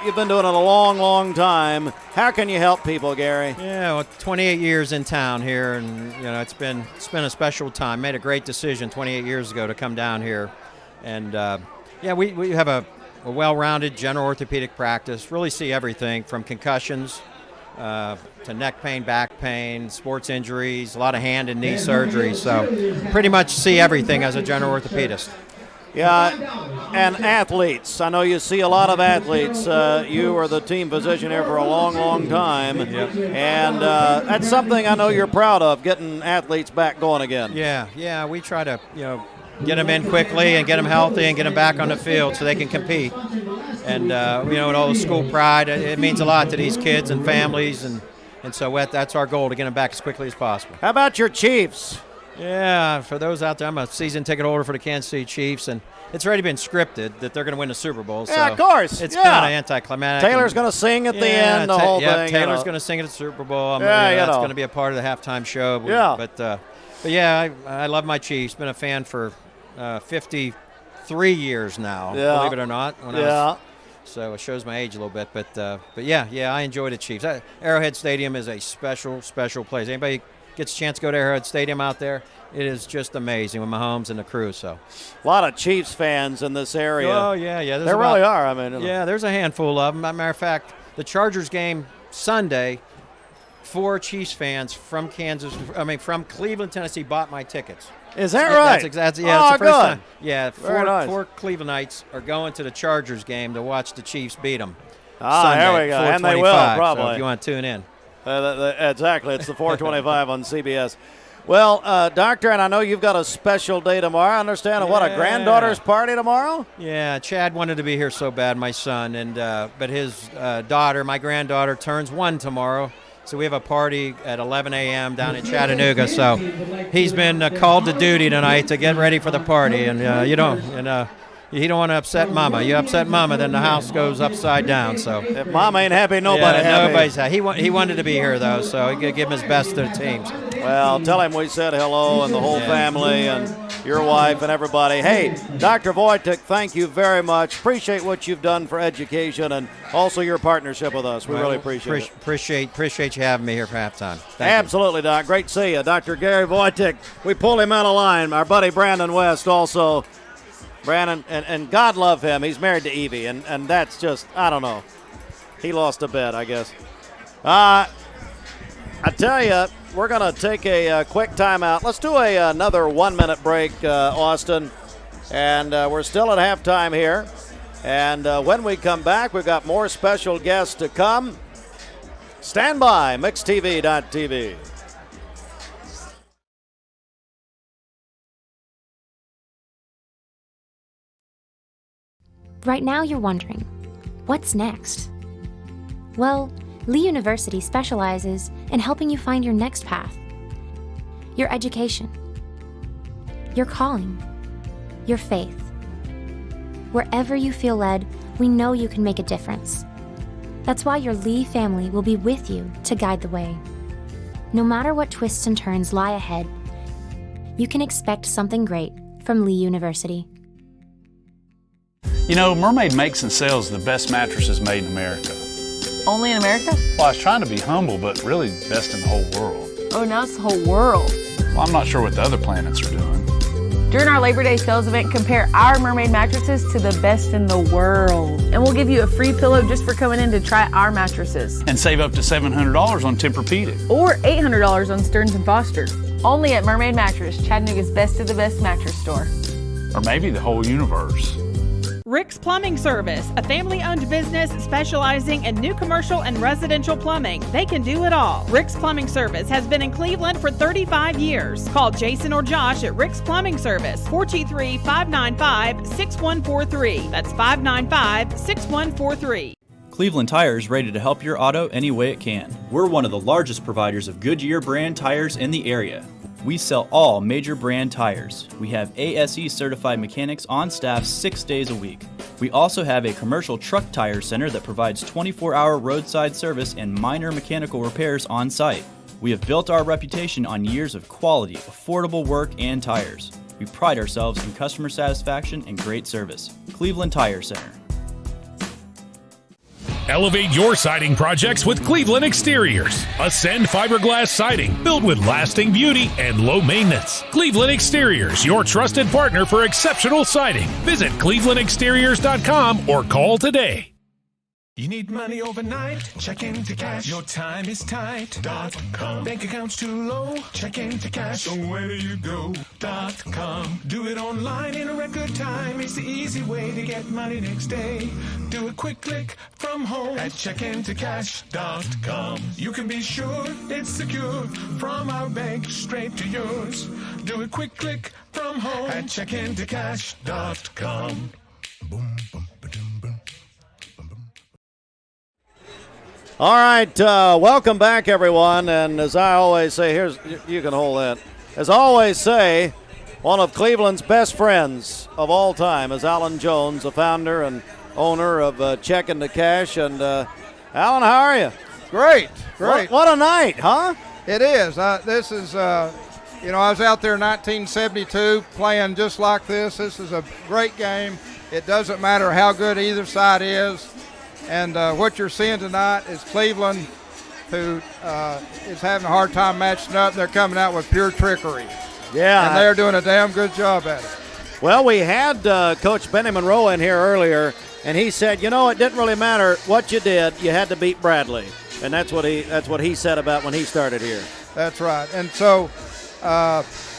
S1: you've been doing it a long, long time. How can you help people, Gary?
S11: Yeah, well, 28 years in town here, and it's been a special time. Made a great decision 28 years ago to come down here, and we have a well-rounded general orthopedic practice. Really see everything from concussions to neck pain, back pain, sports injuries, a lot of hand and knee surgery. So pretty much see everything as a general orthopedist.
S1: Yeah, and athletes. I know you see a lot of athletes. You were the team physician here for a long, long time.
S11: Yep.
S1: And that's something I know you're proud of, getting athletes back going again.
S11: Yeah, we try to, get them in quickly and get them healthy and get them back on the field so they can compete. And, with all the school pride, it means a lot to these kids and families. And so that's our goal, to get them back as quickly as possible.
S1: How about your Chiefs?
S11: Yeah, for those out there, I'm a season ticket holder for the Kansas City Chiefs, and it's already been scripted that they're going to win the Super Bowl.
S1: Yeah,
S11: so
S1: of course.
S11: It's kind of anticlimactic.
S1: Taylor's going to sing at the end, the whole thing.
S11: Taylor's going to sing at the Super Bowl. That's going to be a part of the halftime show.
S1: Yeah.
S11: But I love my Chiefs. Been a fan for 53 years now, believe it or not. So it shows my age a little bit. But I enjoy the Chiefs. Arrowhead Stadium is a special, special place. Anybody gets a chance to go to Arrowhead Stadium out there, it is just amazing with Mahomes and the crew. So,
S1: a lot of Chiefs fans in this area.
S11: Oh yeah.
S1: There really are.
S11: There's a handful of them. As a matter of fact, the Chargers game Sunday, 4 Chiefs fans from Cleveland, Tennessee, bought my tickets.
S1: Is that right?
S11: That's exactly. Yeah, it's the first
S1: good.
S11: time. Yeah,
S1: nice.
S11: 4 Clevelandnites are going to the Chargers game to watch the Chiefs beat them.
S1: Sunday, there we go, and they will probably.
S11: So if you want to tune in.
S1: Exactly. It's the 425 on CBS. Well, Doctor, and I know you've got a special day tomorrow. I understand a granddaughter's party tomorrow?
S11: Yeah, Chad wanted to be here so bad, my son, and but his daughter, my granddaughter, turns 1 tomorrow. So we have a party at 11 a.m. down in Chattanooga. So he's been called to duty tonight to get ready for the party, and you don't want to upset Mama. You upset Mama, then the house goes upside down. So
S1: if Mama ain't happy, nobody's
S11: happy. He wanted to be here though, so he could give him his best to the teams.
S1: Well, tell him we said hello, and the whole family and your wife and everybody. Hey, Dr. Voituk, thank you very much. Appreciate what you've done for education and also your partnership with us. We really appreciate it.
S11: Appreciate you having me here for halftime.
S1: Absolutely, Doc. Great to see you. Dr. Gary Voituk. We pulled him out of line. Our buddy Brandon West also. Brandon, and God love him. He's married to Evie, and that's just, I don't know. He lost a bet, I guess. I tell you, we're going to take a quick timeout. Let's do another 1-minute break, Austin. And we're still at halftime here. And when we come back, we've got more special guests to come. Stand by, MixTV.tv.
S12: Right now you're wondering, what's next? Well, Lee University specializes in helping you find your next path. Your education, your calling, your faith. Wherever you feel led, we know you can make a difference. That's why your Lee family will be with you to guide the way. No matter what twists and turns lie ahead, you can expect something great from Lee University.
S13: You know, Mermaid makes and sells the best mattresses made in America.
S24: Only in America?
S13: Well, I was trying to be humble, but really best in the whole world.
S24: Oh, now it's the whole world.
S13: Well, I'm not sure what the other planets are doing.
S24: During our Labor Day sales event, compare our Mermaid mattresses to the best in the world. And we'll give you a free pillow just for coming in to try our mattresses.
S13: And save up to $700 on Tempur-Pedic.
S24: Or $800 on Stearns & Foster. Only at Mermaid Mattress, Chattanooga's best of the best mattress store.
S13: Or maybe the whole universe.
S2: Rick's Plumbing Service, a family-owned business specializing in new commercial and residential plumbing. They can do it all. Rick's Plumbing Service has been in Cleveland for 35 years. Call Jason or Josh at Rick's Plumbing Service, 423-595-6143. That's 595-6143.
S3: Cleveland Tire is ready to help your auto any way it can. We're one of the largest providers of Goodyear brand tires in the area. We sell all major brand tires. We have ASE certified mechanics on staff 6 days a week. We also have a commercial truck tire center that provides 24-hour roadside service and minor mechanical repairs on site. We have built our reputation on years of quality, affordable work and tires. We pride ourselves in customer satisfaction and great service. Cleveland Tire Center.
S16: Elevate your siding projects with Cleveland Exteriors. Ascend fiberglass siding built with lasting beauty and low maintenance. Cleveland Exteriors, your trusted partner for exceptional siding. Visit clevelandexteriors.com or call today.
S18: You need money overnight? Check into cash. Your time is tight. .com. Bank accounts too low? Check into cash. So where do you go? .com. Do it online in a record time. It's the easy way to get money next day. Do a quick click from home at checkintocash.com. You can be sure it's secure from our bank straight to yours. Do a quick click from home at checkintocash.com. Boom, boom, ba-dum, boom.
S1: All right, welcome back, everyone. And as I always say, you can hold that. As I always say, one of Cleveland's best friends of all time is Alan Jones, the founder and owner of Check Into Cash. And Alan, how are you?
S20: Great.
S1: What a night, huh?
S20: It is. This is, I was out there in 1972 playing just like this. This is a great game. It doesn't matter how good either side is. And what you're seeing tonight is Cleveland, who is having a hard time matching up. They're coming out with pure trickery.
S1: Yeah.
S20: And they're doing a damn good job at it.
S1: Well, we had Coach Benny Monroe in here earlier, and he said, it didn't really matter what you did. You had to beat Bradley. And that's what he said about when he started here.
S20: That's right. And so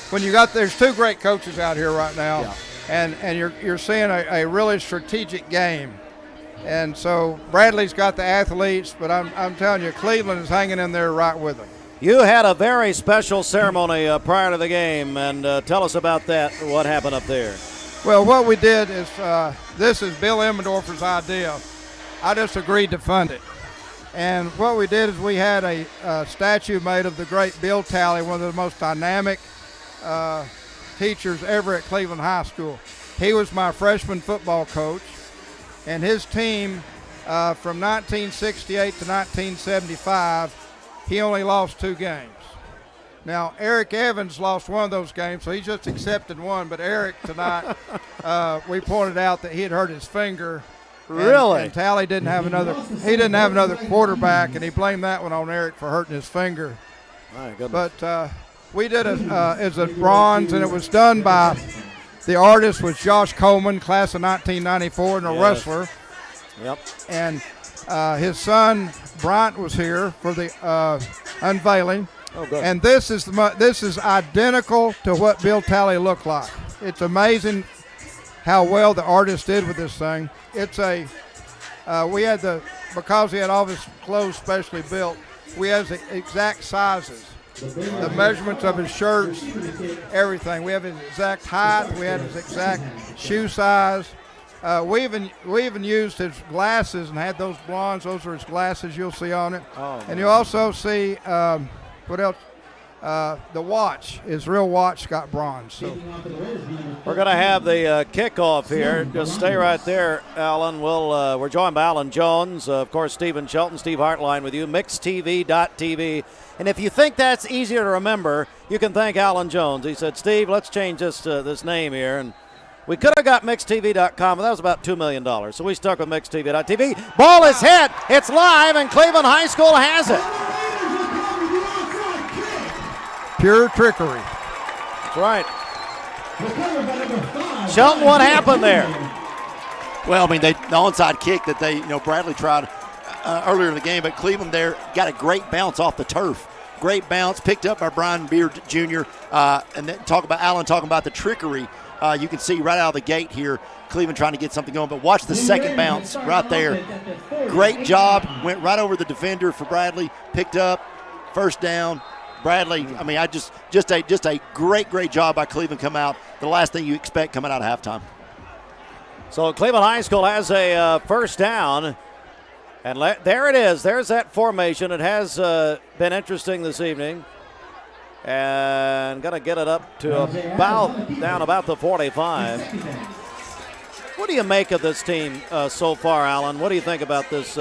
S20: when there's two great coaches out here right now, and you're seeing a really strategic game. And so Bradley's got the athletes, but I'm telling you, Cleveland is hanging in there right with them.
S1: You had a very special ceremony prior to the game, and tell us about that, what happened up there.
S20: Well, what we did is, this is Bill Emmendorfer's idea. I just agreed to fund it. And what we did is we had a statue made of the great Bill Talley, one of the most dynamic teachers ever at Cleveland High School. He was my freshman football coach. And his team, from 1968 to 1975, he only lost 2 games. Now, Eric Evans lost one of those games, so he just accepted one. But Eric tonight, we pointed out that he had hurt his finger.
S1: Really?
S20: And Talley didn't have another quarterback, and he blamed that one on Eric for hurting his finger.
S1: My goodness.
S20: But we did it as a bronze, and it was done by. The artist was Josh Coleman, class of 1994, and a wrestler.
S1: Yep.
S20: And his son Bryant was here for the unveiling.
S1: Oh, good.
S20: And this is identical to what Bill Talley looked like. It's amazing how well the artist did with this thing. It's because he had all his clothes specially built. We had the exact sizes. The measurements of his shirts, everything. We have his exact height. We had his exact shoe size. We even used his glasses and had those blondes. Those are his glasses you'll see on it.
S1: Oh,
S20: and you'll also see, what else? The watch, his real watch got bronze. So
S1: we're going to have the kickoff here. Just stay right there, Alan. We're joined by Alan Jones, of course, Stephen Shelton, Steve Hartline with you, mixtv.tv. And if you think that's easier to remember, you can thank Alan Jones. He said, Steve, let's change this name here. And we could have got mixtv.com, but that was about $2 million. So we stuck with mixtv.tv. Ball is hit. It's live, and Cleveland High School has it.
S20: Pure trickery.
S1: That's right. Shelton, what happened there?
S8: Well, the onside kick that Bradley tried earlier in the game, but Cleveland there got a great bounce off the turf. great bounce, picked up by Brian Beard Jr. And then Alan talking about the trickery. You can see right out of the gate here, Cleveland trying to get something going. But watch the second bounce right there. Great job. Went right over the defender for Bradley. Picked up. First down. Bradley, I mean, just a great job by Cleveland come out. The last thing you expect coming out of halftime.
S1: So Cleveland High School has a first down. And there it is. There's that formation. It has been interesting this evening. And going to get it up to about the 45. What do you make of this team so far, Alan? What do you think about this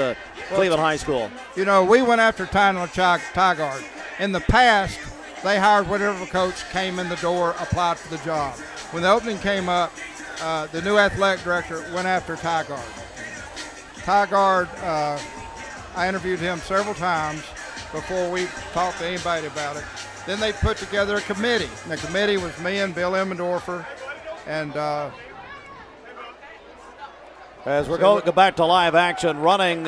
S1: Cleveland High School?
S20: You know, we went after Tyler Tygard. In the past, they hired whatever coach came in the door, applied for the job. When the opening came up, the new athletic director went after Tygard. Tygard, I interviewed him several times before we talked to anybody about it. Then they put together a committee. And the committee was me and Bill Emmendorfer. And
S1: as we're going back to live action, running,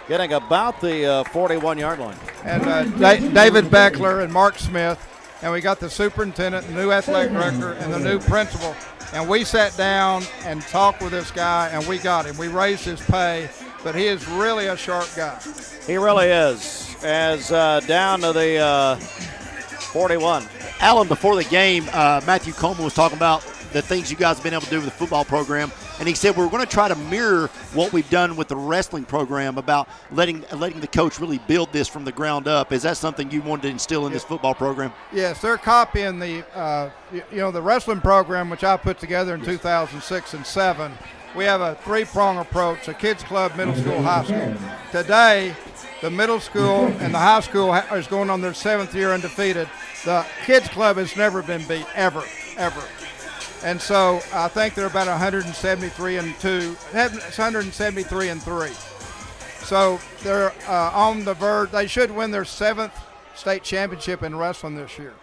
S1: getting about the 41-yard line.
S20: And David Beckler and Mark Smith. And we got the superintendent, the new athletic director, and the new principal. And we sat down and talked with this guy, and we got him. We raised his pay, but he is really a sharp guy.
S1: He really is. As down to the 41.
S8: Alan, before the game, Matthew Coleman was talking about the things you guys have been able to do with the football program, and he said we're going to try to mirror what we've done with the wrestling program about letting the coach really build this from the ground up. Is that something you wanted to instill in this football program?
S20: Yes, they're copying the the wrestling program, which I put together in 2006 and 7. We have a three-prong approach: a kids club, middle school, high school. Today, the middle school and the high school is going on their 7th year undefeated. The kids club has never been beat, ever. And so I think they're about 173 and 2, 173 and 3. So they're on the verge. They should win their 7th state championship in wrestling this year.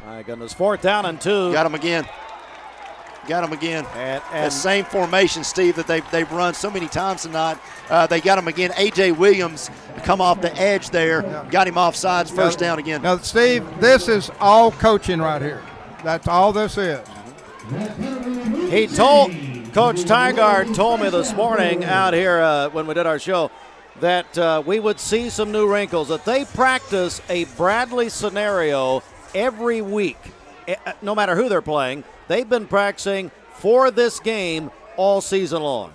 S1: My goodness, 4th down and 2.
S8: Got them again. And the same formation, Steve, that they've run so many times tonight. They got him again. A.J. Williams come off the edge there, got him off sides, first down again.
S20: Now, Steve, this is all coaching right here. That's all this is.
S1: He told, Coach Tygard told me this morning out here when we did our show that we would see some new wrinkles, that they practice a Bradley scenario every week, no matter who they're playing. They've been practicing for this game all season long.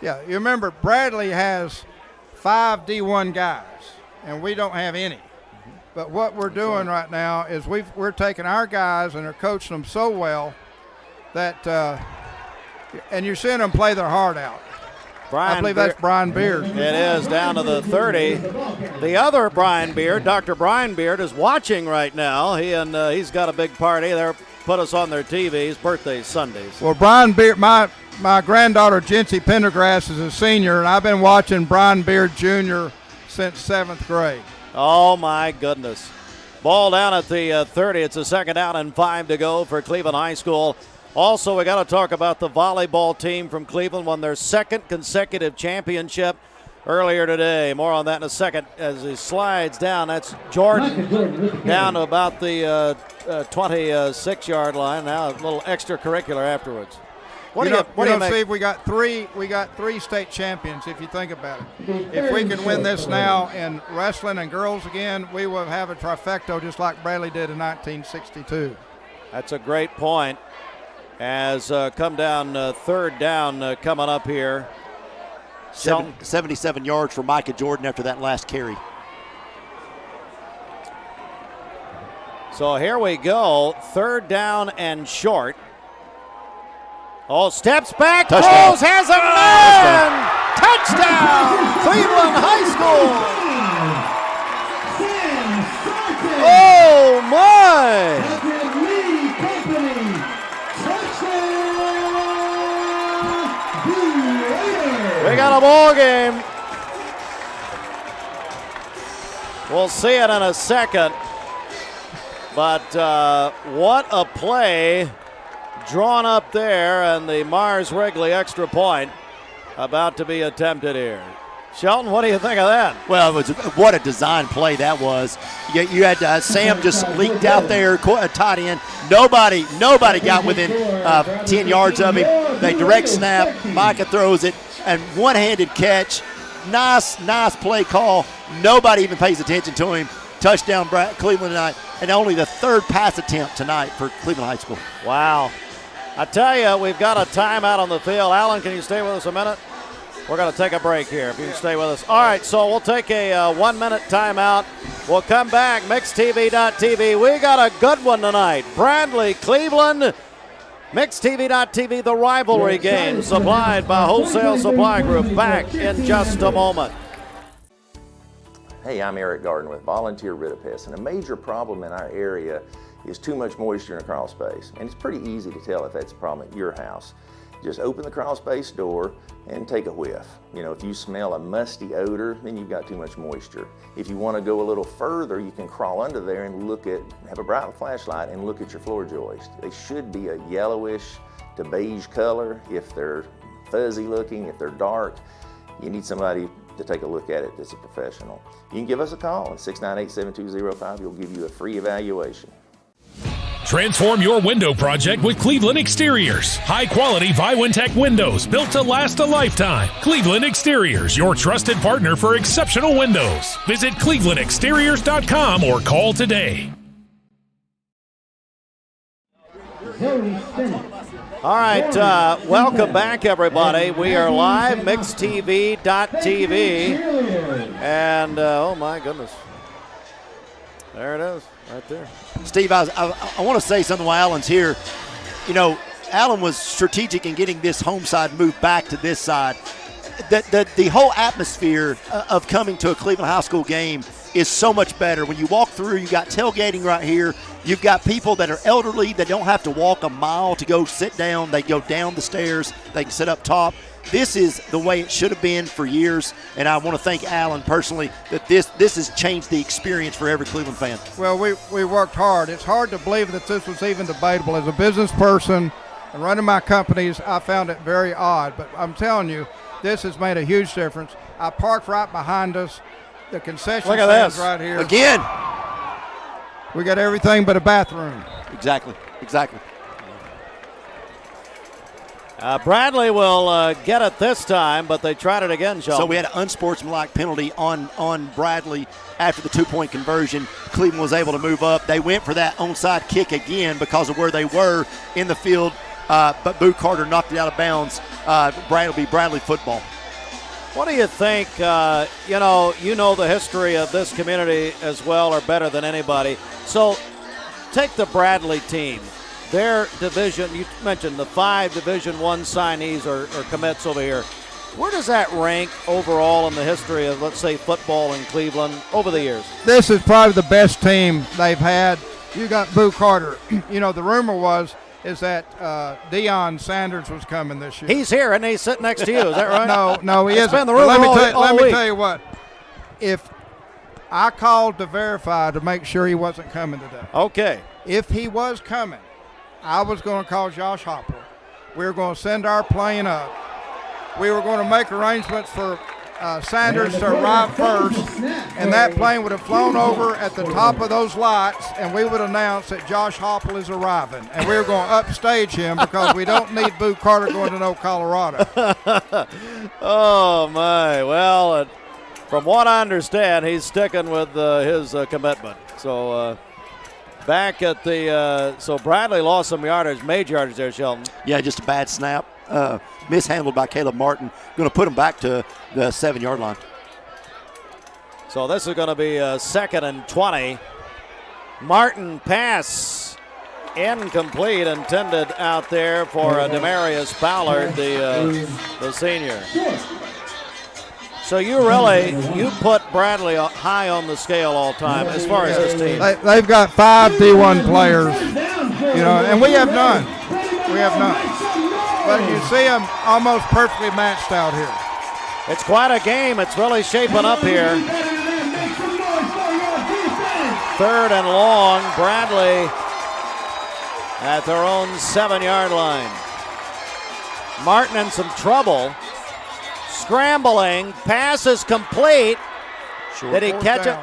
S20: Yeah, you remember Bradley has 5 D1 guys, and we don't have any. But what we're doing right now is we're taking our guys and are coaching them so well that, and you're seeing them play their heart out. I believe that's Brian Beard.
S1: It is down to the 30. The other Brian Beard, Dr. Brian Beard, is watching right now. He's got a big party. They're put us on their TVs, birthdays, Sundays.
S20: Well, Brian Beard, my granddaughter, Jency Pendergrass, is a senior, and I've been watching Brian Beard Jr. since 7th grade.
S1: Oh, my goodness. Ball down at the 30. It's a 2nd down and 5 to go for Cleveland High School. Also, we got to talk about the volleyball team from Cleveland, won their 2nd consecutive championship earlier today. More on that in a second as he slides down. That's Jordan down to about the 26-yard line. Now a little extracurricular afterwards. What do you make?
S20: Steve, we got three state champions, if you think about it. If we can win this now in wrestling and girls again, we will have a trifecta just like Bradley did in 1962.
S1: That's a great point. As come down 3rd down coming up here.
S8: 77 yards for Micah Jordan after that last carry.
S1: So here we go. 3rd down and short. Oh, steps back. Throws, has a man. Touchdown, Cleveland High School. Oh, my. We got a ball game. We'll see it in a second. But what a play drawn up there, and the Mars Wrigley extra point about to be attempted here. Shelton, what do you think of that?
S8: Well, what a design play that was. You had Sam just leaked out there, tight end. Nobody got within 10 yards of him. They direct snap. Micah throws it, and one-handed catch. Nice play call. Nobody even pays attention to him. Touchdown, Cleveland tonight, and only the third pass attempt tonight for Cleveland High School.
S1: Wow. I tell you, we've got a timeout on the field. Alan, can you stay with us a minute? We're going to take a break here, if you can stay with us. All right, so we'll take a 1 minute timeout. We'll come back, MixTV.tv. We got a good one tonight. Bradley, Cleveland, MixTV.tv, the rivalry game supplied by Wholesale Supply Group. Back in just a moment.
S4: Hey, I'm Eric Garden with Volunteer Rid-A-Pest, and a major problem in our area is too much moisture in a crawl space. And it's pretty easy to tell if that's a problem at your house. Just open the crawl space door and take a whiff. You know, if you smell a musty odor, then you've got too much moisture. If you want to go a little further, you can crawl under there and have a bright flashlight and look at your floor joists. They should be a yellowish to beige color. If they're fuzzy looking, if they're dark, you need somebody to take a look at it that's a professional. You can give us a call at 698-7205. We'll give you a free evaluation.
S16: Transform your window project with Cleveland Exteriors. High-quality Viwintech windows built to last a lifetime. Cleveland Exteriors, your trusted partner for exceptional windows. Visit clevelandexteriors.com or call today.
S1: All right, welcome back, everybody. We are live, MixTV.tv. And, oh, my goodness. There it is, right there.
S8: Steve, I want to say something while Alan's here. You know, Alan was strategic in getting this home side moved back to this side. The whole atmosphere of coming to a Cleveland High School game is so much better. When you walk through, you got tailgating right here. You've got people that are elderly that don't have to walk a mile to go sit down. They go down the stairs. They can sit up top. This is the way it should have been for years, and I want to thank Alan personally that this has changed the experience for every Cleveland fan.
S20: Well, we worked hard. It's hard to believe that this was even debatable. As a business person and running my companies, I found it very odd, but I'm telling you, this has made a huge difference. I parked right behind us. The concession stands right here.
S8: Again.
S20: We got everything but a bathroom.
S8: Exactly.
S1: Bradley will get it this time, but they tried it again, Sheldon.
S8: So we had an unsportsmanlike penalty on Bradley after the two-point conversion. Cleveland was able to move up. They went for that onside kick again because of where they were in the field, but Boo Carter knocked it out of bounds. It'll be Bradley football.
S1: What do you think? You know the history of this community as well or better than anybody. So take the Bradley team. Their division, you mentioned the 5 Division I signees or commits over here. Where does that rank overall in the history of, let's say, football in Cleveland over the years?
S20: This is probably the best team they've had. You got Boo Carter. You know, the rumor is that Deion Sanders was coming this year.
S1: He's here, and he's sitting next to you. Is that right?
S20: No, he isn't.
S1: Been the rumor
S20: let me tell you what. If I called to verify to make sure he wasn't coming today.
S1: Okay.
S20: If he was coming, I was going to call Josh Hopper. We were going to send our plane up. We were going to make arrangements for Sanders to arrive first, and that plane would have flown over at the top of those lights, and we would announce that Josh Hopple is arriving. And we were going to upstage him because we don't need Boo Carter going to no Colorado.
S1: Oh, my. Well, from what I understand, he's sticking with his commitment. So back at the so Bradley lost some yardage, major yardage there, Sheldon.
S8: Yeah, just a bad snap. Mishandled by Caleb Martin. Going to put him back to the 7-yard line.
S1: So this is going to be 2nd and 20. Martin pass incomplete, intended out there for Demarius Ballard, the senior. So you put Bradley high on the scale all time as far as this team.
S20: They've got 5 D1 players, and we have none. But you see them almost perfectly matched out here.
S1: It's quite a game. It's really shaping up here. 3rd and long. Bradley at their own 7-yard line. Martin in some trouble. scrambling. Pass is complete.
S8: Short.
S1: Did he catch it?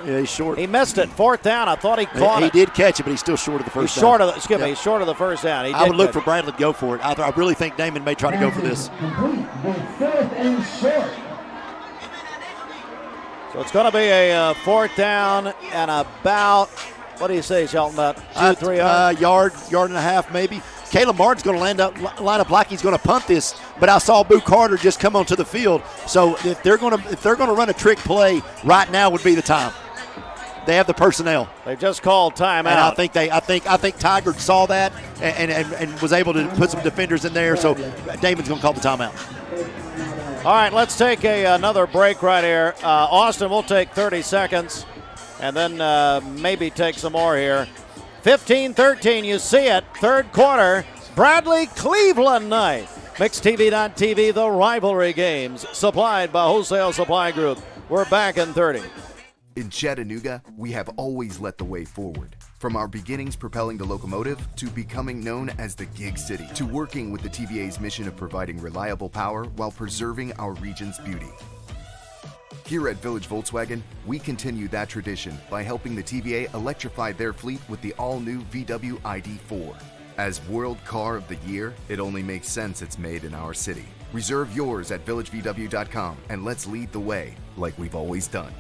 S8: He's short.
S1: He missed it. 4th down. I thought he caught
S8: it.
S1: it.
S8: He did catch it, but he's still short of the first down.
S1: He's short of the first down.
S8: I would look for Bradley to go for it. I really think Damon may try to go for this.
S7: Complete. 4th and short.
S1: So it's going to be a 4th down and about, what do you say, Shelton, about 2-3 yards?
S8: Yard and a half maybe. Caleb Martin's going to line up like he's going to punt this, but I saw Boo Carter just come onto the field. So if they're going to run a trick play, right now would be the time. They have the personnel.
S1: They just called timeout.
S8: And I think Tiger saw that and was able to put some defenders in there. So Damon's going to call the timeout.
S1: All right, let's take another break right here. Austin, we'll take 30 seconds and then maybe take some more here. 15-13, you see it. 3rd quarter, Bradley Cleveland night. MixTV.tv, the rivalry games, supplied by Wholesale Supply Group. We're back in 30.
S5: In Chattanooga, we have always led the way forward. From our beginnings propelling the locomotive to becoming known as the Gig City, to working with the TVA's mission of providing reliable power while preserving our region's beauty. Here at Village Volkswagen, we continue that tradition by helping the TVA electrify their fleet with the all-new VW ID4. As World Car of the Year, it only makes sense it's made in our city. Reserve yours at villagevw.com and let's lead the way like we've always done.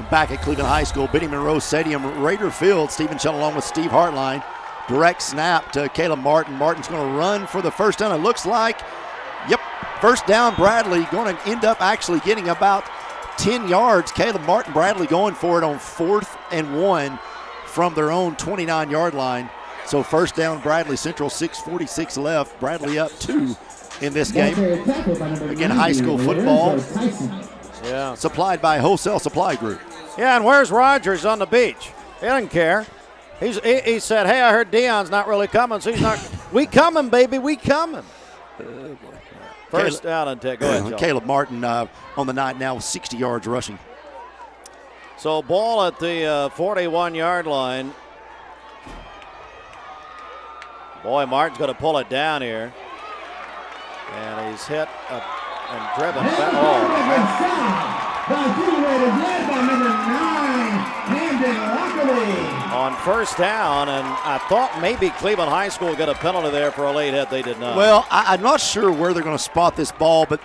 S8: Back at Cleveland High School, Benny Monroe Stadium, Raider Field. Stephen Shelton along with Steve Hartline. Direct snap to Caleb Martin. Martin's going to run for the first down. It looks like, first down. Bradley going to end up actually getting about 10 yards. Caleb Martin, Bradley going for it on 4th and 1 from their own 29-yard line. So first down, Bradley Central, 6:46 left. Bradley up 2 in this game. Again, high school football.
S1: Yeah.
S8: Supplied by Wholesale Supply Group.
S1: Yeah, and where's Rogers on the beach? He doesn't care. He said, hey, I heard Deion's not really coming, so he's not. We coming, baby, we coming. First down and 10. Go ahead, Joe.
S8: Caleb Martin on the night now with 60 yards rushing.
S1: So ball at the 41-yard line. Boy, Martin's going to pull it down here. And he's hit and driven back. On first down, and I thought maybe Cleveland High School got a penalty there for a late hit. They did not.
S8: Well, I'm not sure where they're going to spot this ball, but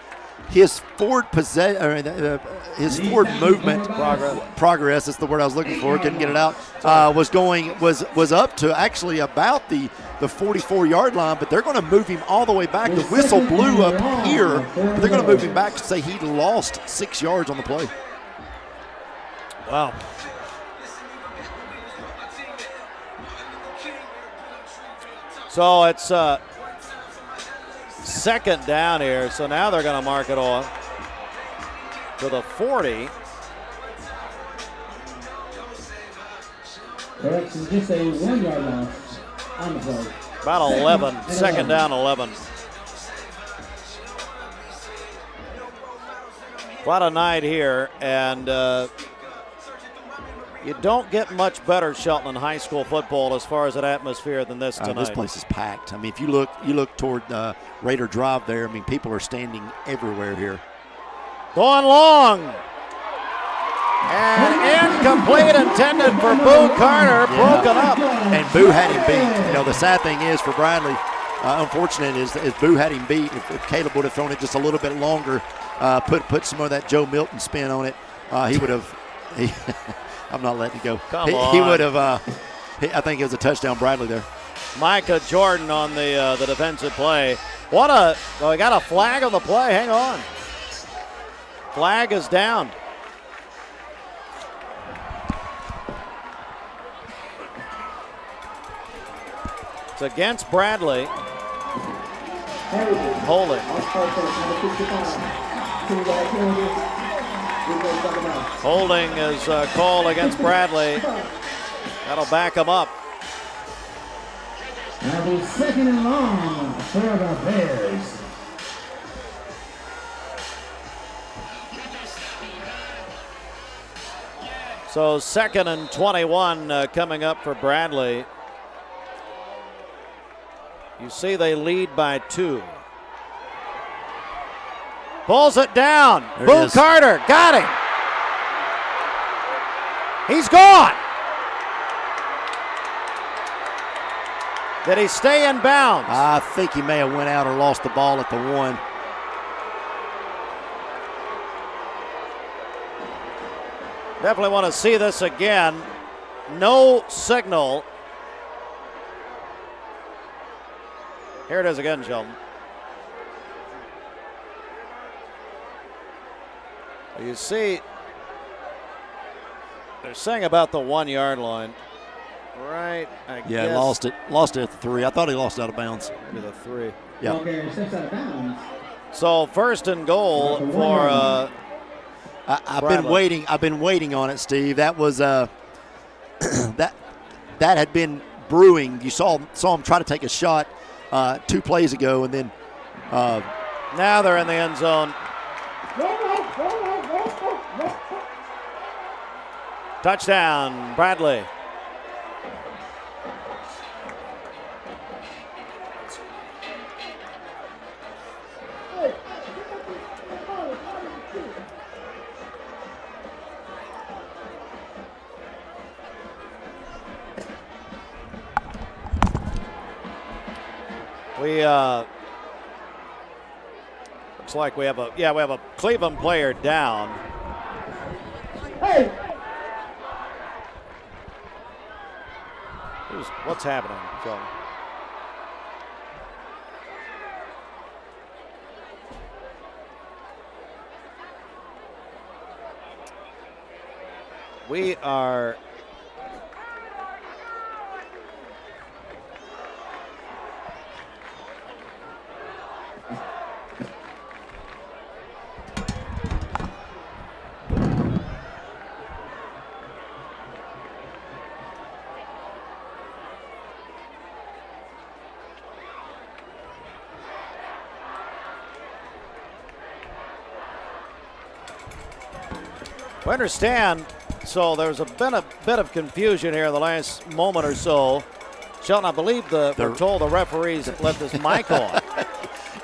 S8: his forward movement progress is the word I was looking for. Couldn't get it out. Was up to actually about the 44-yard line, but they're going to move him all the way back. The whistle blew up here, but they're going to move him back to say he lost 6 yards on the play.
S1: Wow. So it's second down here. So now they're going to mark it off to the 40.
S7: Correction, just a 1-yard loss on the play.
S1: About 11. Second down, 11. Quite a night here, and you don't get much better, Shelton, in high school football as far as an atmosphere than this tonight.
S8: This place is packed. I mean, if you look toward Raider Drive there, I mean, people are standing everywhere here.
S1: Going long. And incomplete, intended for Boo Carter, broken up.
S8: And Boo had him beat. You know, the sad thing is for Bradley, unfortunate is Boo had him beat. If Caleb would have thrown it just a little bit longer, put some of that Joe Milton spin on it, he would have. I'm not letting it go. He would have. I think it was a touchdown, Bradley there.
S1: Micah Jordan on the defensive play. We got a flag on the play. Hang on. Flag is down. It's against Bradley. Holding. Holding is called against Bradley. That'll back him up.
S7: Now the second and long for the Bears.
S1: So 2nd and 21 coming up for Bradley. You see they lead by 2. Pulls it down.
S8: There
S1: Boone
S8: it is.
S1: Carter got him. He's gone. Did he stay in bounds?
S8: I think he may have went out or lost the ball at the 1.
S1: Definitely want to see this again. No signal. Here it is again, Sheldon. You see, they're saying about the 1 yard line. Right, I guess.
S8: Lost it at the 3. I thought he lost out of bounds.
S1: Maybe the 3.
S8: Yeah.
S7: Ball carrier steps out of bounds.
S1: So 1st and goal for
S8: I've been waiting on it, Steve. That was that had been brewing. You saw him try to take a shot 2 plays ago, and then
S1: now they're in the end zone. Touchdown, Bradley. We looks like we have a Cleveland player down.
S7: Hey.
S1: What's happening, John? We are we understand, so there's been a bit of confusion here in the last moment or so. Sheldon, I believe we're told the referees left his mic on.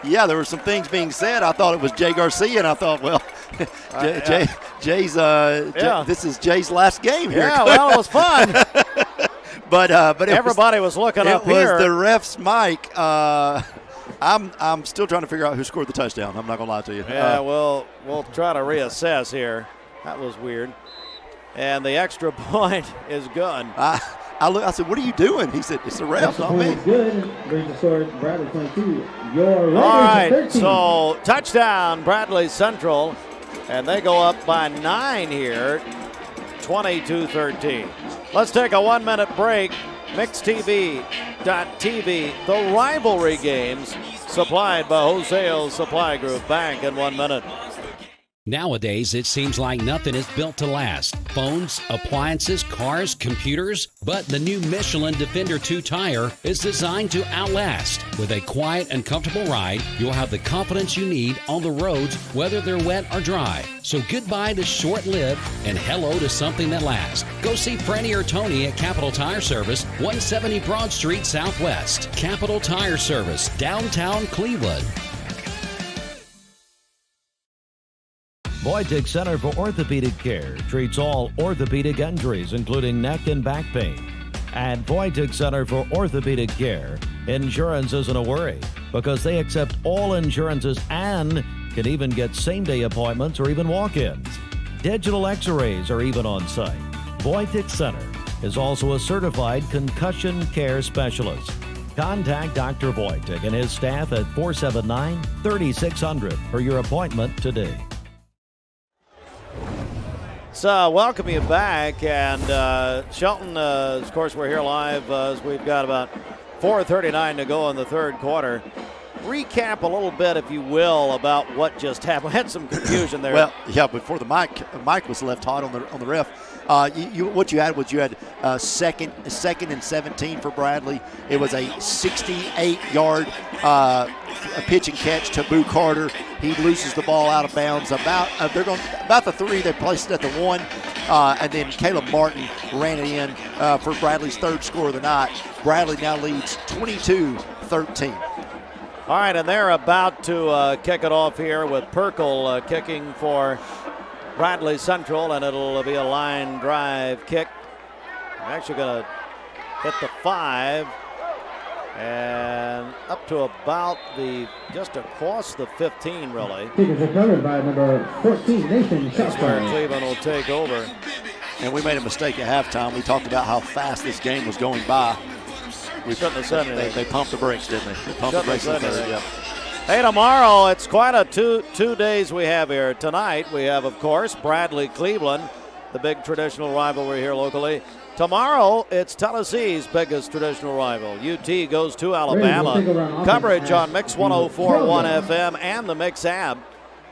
S8: Yeah, there were some things being said. I thought it was Jay Garcia, and I thought, well, Jay's this is Jay's last game here.
S1: Yeah, well, it was fun.
S8: but
S1: everybody was looking up here.
S8: It was the ref's mic. I'm still trying to figure out who scored the touchdown. I'm not gonna lie to you.
S1: Yeah, we'll try to reassess here. That was weird. And the extra point is good.
S8: I said, what are you doing? He said, it's the refs, not me.
S7: Good. Brings the score, Bradley 22. You're ready.
S1: All right,
S7: 13.
S1: so touchdown, Bradley Central. And they go up by 9 here, 22-13. Let's take a 1-minute break. MixTV.tv, the rivalry games, supplied by Wholesale Supply Group. Bank in 1 minute.
S19: Nowadays, it seems like nothing is built to last. Phones, appliances, cars, computers. But the new Michelin Defender 2 tire is designed to outlast. With a quiet and comfortable ride, you'll have the confidence you need on the roads, whether they're wet or dry. So goodbye to short-lived and hello to something that lasts. Go see Franny or Tony at Capital Tire Service, 170 Broad Street Southwest. Capital Tire Service, downtown Cleveland.
S21: Voitic Center for Orthopedic Care treats all orthopedic injuries, including neck and back pain. At Voitic Center for Orthopedic Care, insurance isn't a worry because they accept all insurances and can even get same-day appointments or even walk-ins. Digital x-rays are even on site. Voitic Center is also a certified concussion care specialist. Contact Dr. Voitic and his staff at 479-3600 for your appointment today.
S1: So welcome you back, and Shelton, of course, we're here live as we've got about 4:39 to go in the third quarter. Recap a little bit, if you will, about what just happened. We had some confusion there.
S8: Well, yeah, before the mic was left hot on the ref. What you had second and 17 for Bradley. It was a 68-yard pitch and catch to Boo Carter. He loses the ball out of bounds about the 3. They placed it at the 1, and then Caleb Martin ran it in for Bradley's third score of the night. Bradley now leads 13.
S1: All right, and they're about to kick it off here with Perkle kicking for Bradley Central, and it'll be a line drive kick. I'm actually going to hit the 5 and up to about just across the 15, really.
S7: Tickets are covered by number 14, Nathan
S1: That's where
S7: Shotgun.
S1: Cleveland will take over.
S8: And we made a mistake at halftime. We talked about how fast this game was going by.
S1: We shouldn't have said anything.
S8: They pumped the brakes, didn't they? They pumped the
S1: Shouldn't have
S8: brakes in the
S1: said
S8: third.
S1: anything.
S8: Yep.
S1: Hey, tomorrow it's quite a two days we have here. Tonight we have, of course, Bradley-Cleveland, the big traditional rivalry here locally. Tomorrow it's Tennessee's biggest traditional rival. UT goes to Alabama. Coverage on Mix 104.1 FM and the Mix app.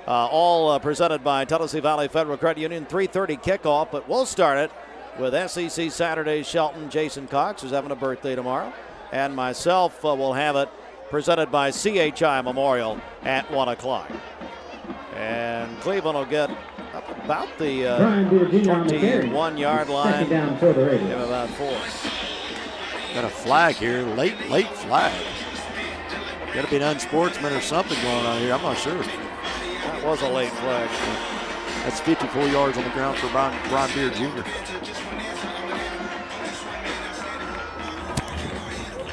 S1: All presented by Tennessee Valley Federal Credit Union. 3:30 kickoff, but we'll start it with SEC Saturday Shelton. Jason Cox, who's having a birthday tomorrow, and myself will have it presented by CHI Memorial at 1 o'clock. And Cleveland will get up about the 21-yard line.
S7: Second down for the Raiders.
S1: Give about 4.
S8: Got a flag here, late flag. Got to be an unsportsman or something going on here. I'm not sure.
S1: That was a late flag.
S8: That's 54 yards on the ground for Brian Beard Jr.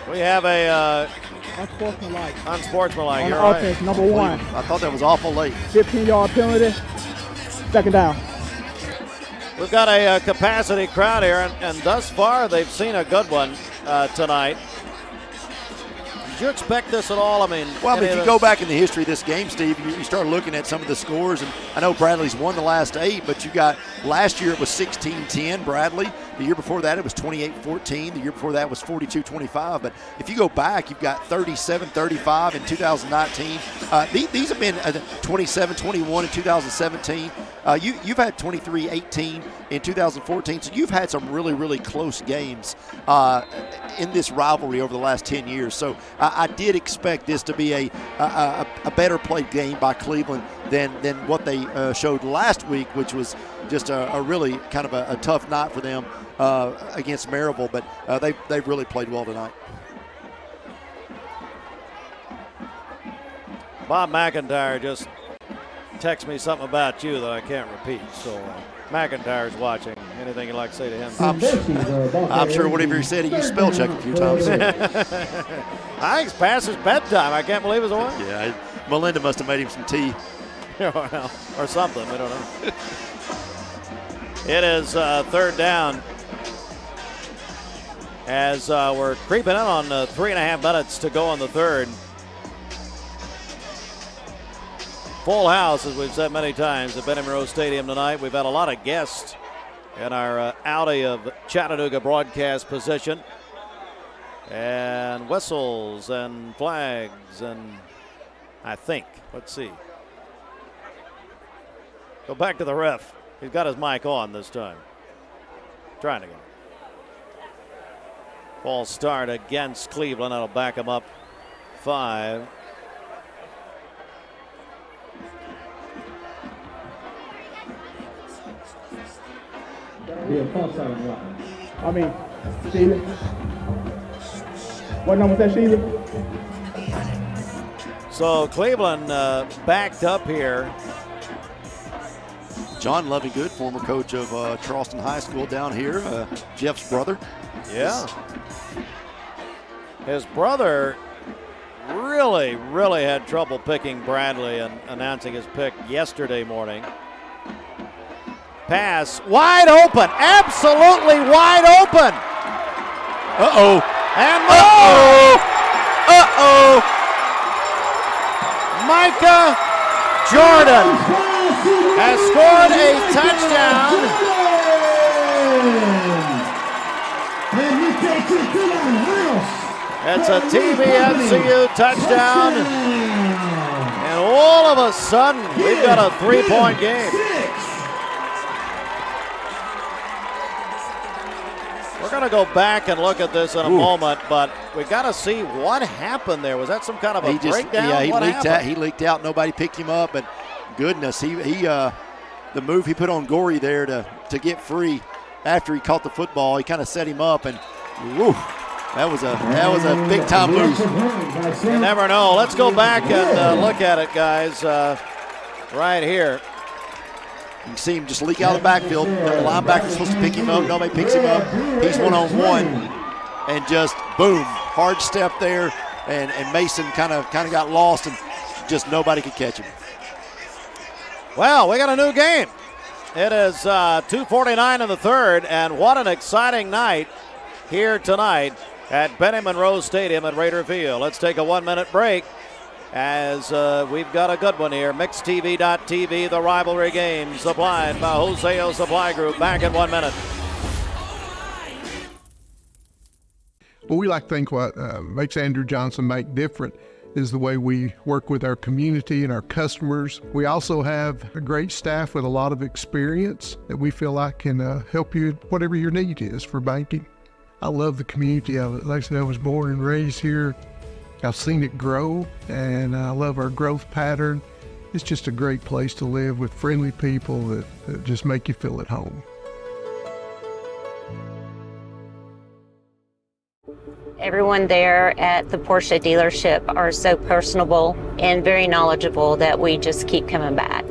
S1: We have a
S6: Unsportsmanlike.
S1: Unsportsmanlike.
S6: On
S1: You're
S6: offense,
S1: right.
S6: number 1.
S8: I thought that was awful late.
S6: 15-yard penalty. Second down.
S1: We've got a capacity crowd here, and thus far they've seen a good one tonight. Did you expect this at all? I mean,
S8: well, if you go back in the history of this game, Steve, you start looking at some of the scores, and I know Bradley's won the last 8, but you got last year it was 16-10 Bradley. The year before that it was 28-14. The year before that was 42-25. But if you go back, you've got 37-35 in 2019. These have been 27-21 in 2017. You've had 23-18 in 2014. So you've had some really, really close games in this rivalry over the last 10 years. So I did expect this to be a better played game by Cleveland than what they showed last week, which was just a really kind of a tough night for them against Maryville. But they've really played well tonight.
S1: Bob McIntyre just texted me something about you that I can't repeat. So McIntyre's watching. Anything you'd like to say to him?
S8: I'm sure whatever he said, he used spell check a few times.
S1: I think it's past his bedtime. I can't believe it's one.
S8: Yeah, Melinda must have made him some tea.
S1: Well, or something. We don't know. It is third down as we're creeping in on 3.5 minutes to go in the third. Full house, as we've said many times, at Benny Monroe Stadium tonight. We've had a lot of guests in our Audi of Chattanooga broadcast position. And whistles and flags and I think, let's see. Go back to the ref. He's got his mic on this time. Trying to go. False start against Cleveland. That'll back him up 5.
S6: I mean, Sheila. What number was that, Sheila?
S1: So Cleveland backed up here.
S8: John Lovingood, former coach of Charleston High School down here, Jeff's brother.
S1: Yeah. His brother really had trouble picking Bradley and announcing his pick yesterday morning. Pass wide open, absolutely wide open.
S8: Uh-oh.
S1: And more. Uh-oh. Micah Jordan has scored a touchdown.
S7: And he takes it to the house.
S1: It's a TVMCU touchdown. And all of a sudden, we've got a 3-point game. We're going to go back and look at this in a moment, but we got to see what happened there. Was that some kind of a breakdown?
S8: Yeah,
S1: what happened?
S8: He leaked out. Nobody picked him up, but goodness, the move he put on Gorey there to get free after he caught the football, he kind of set him up, and woo, That was a big time move.
S1: You never know. Let's go back and look at it, guys. Right here.
S8: You can see him just leak out of the backfield. The linebacker's supposed to pick him up. Nobody picks him up. He's one-on-one, and just boom, hard step there, and Mason kind of got lost, and just nobody could catch him.
S1: Well, we got a new game. It is 2:49 in the third, and what an exciting night here tonight at Benny Monroe Stadium at Raider Field. Let's take a 1-minute break as we've got a good one here. MixedTV.tv, the rivalry game, supplied by Joseo Supply Group. Back in 1 minute.
S14: Well, we like to think what makes Andrew Johnson make different is the way we work with our community and our customers. We also have a great staff with a lot of experience that we feel like can help you whatever your need is for banking. I love the community of it. Like I said, I was born and raised here. I've seen it grow, and I love our growth pattern. It's just a great place to live with friendly people that just make you feel at home.
S15: Everyone there at the Porsche dealership are so personable and very knowledgeable that we just keep coming back.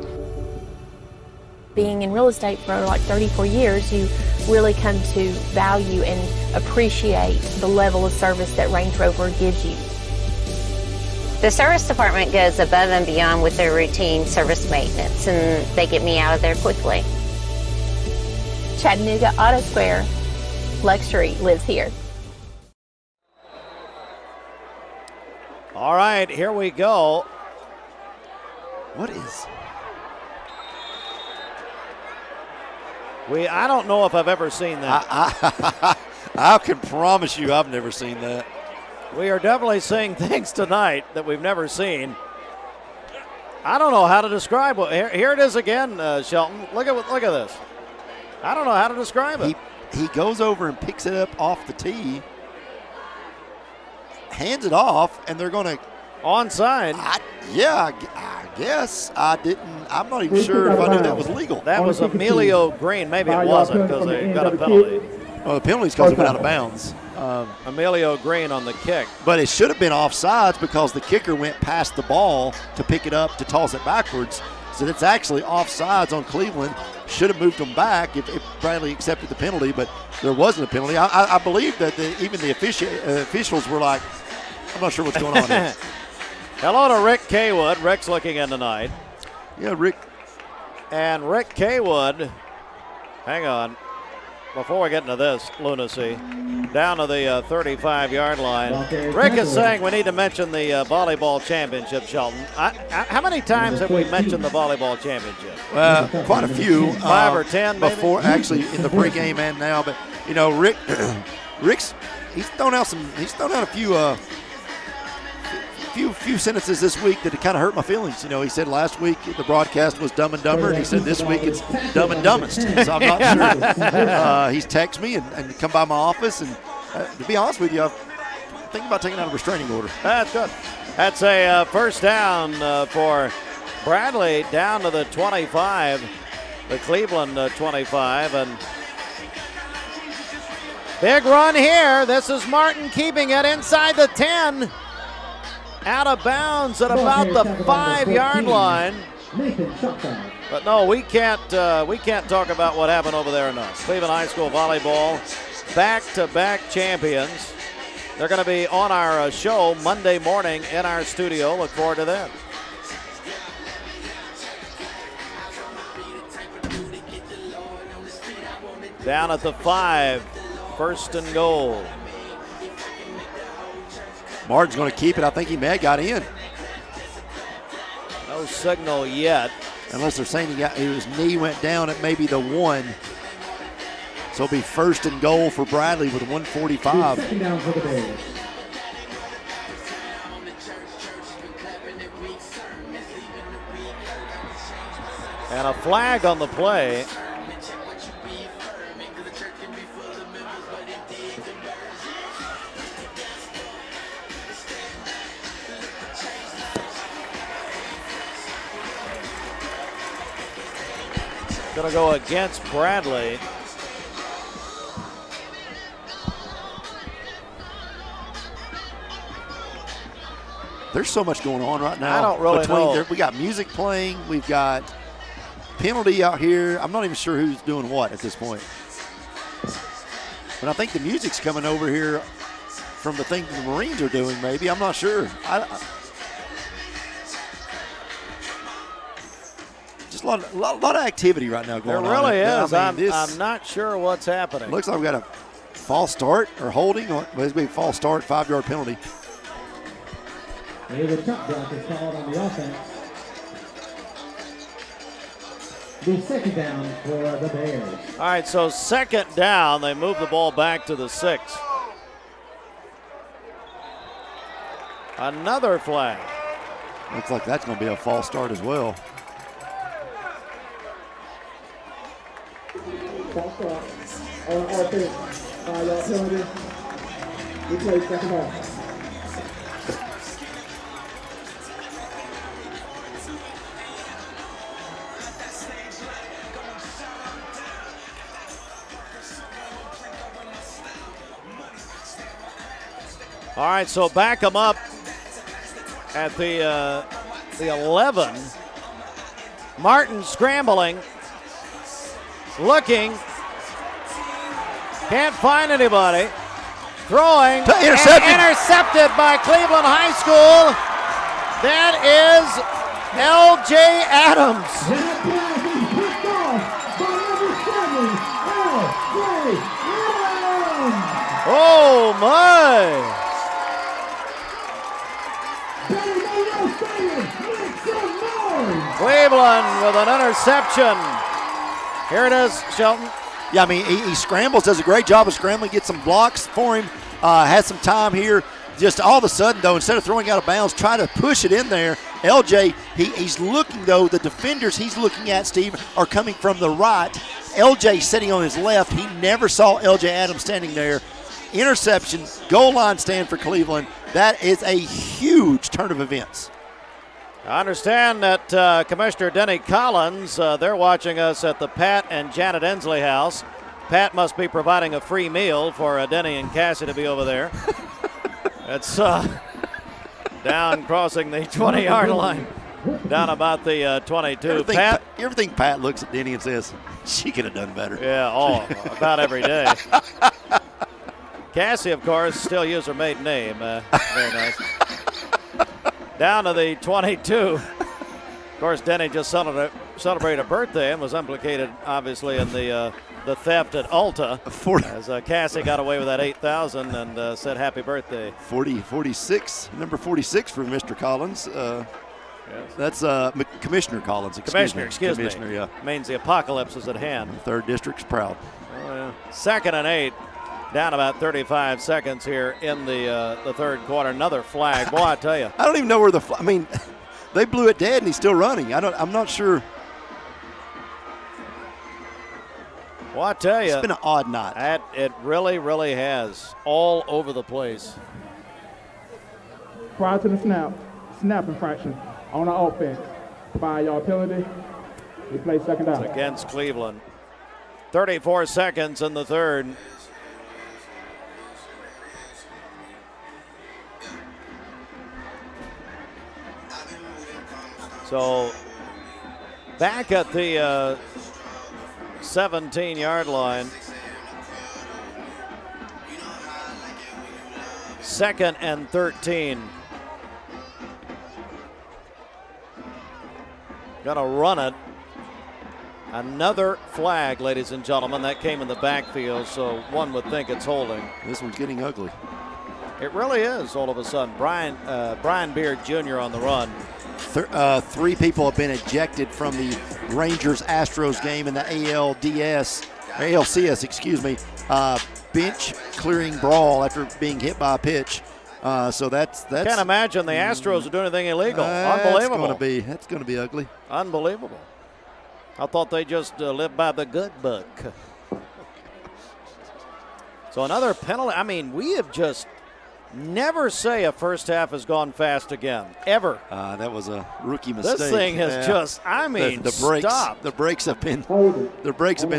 S24: Being in real estate for like 34 years, you really come to value and appreciate the level of service that Range Rover gives you.
S15: The service department goes above and beyond with their routine service maintenance, and they get me out of there quickly.
S24: Chattanooga Auto Square, luxury lives here.
S1: All right, here we go.
S8: What is?
S1: I don't know if I've ever seen that.
S8: I can promise you I've never seen that.
S1: We are definitely seeing things tonight that we've never seen. I don't know how to describe it. Here it is again, Shelton. Look at this. I don't know how to describe it.
S8: He goes over and picks it up off the tee, hands it off, and they're going to
S1: onside.
S8: I guess I didn't. I'm not even sure if I knew that was legal.
S1: That was Emilio Green. Maybe it wasn't because they got a penalty.
S8: Well, the penalty's because it went out of bounds.
S1: Emilio Green on the kick.
S8: But it should have been offsides because the kicker went past the ball to pick it up to toss it backwards. So it's actually offsides on Cleveland. Should have moved them back if Bradley accepted the penalty, but there wasn't a penalty. I believe that even the officials were like, I'm not sure what's going on here.
S1: Hello to Rick Kaywood. Rick's looking in tonight.
S8: Yeah, Rick.
S1: And Rick Kaywood, hang on. Before we get into this lunacy, down to the 35-yard line. Rick is saying we need to mention the volleyball championship, Shelton. How many times have we mentioned the volleyball championship?
S8: Quite a few.
S1: 5 or 10 maybe?
S8: Before, actually, in the pregame and now. But, you know, Rick's thrown out a few sentences this week that kind of hurt my feelings. You know, he said last week the broadcast was Dumb and Dumber, and he said this week it's Dumb and Dumbest. So I'm not sure. He's texted me and come by my office, and to be honest with you, I'm thinking about taking out a restraining order.
S1: That's good. That's a first down for Bradley down to the 25, the Cleveland 25, and big run here. This is Martin keeping it inside the 10. Out of bounds at about the 5-yard line. But no, we can't talk about what happened over there enough. Cleveland High School volleyball, back-to-back champions. They're going to be on our show Monday morning in our studio. Look forward to that. Down at the 5, first and goal.
S8: Martin's going to keep it. I think he may have got in.
S1: No signal yet.
S8: Unless they're saying his knee went down at maybe the 1. So it'll be first and goal for Bradley with 1:45.
S7: Second down for the Bears.
S1: And a flag on the play. Going to go against Bradley.
S8: There's so much going on right now.
S1: I don't really know.
S8: We got music playing. We've got penalty out here. I'm not even sure who's doing what at this point. But I think the music's coming over here from the thing the Marines are doing, maybe. I'm not sure. Just a lot of activity right now going on.
S1: There really is.
S8: I mean,
S1: I'm not sure what's happening.
S8: Looks like we got a false start or holding. Well, it's going to be a false start, 5-yard penalty.
S7: And the chop block is called on the offense. The second down for the Bears.
S1: All right, so second down. They move the ball back to the 6. Another flag.
S8: Looks like that's going to be a false start as well.
S6: False start. On offense. 5-yard penalty. We play second down.
S1: All right, so back them up at the 11. Martin scrambling, looking, can't find anybody. Throwing, intercepted by Cleveland High School. That is L.J. Adams. Oh, my. Cleveland with an interception. Here it is, Shelton.
S8: Yeah, I mean, he scrambles, does a great job of scrambling, gets some blocks for him, has some time here. Just all of a sudden, though, instead of throwing out of bounds, try to push it in there. LJ, he's looking, though, the defenders he's looking at, Steve, are coming from the right. LJ sitting on his left. He never saw LJ Adams standing there. Interception, goal line stand for Cleveland. That is a huge turn of events.
S1: I understand that Commissioner Denny Collins, they're watching us at the Pat and Janet Ensley house. Pat must be providing a free meal for Denny and Cassie to be over there. It's down crossing the 20-yard line, down about the 22.
S8: You ever think Pat looks at Denny and says, she could have done better?
S1: Yeah, about every day. Cassie, of course, still uses her maiden name. Very nice. Down to the 22. Of course, Denny just celebrated a birthday and was implicated, obviously, in the theft at Ulta. As Cassie got away with that $8,000 and said happy birthday.
S8: 46, number 46 for Mr. Collins.
S1: Yes.
S8: That's Commissioner Collins.
S1: Excuse me.
S8: Yeah.
S1: Means the apocalypse is at hand.
S8: 3rd District's proud.
S1: Oh, yeah. 2nd and 8. Down about 35 seconds here in the third quarter. Another flag. Boy, I tell you.
S8: I don't even know where I mean, they blew it dead and he's still running. I'm not sure.
S1: Well, I tell you.
S8: It's been an odd night.
S1: It really, really has. All over the place.
S6: Prior to the snap infraction on the offense. 5-yard penalty. We play second down.
S1: It's against Cleveland. 34 seconds in the third. So back at the 17-yard line. 2nd and 13. Gonna run it. Another flag, ladies and gentlemen. That came in the backfield, so one would think it's holding.
S8: This one's getting ugly.
S1: It really is all of a sudden. Brian Beard Jr. on the run.
S8: 3 people have been ejected from the Rangers-Astros game in the ALCS, excuse me. Bench clearing brawl after being hit by a pitch. So that's.
S1: Can't imagine the Astros are doing anything illegal. Unbelievable.
S8: That's going to be ugly.
S1: Unbelievable. I thought they just lived by the good book. So another penalty. I mean, we have just never say a first half has gone fast again, ever.
S8: That was a rookie mistake.
S1: This thing has just, I mean,
S8: the brakes,
S1: stopped.
S8: The brakes have been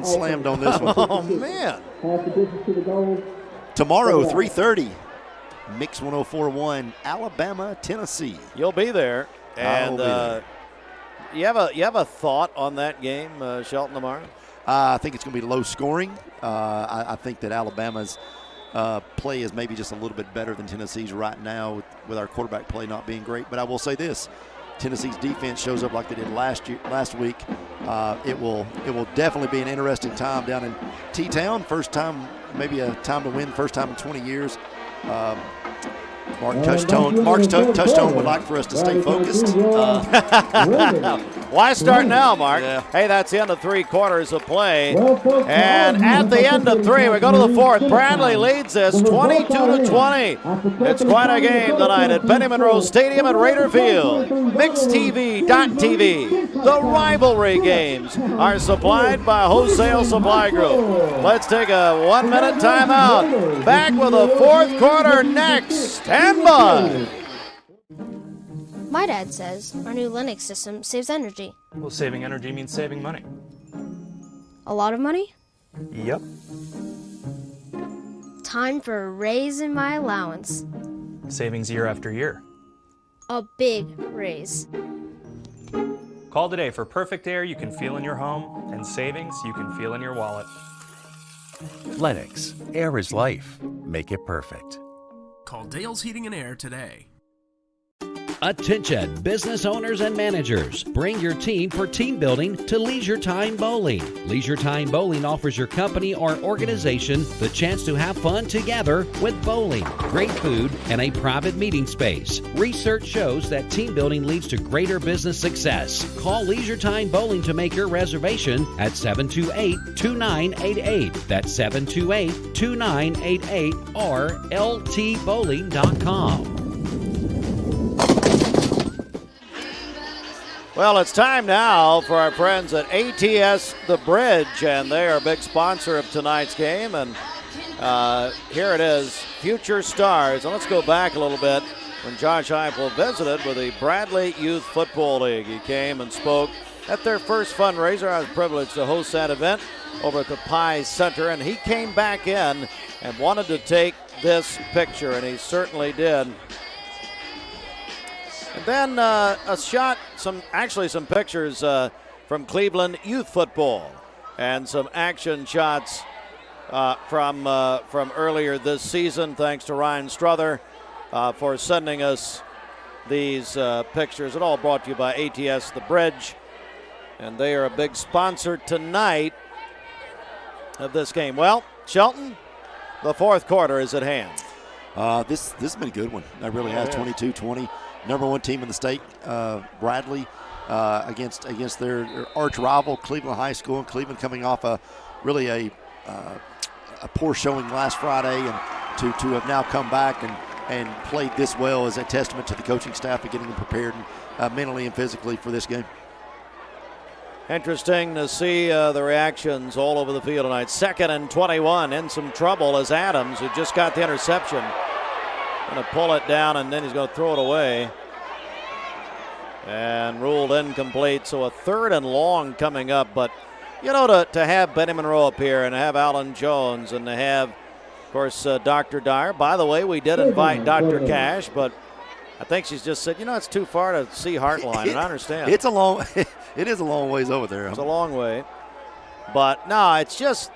S8: slammed on this one.
S1: Oh, man.
S8: Tomorrow, 3:30, Mix 104.1, Alabama, Tennessee.
S1: You'll be there. And
S8: I'll be there.
S1: You have a thought on that game, Shelton, tomorrow?
S8: I think it's going to be low scoring. I think that Alabama's play is maybe just a little bit better than Tennessee's right now with our quarterback play not being great. But I will say this. Tennessee's defense shows up like they did last week. It will definitely be an interesting time down in T-Town. First time, maybe a time to win, first time in 20 years. Mark Touchtone would like for us to stay focused.
S1: Why start now, Mark?
S8: Yeah.
S1: Hey, that's the end of 3 quarters of play. And at the end of 3, we go to the 4th. Bradley leads this 22-20. It's quite a game tonight at Benny Monroe Stadium at Raider Field. MixTV.tv. The rivalry games are supplied by Wholesale Supply Group. Let's take a 1-minute timeout. Back with the 4th quarter next. Stand by.
S9: My dad says our new Linux system saves energy.
S17: Well, saving energy means saving money.
S9: A lot of money?
S17: Yep.
S9: Time for a raise in my allowance.
S17: Savings year after year.
S9: A big raise.
S17: Call today for perfect air you can feel in your home and savings you can feel in your wallet.
S22: Lennox. Air is life. Make it perfect.
S23: Call Dale's Heating and Air today.
S19: Attention, business owners and managers. Bring your team for team building to Leisure Time Bowling. Leisure Time Bowling offers your company or organization the chance to have fun together with bowling, great food, and a private meeting space. Research shows that team building leads to greater business success. Call Leisure Time Bowling to make your reservation at 728-2988. That's 728-2988 or ltbowling.com.
S1: Well, it's time now for our friends at ATS The Bridge, and they are a big sponsor of tonight's game. And here it is, Future Stars. And let's go back a little bit when Josh Heupel visited with the Bradley Youth Football League. He came and spoke at their first fundraiser. I was privileged to host that event over at the Pie Center, and he came back in and wanted to take this picture, and he certainly did. And then a shot, some pictures from Cleveland youth football, and some action shots from earlier this season. Thanks to Ryan Strother for sending us these pictures. It all brought to you by ATS The Bridge, and they are a big sponsor tonight of this game. Well, Shelton, the 4th quarter is at hand.
S8: This has been a good one. It really has. 22-20. Number 1 team in the state, Bradley, against their arch rival, Cleveland High School. And Cleveland coming off a poor showing last Friday, and to have now come back and played this well is a testament to the coaching staff and getting them prepared mentally and physically for this game.
S1: Interesting to see the reactions all over the field tonight. 2nd and 21, in some trouble as Adams, who just got the interception, going to pull it down, and then he's going to throw it away. And ruled incomplete, so a 3rd and long coming up. But, you know, to have Benny Monroe up here and to have Alan Jones and to have, of course, Dr. Dyer. By the way, we did invite Dr. Cash, but I think she's just said, it's too far to see Heartline, and I understand.
S8: It is a long ways over there.
S1: It's a long way. But, no, it's just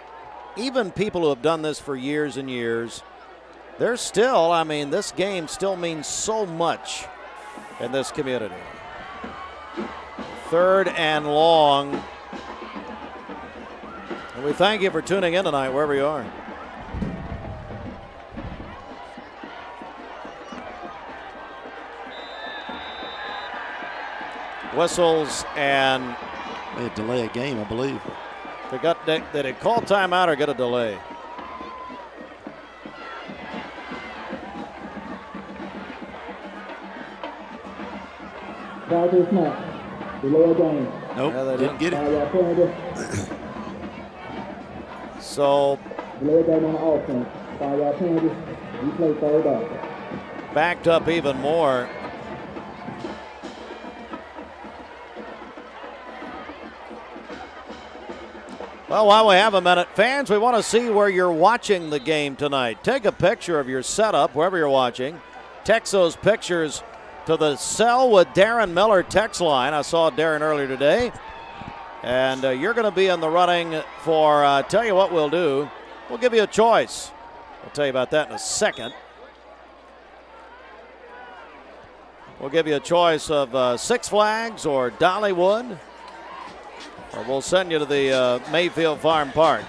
S1: even people who have done this for years and years, there's still, this game still means so much in this community. 3rd and long. And we thank you for tuning in tonight, wherever you are. Whistles and
S8: they delay a game, I believe.
S1: Did they call timeout or get a delay?
S7: Delay game.
S8: Nope, didn't get it.
S1: So,
S7: delay game on offense. 5-yard penalty. You play 3rd up.
S1: Backed up even more. Well, while we have a minute, fans, we want to see where you're watching the game tonight. Take a picture of your setup wherever you're watching. Text those pictures to the Sell with Darren Miller text line. I saw Darren earlier today. And you're going to be in the running for, tell you what we'll do. We'll give you a choice. I'll tell you about that in a second. We'll give you a choice of Six Flags or Dollywood. Or we'll send you to the Mayfield Farm Park.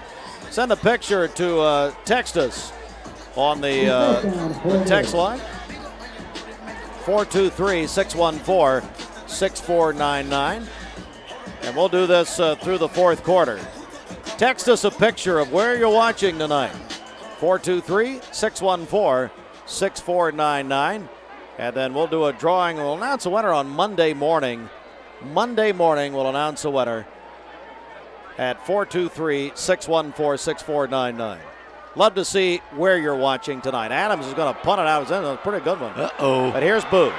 S1: Send a picture to text us on the text line. 423-614-6499. And we'll do this through the fourth quarter. Text us a picture of where you're watching tonight. 423-614-6499. And then we'll do a drawing. We'll announce a winner on Monday morning. Monday morning we'll announce a winner at 423-614-6499. Love to see where you're watching tonight. Adams is going to punt it out. It's a pretty good one.
S8: Uh-oh.
S1: But here's Boo.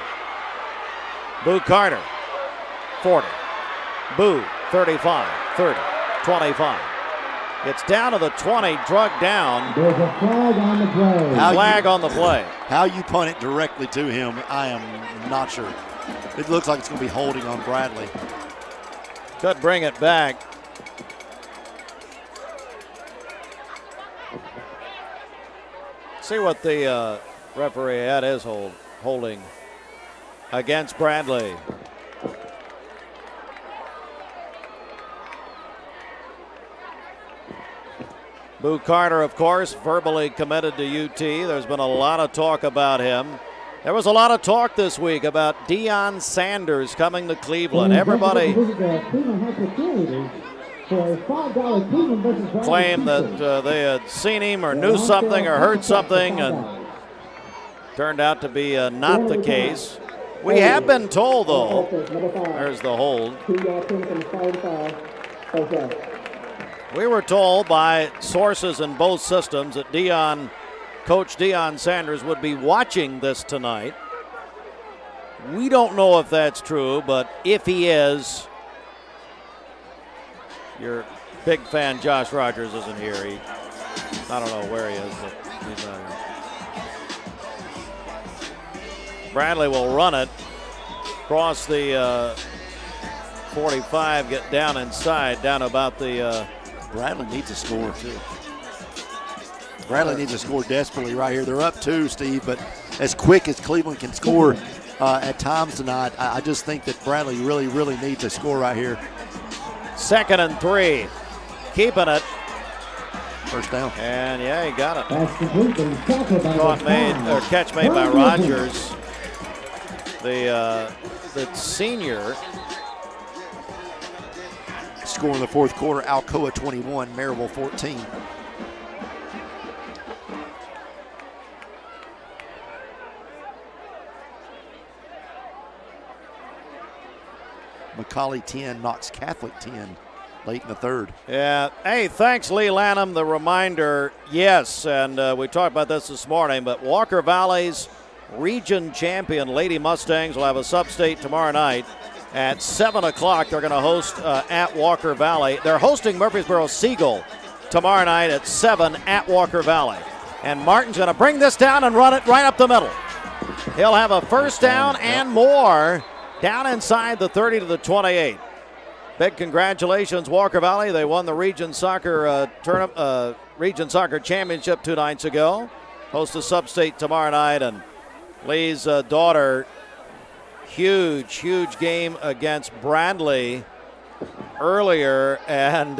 S1: Boo Carter, 40. Boo, 35, 30, 25. It's down to the 20, drug down.
S7: There's a flag on the play.
S1: Flag on the play.
S8: How you punt it directly to him, I am not sure. It looks like it's going to be holding on Bradley.
S1: Could bring it back. See what the referee had is holding against Bradley. Boo Carter, of course, verbally committed to UT. There's been a lot of talk about him. There was a lot of talk this week about Deion Sanders coming to Cleveland. Everybody claimed that they had seen him or knew something or heard something, and turned out to be not the case. We have been told, though, there's the hold. We were told by sources in both systems that Coach Deion Sanders would be watching this tonight. We don't know if that's true, but if he is, your big fan Josh Rogers isn't here. I don't know where he is, but he's not here. Bradley will run it, cross the 45, get down inside, down about the.
S8: Bradley needs a score too. Bradley needs a score desperately right here. They're up 2, Steve, but as quick as Cleveland can score at times tonight, I just think that Bradley really, really needs a score right here.
S1: 2nd and 3. Keeping it.
S8: First down.
S1: And yeah, he got it. Catch made by Rogers. The senior.
S8: Score in the fourth quarter, Alcoa 21, Maryville 14. McCallie 10, Knox Catholic 10, late in the third.
S1: Yeah. Hey, thanks, Lee Lanham. The reminder, yes, and we talked about this morning, but Walker Valley's region champion Lady Mustangs will have a sub-state tomorrow night at 7 o'clock. They're going to host at Walker Valley. They're hosting Murfreesboro Seagull tomorrow night at 7 at Walker Valley. And Martin's going to bring this down and run it right up the middle. He'll have a first down and more down inside the 30 to the 28. Big congratulations, Walker Valley. They won the Region Soccer Region Soccer Championship 2 nights ago. Host a sub-state tomorrow night, and Lee's daughter, huge game against Bradley earlier, and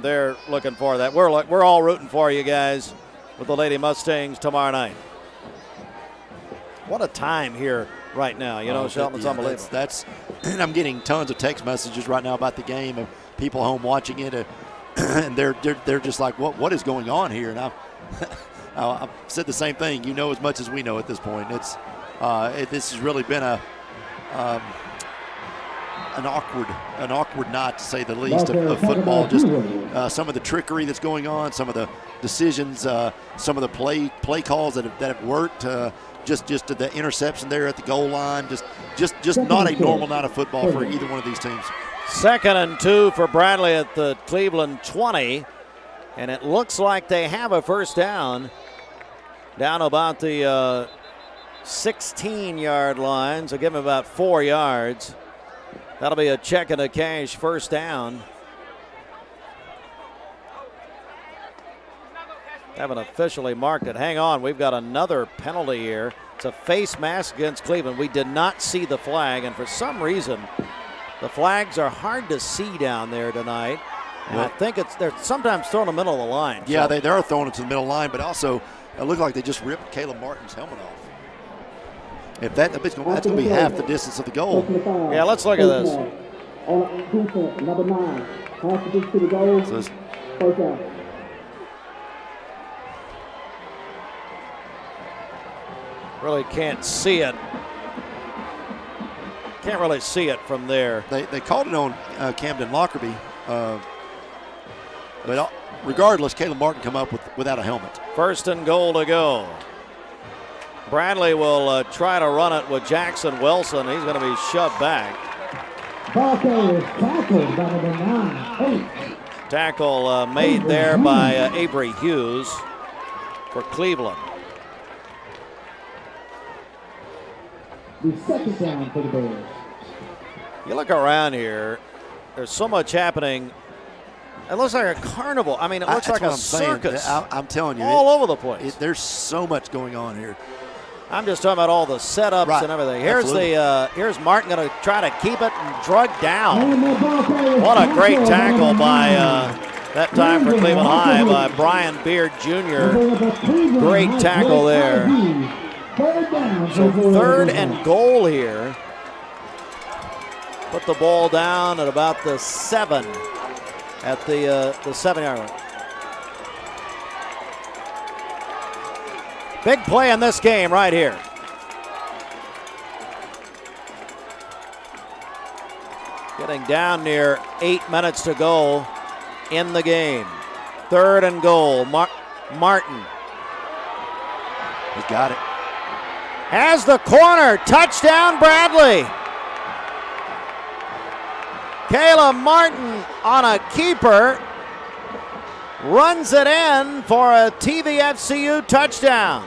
S1: they're looking for that. We're all rooting for you guys with the Lady Mustangs tomorrow night. What a time here right now, Shelton. It's unbelievable.
S8: That's and I'm getting tons of text messages right now about the game of people home watching it, and they're just like, what is going on here? And I've said the same thing. You know as much as we know at this point. This has really been an awkward night, to say the least, of football. Just some of the trickery that's going on, some of the decisions, some of the play calls that have worked. Just the interception there at the goal line. Just not a normal night of football for either one of these teams.
S1: 2nd and 2 for Bradley at the Cleveland 20. And it looks like they have a first down about the 16-yard line. So give them about 4 yards. That'll be a check and a cash first down. Haven't officially marked it. Hang on, we've got another penalty here. It's a face mask against Cleveland. We did not see the flag, and for some reason, the flags are hard to see down there tonight. And I think they're sometimes throwing in the middle of the line.
S8: Yeah,
S1: so.
S8: they are throwing it to the middle line, but also it looked like they just ripped Caleb Martin's helmet off. If that's going to be half the distance of the goal.
S1: Yeah, let's look at this.
S7: Number 9, half the distance to the goal.
S8: So
S7: First down.
S1: Really can't see it. Can't really see it from there.
S8: They called it on Camden Lockerbie. But regardless, Caleb Martin come up without a helmet.
S1: 1st and goal to go. Bradley will try to run it with Jackson Wilson. He's going to be shoved back.
S7: Ball carrier is tackled by number 9, 8.
S1: Tackle made there by Avery Hughes for Cleveland.
S7: The 2nd down for the Bears.
S1: You look around here, there's so much happening. It looks like a carnival. I mean, it looks like a circus.
S8: I'm telling you.
S1: All over the place.
S8: There's so much going on here.
S1: I'm just talking about all the setups and everything. Here's here's Martin going to try to keep it and drug down. What a great tackle by that time for Cleveland High by Brian Beard Jr. Great tackle there. So 3rd and goal here. Put the ball down at about the 7 at the 7-yard line. Big play in this game right here. Getting down near 8 minutes to go in the game. 3rd and goal. Martin.
S8: He got it.
S1: Has the corner. Touchdown, Bradley. Caleb Martin on a keeper. Runs it in for a TVFCU touchdown.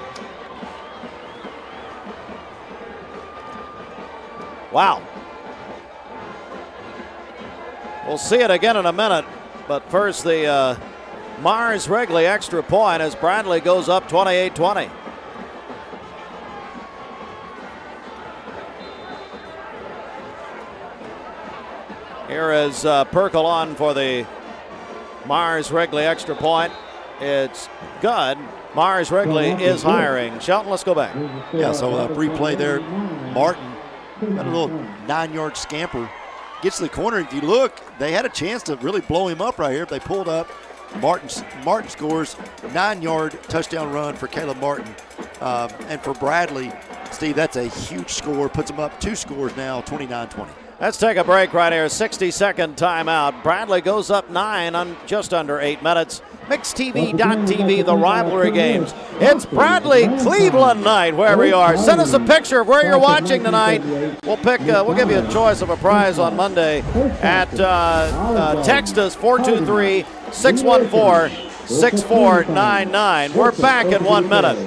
S1: Wow. We'll see it again in a minute, but first the Mars Wrigley extra point as Bradley goes up 28-20. Here is Perkle on for the Mars Wrigley extra point. It's good. Mars Wrigley is hiring. Shelton, let's go back.
S8: Yeah, so replay there. Martin got a little 9-yard scamper. Gets to the corner. If you look, they had a chance to really blow him up right here. If they pulled up, Martin scores 9-yard touchdown run for Caleb Martin. And for Bradley, Steve, that's a huge score. Puts him up 2 scores now, 29-20.
S1: Let's take a break right here. 60-second timeout. Bradley goes up 9 on just under 8 minutes. MixTV.tv, the rivalry games. It's Bradley Cleveland night wherever you are. Send us a picture of where you're watching tonight. We'll give you a choice of a prize on Monday at text us 423-614-6499. We're back in 1 minute.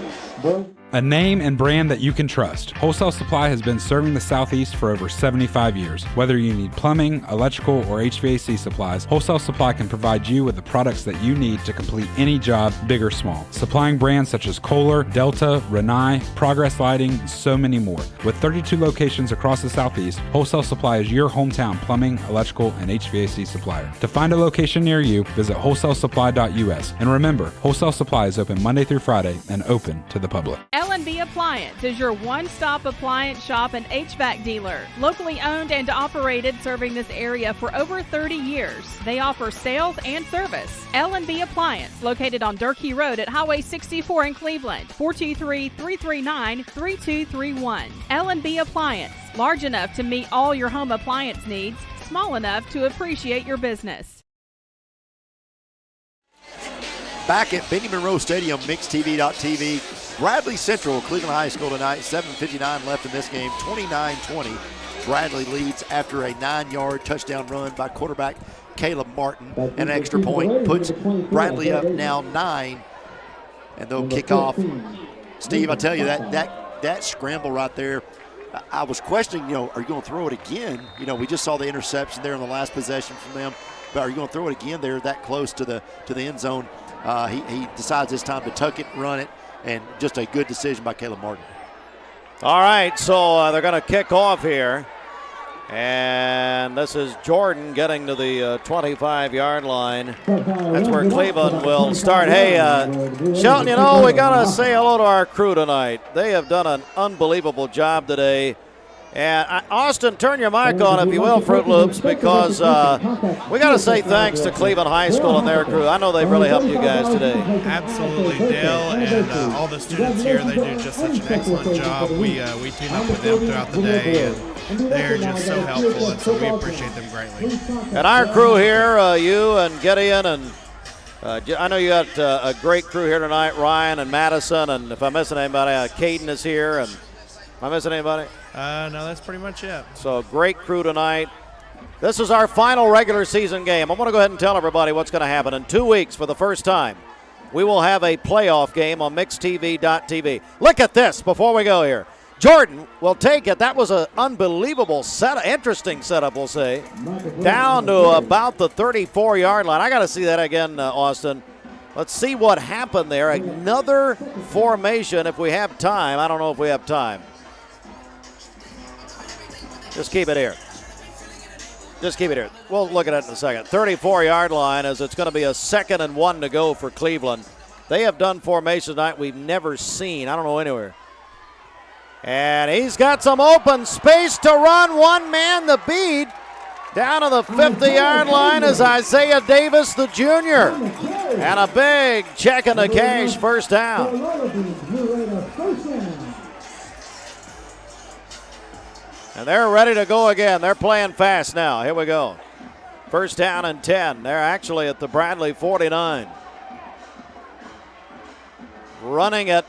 S10: A name and brand that you can trust. Wholesale Supply has been serving the Southeast for over 75 years. Whether you need plumbing, electrical, or HVAC supplies, Wholesale Supply can provide you with the products that you need to complete any job, big or small. Supplying brands such as Kohler, Delta, Rinnai, Progress Lighting, and so many more. With 32 locations across the Southeast, Wholesale Supply is your hometown plumbing, electrical, and HVAC supplier. To find a location near you, visit wholesalesupply.us. And remember, Wholesale Supply is open Monday through Friday and open to the public.
S2: L&B Appliance is your one-stop appliance shop and HVAC dealer. Locally owned and operated, serving this area for over 30 years. They offer sales and service. L&B Appliance, located on Durkee Road at Highway 64 in Cleveland. 423-339-3231. L&B Appliance, large enough to meet all your home appliance needs, small enough to appreciate your business.
S8: Back at Benny Monroe Stadium, MixTV.tv. Bradley Central, Cleveland High School tonight. 7:59 left in this game. 29-20. Bradley leads after a 9-yard touchdown run by quarterback Caleb Martin. An extra point puts Bradley up now 9, and they'll kick off. Steve, I tell you, that scramble right there, I was questioning, are you going to throw it again? We just saw the interception there in the last possession from them, but are you going to throw it again there that close to the end zone? He decides this time to tuck it, run it, and just a good decision by Caleb Martin.
S1: All right, so they're going to kick off here. And this is Jordan getting to the 25-yard line. That's where Cleveland will start. Hey, Shelton, we got to say hello to our crew tonight. They have done an unbelievable job today. And Austin, turn your mic on, if you will, Fruit Loops, because we got to say thanks to Cleveland High School and their crew. I know they've really helped you guys today.
S3: Absolutely, Dale, and all the students here, they do just such an excellent job. We team up with them throughout the day, and they're just so helpful, and so we appreciate them greatly.
S1: And our crew here, you and Gideon, and I know you got a great crew here tonight, Ryan and Madison, and if I'm missing anybody, Caden is here, and am I missing anybody?
S3: No, that's pretty much it.
S1: So great crew tonight. This is our final regular season game. I'm going to go ahead and tell everybody what's going to happen. In 2 weeks, for the first time, we will have a playoff game on mixtv.tv. Look at this before we go here. Jordan will take it. That was an unbelievable setup, interesting setup, we'll say. Down to about the 34-yard line. I got to see that again, Austin. Let's see what happened there. Another formation if we have time. I don't know if we have time. Just keep it here. Just keep it here. We'll look at it in a second. 34-yard line, as it's going to be a 2nd and 1 to go for Cleveland. They have done formations tonight we've never seen. I don't know anywhere. And he's got some open space to run. One man the beat. Down to the 50-yard line is Isaiah Davis, the junior. And a big check in the cash, first down. And they're ready to go again. They're playing fast now. Here we go. First down and 10. They're actually at the Bradley 49. Running it.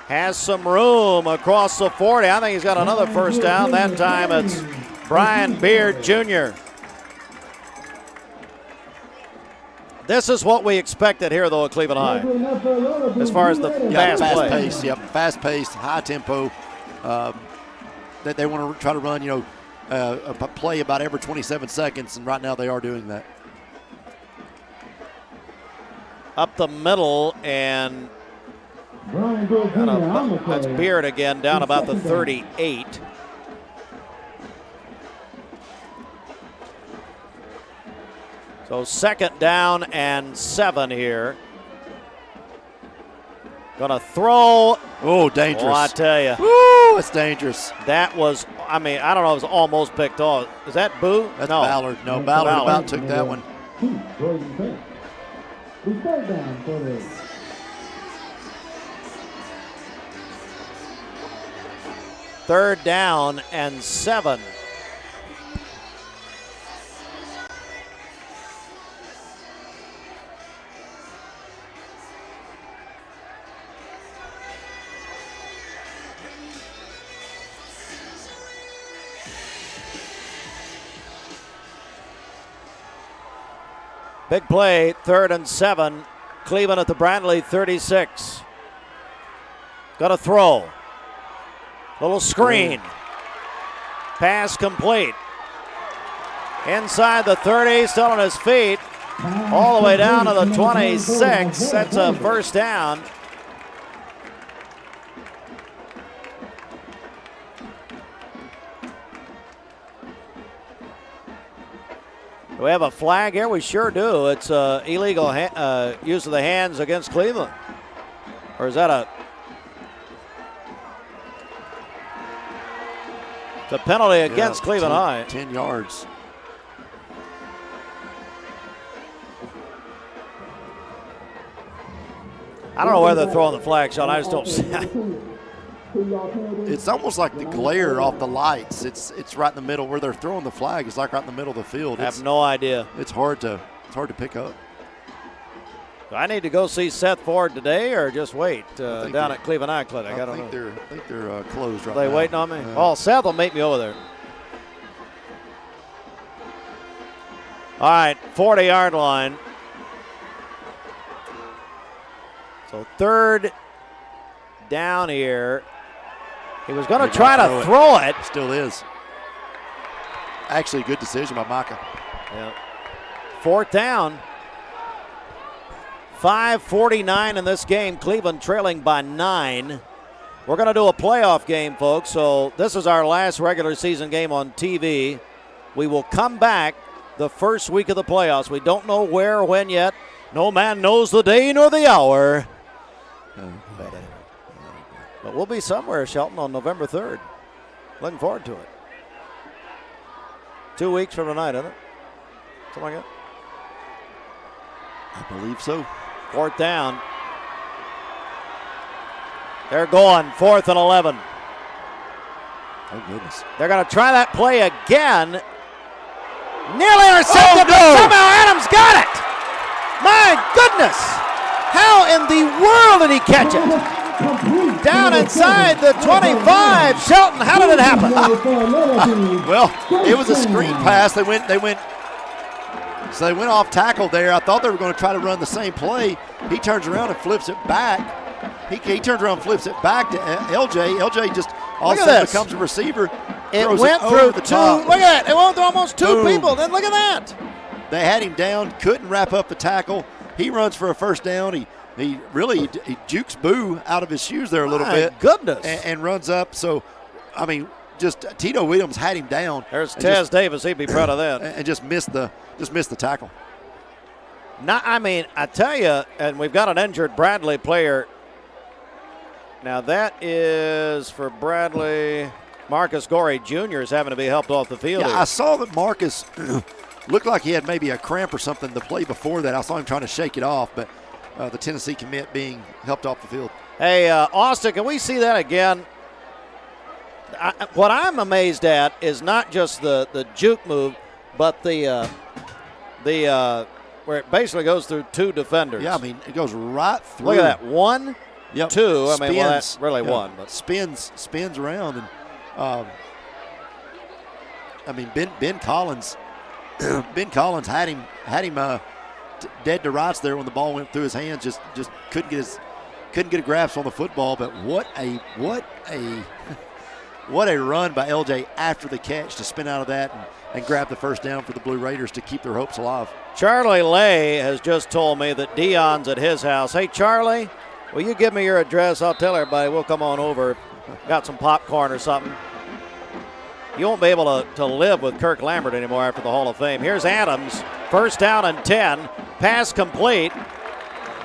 S1: Has some room across the 40. I think he's got another first down. That time it's Brian Beard Jr. This is what we expected here, though, at Cleveland High, as far as the fast play.
S8: Pace. Yep, fast pace, high tempo. That they want to try to run, a play about every 27 seconds, and right now they are doing that.
S1: Up the middle, and that's Beard again, down about the 38. So 2nd down and 7 here. Gonna throw.
S8: Oh, dangerous.
S1: Oh, I tell you.
S8: Woo, it's dangerous.
S1: That was, I don't know, it was almost picked off. Is that Boo?
S8: That's
S1: no.
S8: Ballard. No, Ballard about took that one.
S1: Third down and 7. Big play, 3rd and 7. Cleveland at the Bradley 36. Got to throw. Little screen. Pass complete. Inside the 30, still on his feet. All the way down to the 26. That's a first down. Do we have a flag here? We sure do. It's illegal use of the hands against Cleveland. Or is that a... It's a penalty against Cleveland High.
S8: 10 yards.
S1: I don't know where they're throwing the flag, Sean. I just don't see it.
S8: It's almost like the glare off the lights. It's right in the middle where they're throwing the flag. It's like right in the middle of the field.
S1: I have no idea.
S8: It's hard to pick up.
S1: Do I need to go see Seth Ford today or just wait down at Cleveland Eye Clinic? I don't know.
S8: I think they're closed right
S1: now. Are they waiting on me? Oh, Seth will meet me over there. All right, 40-yard line. So third down here. He was going to try to throw it.
S8: Still is. Actually, good decision by Micah.
S1: Yeah. Fourth down. 5:49 in this game. Cleveland trailing by 9. We're going to do a playoff game, folks. So this is our last regular season game on TV. We will come back the first week of the playoffs. We don't know where or when yet. No man knows the day nor the hour. But we'll be somewhere, Shelton, on November 3rd. Looking forward to it. 2 weeks from tonight, isn't it? Something like that.
S8: I believe so.
S1: Fourth down. They're going 4th and 11.
S8: Oh, goodness.
S1: They're going to try that play again. Nearly intercepted, but somehow Adams got it. My goodness. How in the world did he catch it? Down inside the 25. Shelton, how did it happen?
S8: Well, it was a screen pass. They went off tackle there. I thought they were going to try to run the same play. He turns around and flips it back. He turns around and flips it back to LJ. LJ just all of a sudden becomes a receiver.
S1: It went through
S8: the
S1: two.
S8: top.
S1: Look at that. It went through almost two people. Then look at that.
S8: They had him down, couldn't wrap up the tackle. He runs for a first down. He really jukes Boo out of his shoes there a little bit.
S1: My goodness.
S8: And runs up. So, I mean, just Tito Williams had him down.
S1: There's Tez Davis. He'd be proud of that.
S8: And just missed the tackle.
S1: I tell you, and we've got an injured Bradley player. Now that is for Bradley. Marcus Gorey Jr. is having to be helped off the field.
S8: Yeah, I saw that Marcus looked like he had maybe a cramp or something the play before that. I saw him trying to shake it off, but the Tennessee commit being helped off the field.
S1: Hey, Austin, can we see that again? What I'm amazed at is not just the juke move, but the where it basically goes through two defenders.
S8: Yeah, I mean, it goes right through.
S1: Look at that. 1,
S8: yep.
S1: 2.
S8: Spins.
S1: I mean, well, that's really one. But
S8: Spins around. And, I mean, Ben Collins had him dead to rights there when the ball went through his hands. Just couldn't get a grasp on the football. But what a run by LJ after the catch to spin out of that and grab the first down for the Blue Raiders to keep their hopes alive.
S1: Charlie Lay has just told me that Dion's at his house. Hey, Charlie, will you give me your address? I'll tell everybody we'll come on over. Got some popcorn or something. You won't be able to live with Kirk Lambert anymore after the Hall of Fame. Here's Adams. First down and 10. Pass complete.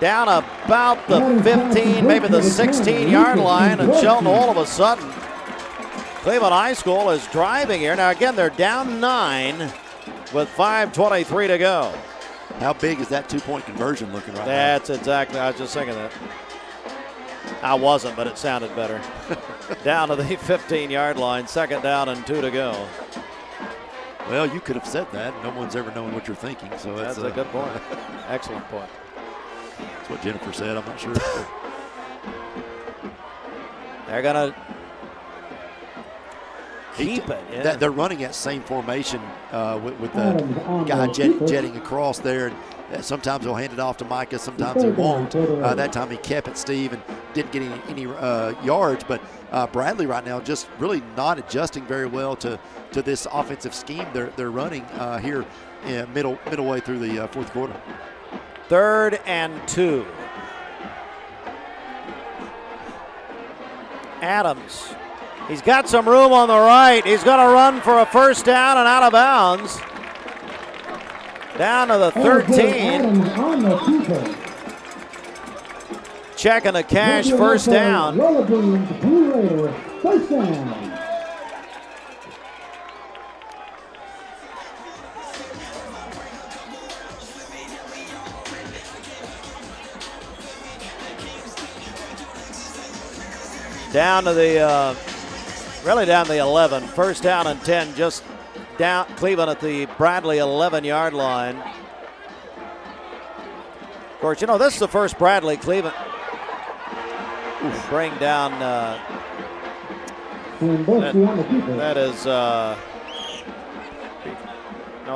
S1: Down about the 15, maybe the 16-yard line. And Shelton, all of a sudden, Cleveland High School is driving here. Now, again, they're down 9 with 5:23 to go.
S8: How big is that two-point conversion looking right now?
S1: That's exactly, I was just thinking that. I wasn't, but it sounded better. Down to the 15-yard line, second down and 2 to go.
S8: Well, you could have said that. No one's ever known what you're thinking. So
S1: that's a good point. Excellent point.
S8: That's what Jennifer said. I'm not sure.
S1: They're going to keep it. Yeah.
S8: They're running that same formation with the guy jetting across there. And sometimes he'll hand it off to Micah. Sometimes he won't. That time he kept it, Steve, and didn't get any yards. But Bradley right now just really not adjusting very well to this offensive scheme they're running here middle way through the fourth quarter.
S1: 3rd and 2. Adams. He's got some room on the right. He's going to run for a first down and out of bounds. Down to the 13. Checking the cash, first down. Down to the, really down to the 11. First down and 10, just down Cleveland at the Bradley 11-yard line. course, you know, this is the first Bradley Cleveland. Bring down. That is. No,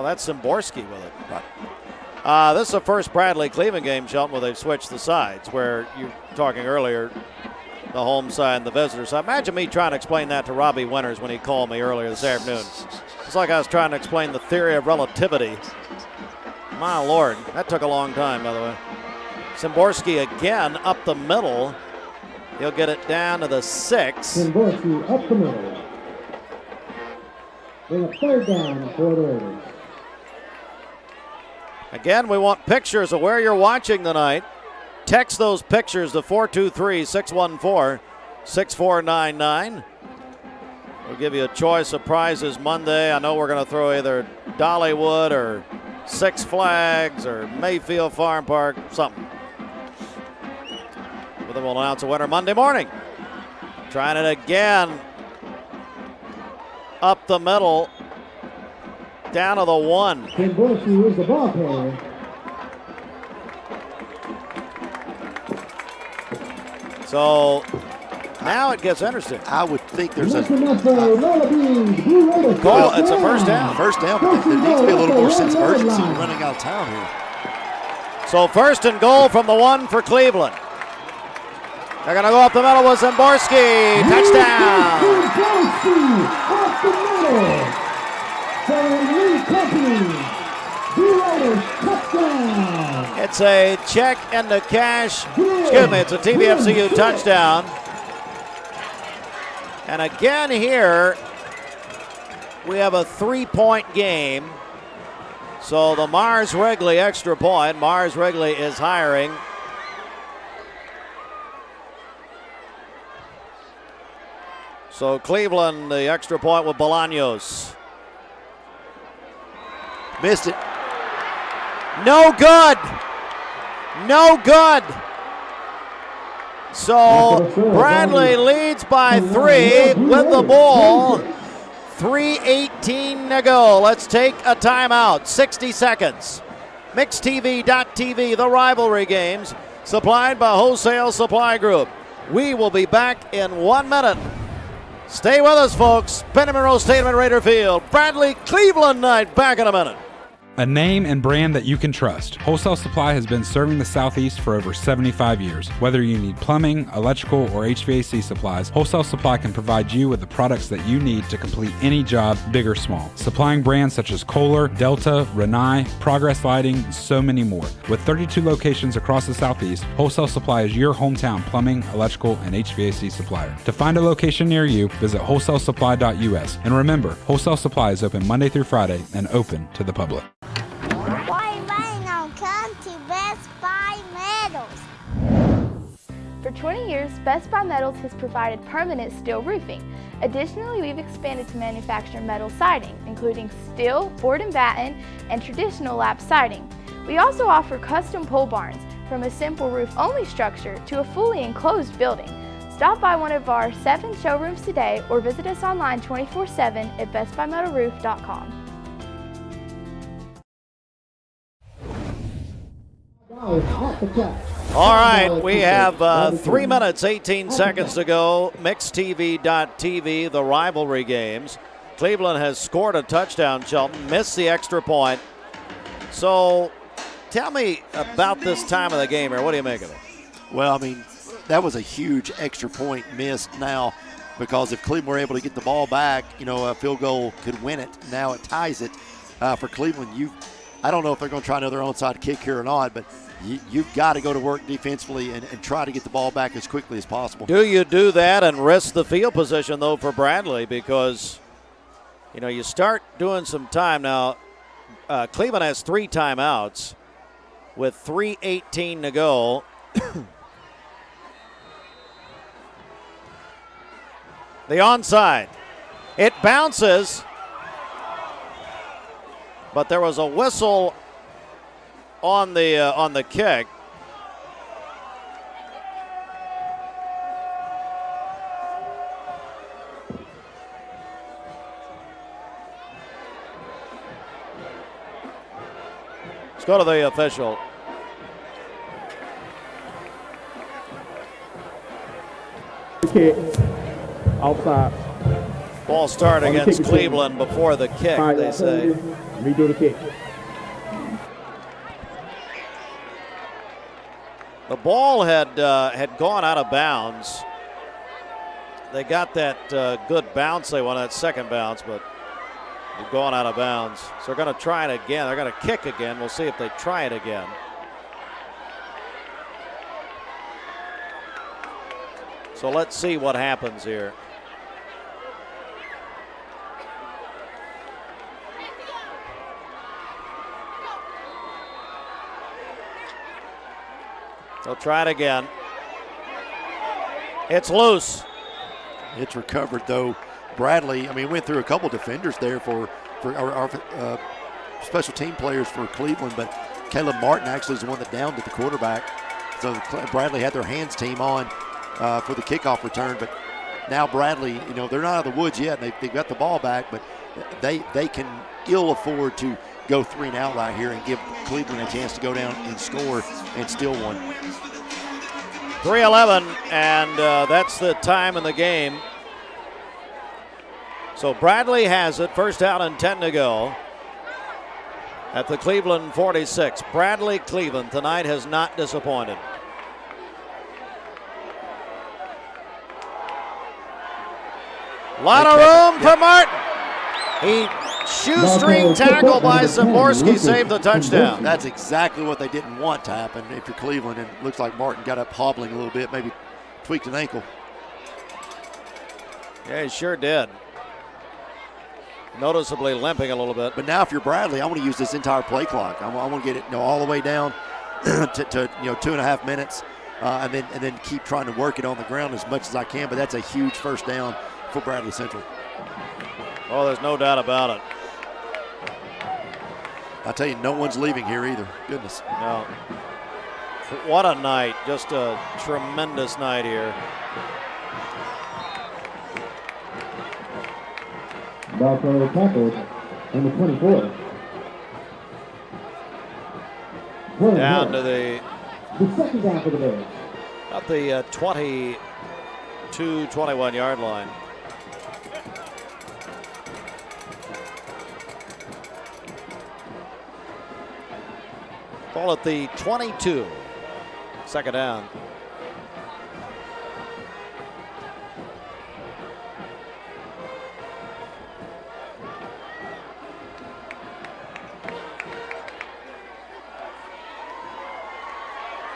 S1: that's Szymborski with it. Right. This is the first Bradley Cleveland game, Shelton, where they've switched the sides, where you were talking earlier, the home side and the visitor side. Imagine me trying to explain that to Robbie Winters when he called me earlier this afternoon. It's like I was trying to explain the theory of relativity. My Lord, that took a long time, by the way. Szymborski again up the middle. He'll get it down to the 6.
S7: Szymborski up the middle. Bring a third down for the Raiders.
S1: Again, we want pictures of where you're watching tonight. Text those pictures to 423-614-6499. We'll give you a choice of prizes Monday. I know we're going to throw either Dollywood or Six Flags or Mayfield Farm Park, something. But then we'll announce a winner Monday morning. Trying it again. Up the middle. Down to the 1.
S7: Szymborski is the ball carrier.
S1: So now it gets interesting.
S8: I would think there's a
S1: call. It's a first down.
S8: First down, but there needs to be a little more sense of urgency running out of town here.
S1: So 1st and goal from the 1 for Cleveland. They're going to go up the middle with Szymborski. Touchdown.
S7: Szymborski up the middle. For Lee Company. Blue Raiders touchdown.
S1: It's a check into cash. Excuse me, it's a TVFCU touchdown. And again here, we have a 3-point game. So the Mars Wrigley extra point. Mars Wrigley is hiring. So Cleveland, the extra point with Bolaños.
S8: Missed it.
S1: No good. No good. So Bradley leads by 3 with the ball. 3:18 to go. Let's take a timeout. 60 seconds. MixTV.tv, the rivalry games, supplied by Wholesale Supply Group. We will be back in 1 minute. Stay with us, folks. Penn Monroe Stadium at Raider Field. Bradley Cleveland night. Back in a minute.
S10: A name and brand that you can trust. Wholesale Supply has been serving the Southeast for over 75 years. Whether you need plumbing, electrical, or HVAC supplies, Wholesale Supply can provide you with the products that you need to complete any job, big or small. Supplying brands such as Kohler, Delta, Rinnai, Progress Lighting, and so many more. With 32 locations across the Southeast, Wholesale Supply is your hometown plumbing, electrical, and HVAC supplier. To find a location near you, visit wholesalesupply.us. And remember, Wholesale Supply is open Monday through Friday and open to the public.
S11: For 20 years, Best Buy Metals has provided permanent steel roofing. Additionally, we've expanded to manufacture metal siding, including steel, board and batten, and traditional lap siding. We also offer custom pole barns, from a simple roof-only structure to a fully enclosed building. Stop by one of our 7 showrooms today or visit us online 24/7 at bestbuymetalroof.com.
S1: All right, we have 3 minutes, 18 seconds to go. MixTV.tv, the rivalry games. Cleveland has scored a touchdown, Shelton, missed the extra point. So tell me about this time of the game here. What do you make of it?
S8: Well, I mean, that was a huge extra point missed now, because if Cleveland were able to get the ball back, you know, a field goal could win it. Now it ties it for Cleveland. I don't know if they're going to try another onside kick here or not, but you've got to go to work defensively and try to get the ball back as quickly as possible.
S1: Do you do that and risk the field position, though, for Bradley? Because, you know, you start doing some time. Now, Cleveland has 3 timeouts with 3:18 to go. The onside. It bounces, but there was a whistle on the kick. Let's go to the official.
S6: Kick. Outside.
S1: Ball start against Cleveland before the kick, they say.
S6: Redo the kick.
S1: The ball had gone out of bounds. They got that good bounce they wanted, that second bounce, but it's gone out of bounds. So they're going to try it again. They're going to kick again. We'll see if they try it again. So let's see what happens here. They'll try it again. It's loose.
S8: It's recovered, though. Bradley, I mean, went through a couple defenders there for our special team players for Cleveland, but Caleb Martin actually is the one that downed at the quarterback. So Bradley had their hands team on for the kickoff return, but now Bradley, you know, they're not out of the woods yet. They've got the ball back, but they can ill afford to go 3 and out right here and give Cleveland a chance to go down and score and steal one.
S1: 3:11, and that's the time in the game. So Bradley has it, first down and 10 to go at the Cleveland 46. Bradley Cleveland tonight has not disappointed. A lot of room for Martin. He shoestring tackle by Zaborski saved the touchdown.
S8: That's exactly what they didn't want to happen if you're Cleveland, and it looks like Martin got up hobbling a little bit, maybe tweaked an ankle.
S1: Yeah, he sure did. Noticeably limping a little bit.
S8: But now if you're Bradley, I want to use this entire play clock. I want to get it all the way down to 2.5 minutes, and then keep trying to work it on the ground as much as I can. But that's a huge first down for Bradley Central.
S1: Oh, there's no doubt about it.
S8: I tell you, no one's leaving here either. Goodness.
S1: No. What a night. Just a tremendous night here.
S7: Valpo tackled number 24.
S1: Down to the
S7: second down for the Bears.
S1: About the 22-21 yard line. Ball at the 22. Second down.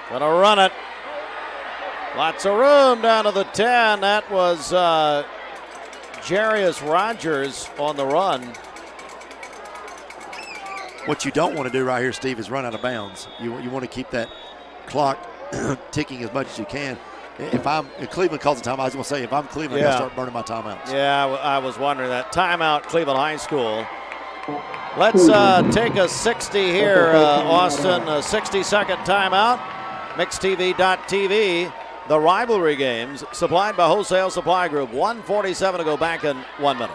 S1: Gonna run it. Lots of room down to the 10. That was Jarius Rogers on the run.
S8: What you don't want to do right here, Steve, is run out of bounds. You want to keep that clock ticking as much as you can. If Cleveland calls a timeout, I was going to say, if I'm Cleveland, I start burning my timeouts.
S1: Yeah, I was wondering that. Timeout, Cleveland High School. Let's take a 60 here, Austin. A 60-second timeout. MixTV.tv. The rivalry games supplied by Wholesale Supply Group. 1:47 to go back in 1 minute.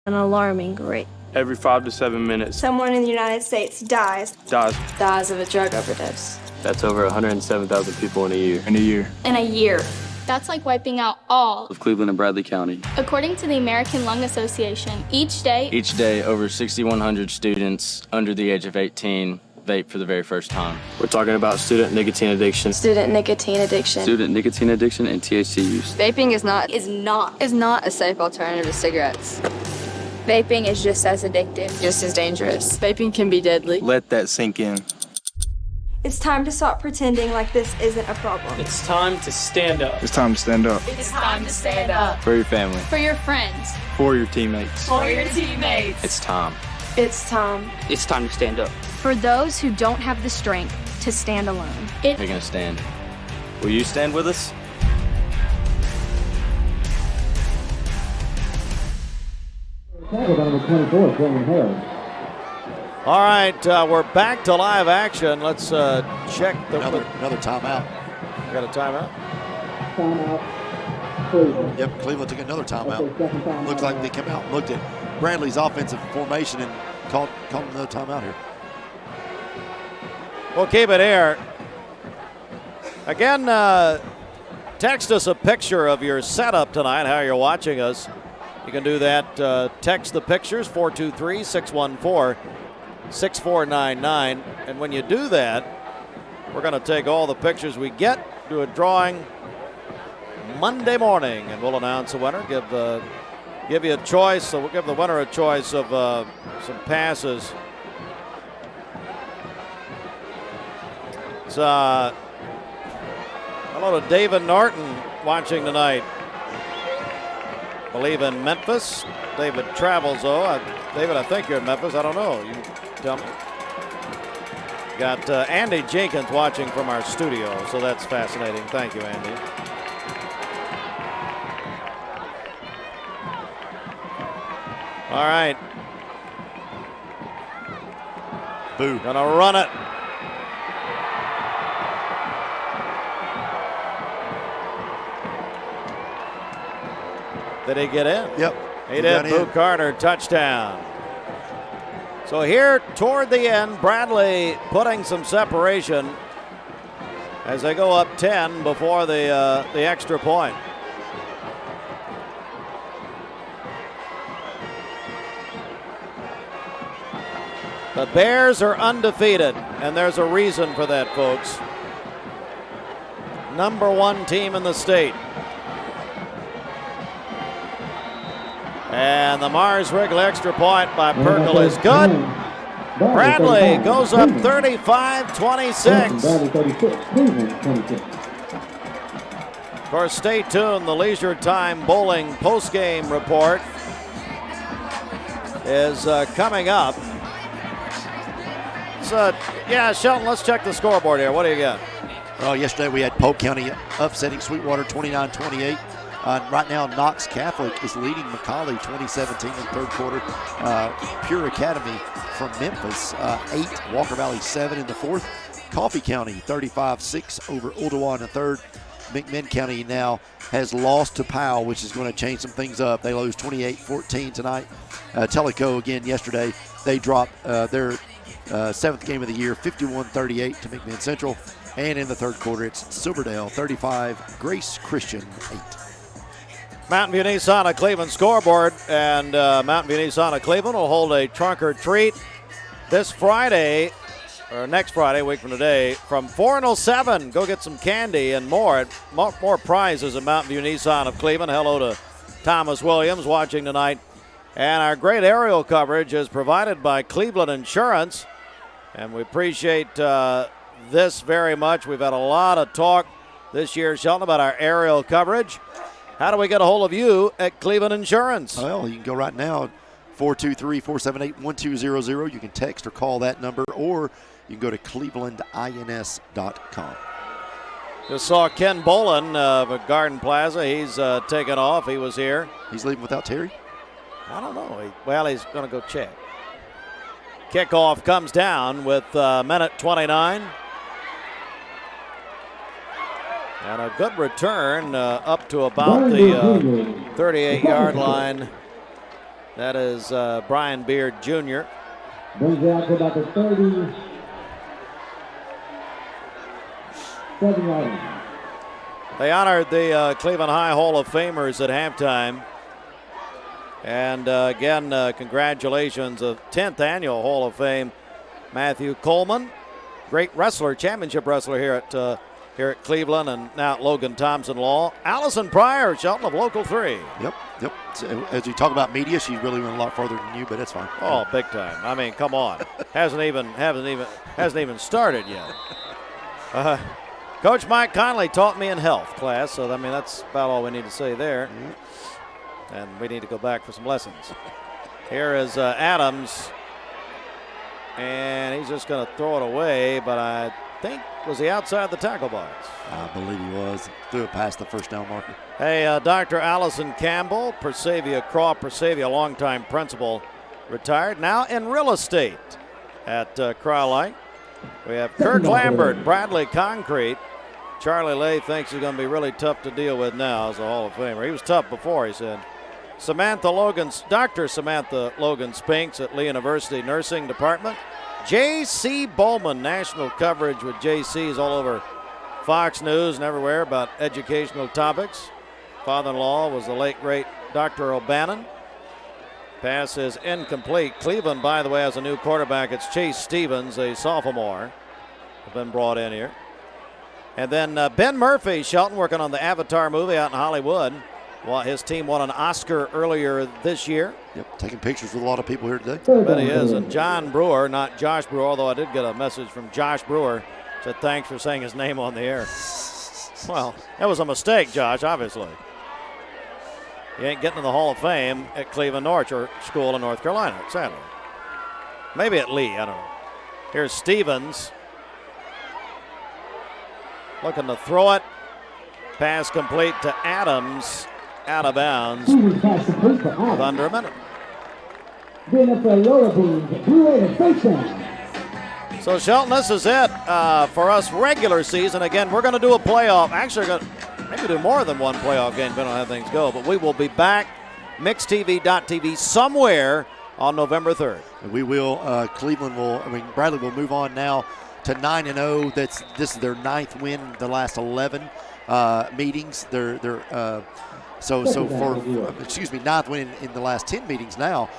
S4: An alarming rate.
S12: Every 5 to 7 minutes,
S4: Someone in the United States dies of a drug overdose.
S12: That's over 107,000 people in a year.
S4: In a year.
S13: That's like wiping out all
S12: Of Cleveland and Bradley County.
S13: According to the American Lung Association, each day
S12: Over 6,100 students under the age of 18 vape for the very first time. We're talking about student nicotine addiction.
S4: Student nicotine addiction.
S12: Student nicotine addiction and THC use.
S4: Vaping is not a safe alternative to cigarettes. Vaping is just as addictive, just as dangerous. Vaping can be deadly.
S12: Let that sink in.
S4: It's time to stop pretending like this isn't a problem.
S12: It's time to stand up. It's time to stand up.
S13: it's time to stand up
S12: For your family.
S13: for your friends,
S12: For your teammates.
S13: for your teammates.
S12: It's time.
S4: It's time.
S12: It's time to stand up.
S4: For those who don't have the strength to stand alone.
S12: We're going to stand. Will you stand with us?
S7: Tackle by number 24, Jalen Harris.
S1: All right, we're back to live action. Let's check
S8: another timeout.
S1: We got a timeout?
S7: Timeout. Cleveland.
S8: Yep, Cleveland took another timeout. Looks like they came out and looked at Bradley's offensive formation and called another timeout here.
S1: We'll keep it here. Again, text us a picture of your setup tonight, how you're watching us. You can do that. Text the pictures, 423-614-6499. And when you do that, we're going to take all the pictures we get, do a drawing Monday morning, and we'll announce a winner. Give you a choice. So we'll give the winner a choice of some passes. So, hello to David Norton watching tonight. Believe in Memphis. David travels though. David, I think you're in Memphis. I don't know. You tell me. Got Andy Jenkins watching from our studio, so that's fascinating. Thank you, Andy. All right.
S8: Boo.
S1: Gonna run it. Did he get in?
S8: Yep.
S1: He did. Boo Carter, touchdown. So here toward the end, Bradley putting some separation as they go up 10 before the extra point. The Bears are undefeated, and there's a reason for that, folks. #1 team in the state. And the Mars Wrigley extra point by Perkle is good. Bradley goes up 35-26. Of course, stay tuned. The Leisure Time Bowling postgame report is coming up. So, yeah, Shelton, let's check the scoreboard here. What do you got?
S8: Well, yesterday we had Polk County upsetting Sweetwater 29-28. Right now, Knox Catholic is leading McCallie 2017 in the third quarter. Pure Academy from Memphis, 8. Walker Valley 7 in the fourth. Coffee County 35-6 over Ooltewah in the third. McMinn County now has lost to Powell, which is going to change some things up. They lose 28-14 tonight. Tellico again yesterday. They dropped their 7th game of the year, 51-38 to McMinn Central. And in the third quarter, it's Silverdale 35, Grace Christian 8.
S1: Mountain View Nissan of Cleveland scoreboard, and Mountain View Nissan of Cleveland will hold a trunk or treat this Friday, or next Friday, a week from today, from 4 until 7. Go get some candy and more prizes at Mountain View Nissan of Cleveland. Hello to Thomas Williams watching tonight. And our great aerial coverage is provided by Cleveland Insurance, and we appreciate this very much. We've had a lot of talk this year, Shelton, about our aerial coverage. How do we get a hold of you at Cleveland Insurance?
S8: Well, you can go right now, 423-478-1200. You can text or call that number, or you can go to clevelandins.com.
S1: Just saw Ken Bolin of Garden Plaza. He's taken off. He was here.
S8: He's leaving without Terry?
S1: I don't know. He's going to go check. Kickoff comes down with minute 29. And a good return up to about the 38-yard line. That is Brian Beard Jr.
S7: Brings it out to about the 37-yard line.
S1: They honored the Cleveland High Hall of Famers at halftime. And again, congratulations, 10th annual Hall of Fame, Matthew Coleman, great wrestler, championship wrestler here at Cleveland, and now at Logan Thompson Law. Allison Pryor, Shelton of Local 3.
S8: Yep. So, as you talk about media, she really went a lot farther than you, but that's fine.
S1: Oh, big time. I mean, come on. hasn't even started yet. Coach Mike Conley taught me in health class, so I mean that's about all we need to say there. And we need to go back for some lessons. Here is Adams, and he's just going to throw it away, but I think, was he outside the tackle box?
S8: I believe he was. Threw it past the first down marker.
S1: Hey, Dr. Allison Campbell, Persavia longtime principal, retired, now in real estate at Crowlite. We have Kirk Lambert, Bradley Concrete. Charlie Lay thinks he's going to be really tough to deal with now as a Hall of Famer. He was tough before, he said. Dr. Samantha Logan Spinks at Lee University Nursing Department. J.C. Bowman, national coverage with J.C.'s all over Fox News and everywhere about educational topics. Father-in-law was the late, great Dr. O'Bannon. Pass is incomplete. Cleveland, by the way, has a new quarterback. It's Chase Stevens, a sophomore, has been brought in here. And then Ben Murphy, Shelton, working on the Avatar movie out in Hollywood. Well, his team won an Oscar earlier this year.
S8: Yep, taking pictures with a lot of people here today.
S1: I bet he is. And John Brewer, not Josh Brewer, although I did get a message from Josh Brewer. Said thanks for saying his name on the air. Well, that was a mistake, Josh, obviously. He ain't getting in the Hall of Fame at Cleveland North or School in North Carolina, sadly. Maybe at Lee, I don't know. Here's Stevens. Looking to throw it. Pass complete to Adams. Out of bounds with under a minute. So, Shelton, this is it for us regular season. Again, we're going to do a playoff. Actually, we're going to maybe do more than one playoff game, depending on how things go. But we will be back, mixtv.tv, somewhere on November 3rd.
S8: And we will, Cleveland will, Bradley will move on now to 9-0. This is their 9th win in the last 11 meetings. So for 9th win in the last 10 meetings now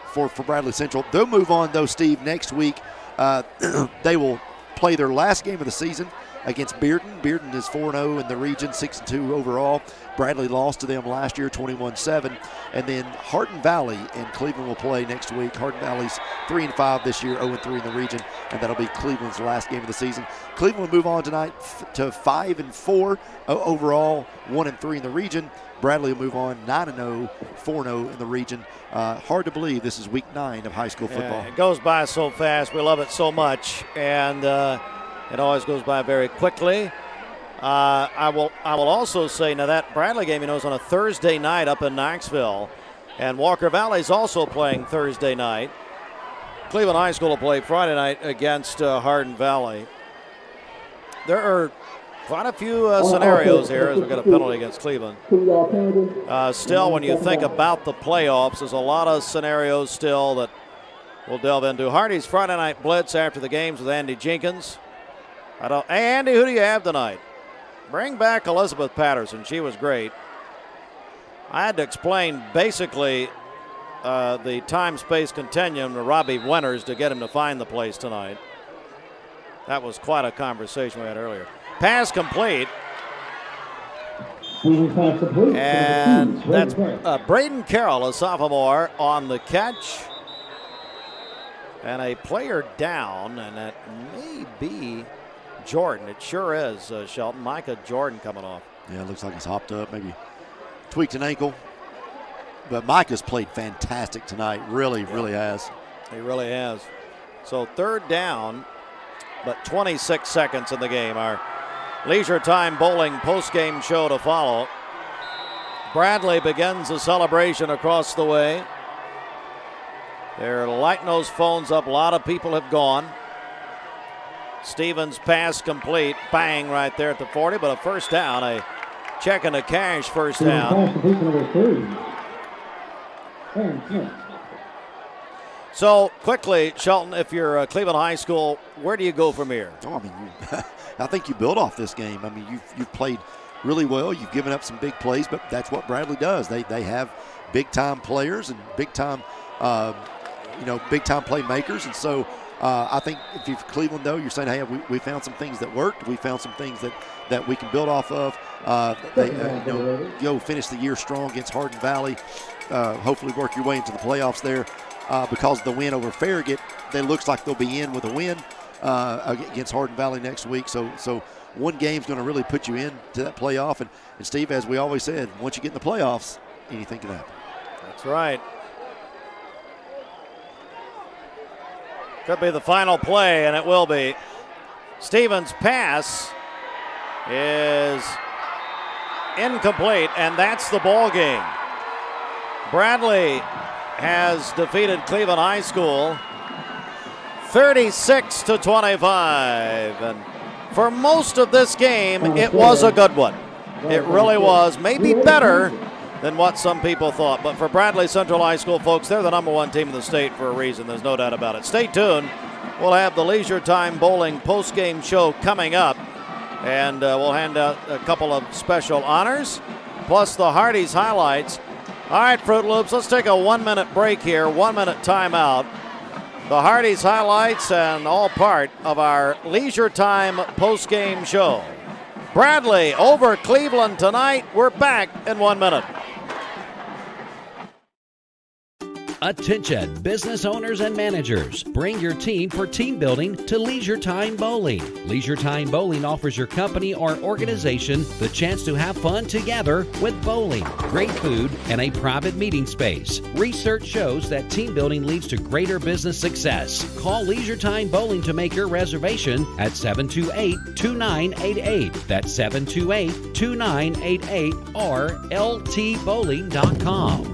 S8: for Bradley Central. They'll move on, though, Steve, next week. They will play their last game of the season against Bearden. Bearden is 4-0 in the region, 6-2 overall. Bradley lost to them last year, 21-7. And then Hardin Valley and Cleveland will play next week. Hardin Valley's 3-5 this year, 0-3 in the region, and that'll be Cleveland's last game of the season. Cleveland will move on tonight to 5-4 overall, 1-3 in the region. Bradley will move on 9-0, 4-0 in the region. Hard to believe this is week 9 of high school football.
S1: Yeah, it goes by so fast. We love it so much, and it always goes by very quickly. I will also say now that Bradley game, is on a Thursday night up in Knoxville, and Walker Valley is also playing Thursday night. Cleveland High School will play Friday night against Hardin Valley. There are quite a few scenarios here as we got a penalty against Cleveland. Still, when you think about the playoffs, there's a lot of scenarios still that we'll delve into. Hardy's Friday night blitz after the games with Andy Jenkins. Hey, Andy, who do you have tonight? Bring back Elizabeth Patterson. She was great. I had to explain basically the time-space continuum to Robbie Winters to get him to find the place tonight. That was quite a conversation we had earlier. Pass complete. And that's Braden Carroll, a sophomore, on the catch. And a player down, and that may be Jordan. It sure is, Shelton. Micah Jordan coming off.
S8: Yeah, it looks like he's hopped up, maybe tweaked an ankle. But Micah's played fantastic tonight. Really has.
S1: He really has. So 3rd down, but 26 seconds in the game. Our Leisure Time Bowling post-game show to follow. Bradley begins the celebration across the way. They're lighting those phones up. A lot of people have gone. Stevens pass complete. Bang right there at the 40, but a first down. A check and a cash first down. So quickly, Shelton, if you're Cleveland High School, where do you go from here?
S8: Oh, I think you build off this game. You've played really well. You've given up some big plays, but that's what Bradley does. They have big-time players and big-time playmakers, and so I think if you're Cleveland, though, you're saying, hey, we found some things that worked. We found some things that we can build off of. Go finish the year strong against Hardin Valley. Hopefully work your way into the playoffs there. Because of the win over Farragut, it looks like they'll be in with a win against Hardin Valley next week. So one game's going to really put you into that playoff. And Steve, as we always said, once you get in the playoffs, anything can happen.
S1: That's right. Could be the final play, and it will be. Stevens' pass is incomplete, and that's the ball game. Bradley has defeated Cleveland High School 36-25, and for most of this game, it was a good one. It really was. Maybe better than what some people thought. But for Bradley Central High School, folks, they're the number one team in the state for a reason. There's no doubt about it. Stay tuned. We'll have the Leisure Time Bowling post-game show coming up, and we'll hand out a couple of special honors, plus the Hardee's highlights. All right, Fruit Loops, let's take a 1-minute break here, 1-minute timeout. The Hardee's highlights and all part of our Leisure Time post-game show. Bradley over Cleveland tonight. We're back in 1 minute.
S19: Attention, business owners and managers. Bring your team for team building to Leisure Time Bowling. Leisure Time Bowling offers your company or organization the chance to have fun together with bowling, great food, and a private meeting space. Research shows that team building leads to greater business success. Call Leisure Time Bowling to make your reservation at 728-2988. That's 728-2988 or ltbowling.com.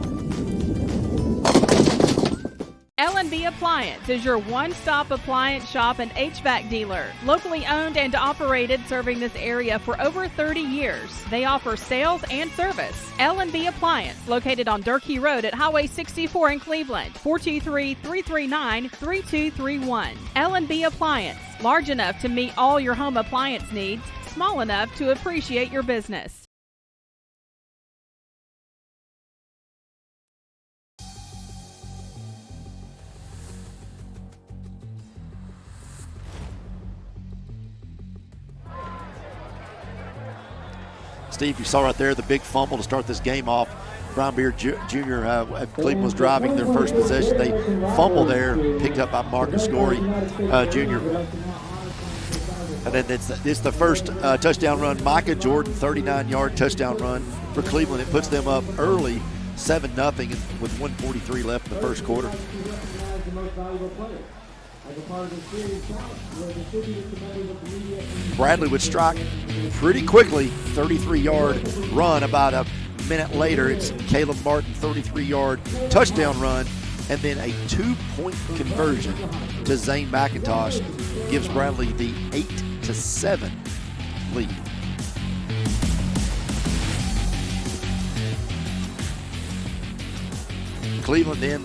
S2: L&B Appliance is your one-stop appliance shop and HVAC dealer. Locally owned and operated, serving this area for over 30 years. They offer sales and service. L&B Appliance, located on Durkee Road at Highway 64 in Cleveland, 423-339-3231. L&B Appliance, large enough to meet all your home appliance needs, small enough to appreciate your business.
S8: Steve, you saw right there the big fumble to start this game off. Brian Beard Jr. Cleveland was driving their first possession. They fumbled there, picked up by Marcus Gorey Jr. And then it's the first touchdown run. Micah Jordan, 39-yard touchdown run for Cleveland. It puts them up early, 7-0, with 1:43 left in the first quarter. Bradley would strike pretty quickly, 33-yard run. About a minute later, it's Caleb Martin, 33-yard touchdown run, and then a 2-point conversion to Zane McIntosh gives Bradley the 8-7 lead. Cleveland then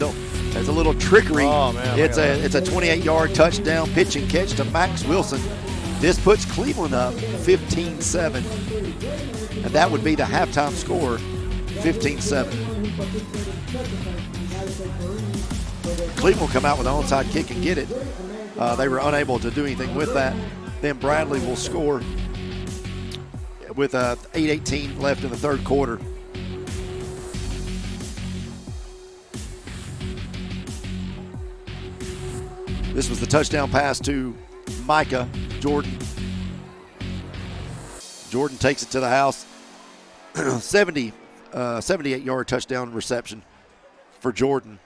S8: there's a little trickery.
S1: Oh, man,
S8: it's a 28-yard touchdown pitch and catch to Max Wilson. This puts Cleveland up 15-7, and that would be the halftime score, 15-7. Cleveland will come out with an onside kick and get it. They were unable to do anything with that. Then Bradley will score with 8:18 left in the third quarter. This was the touchdown pass to Micah Jordan. Jordan takes it to the house. 78-yard touchdown reception for Jordan.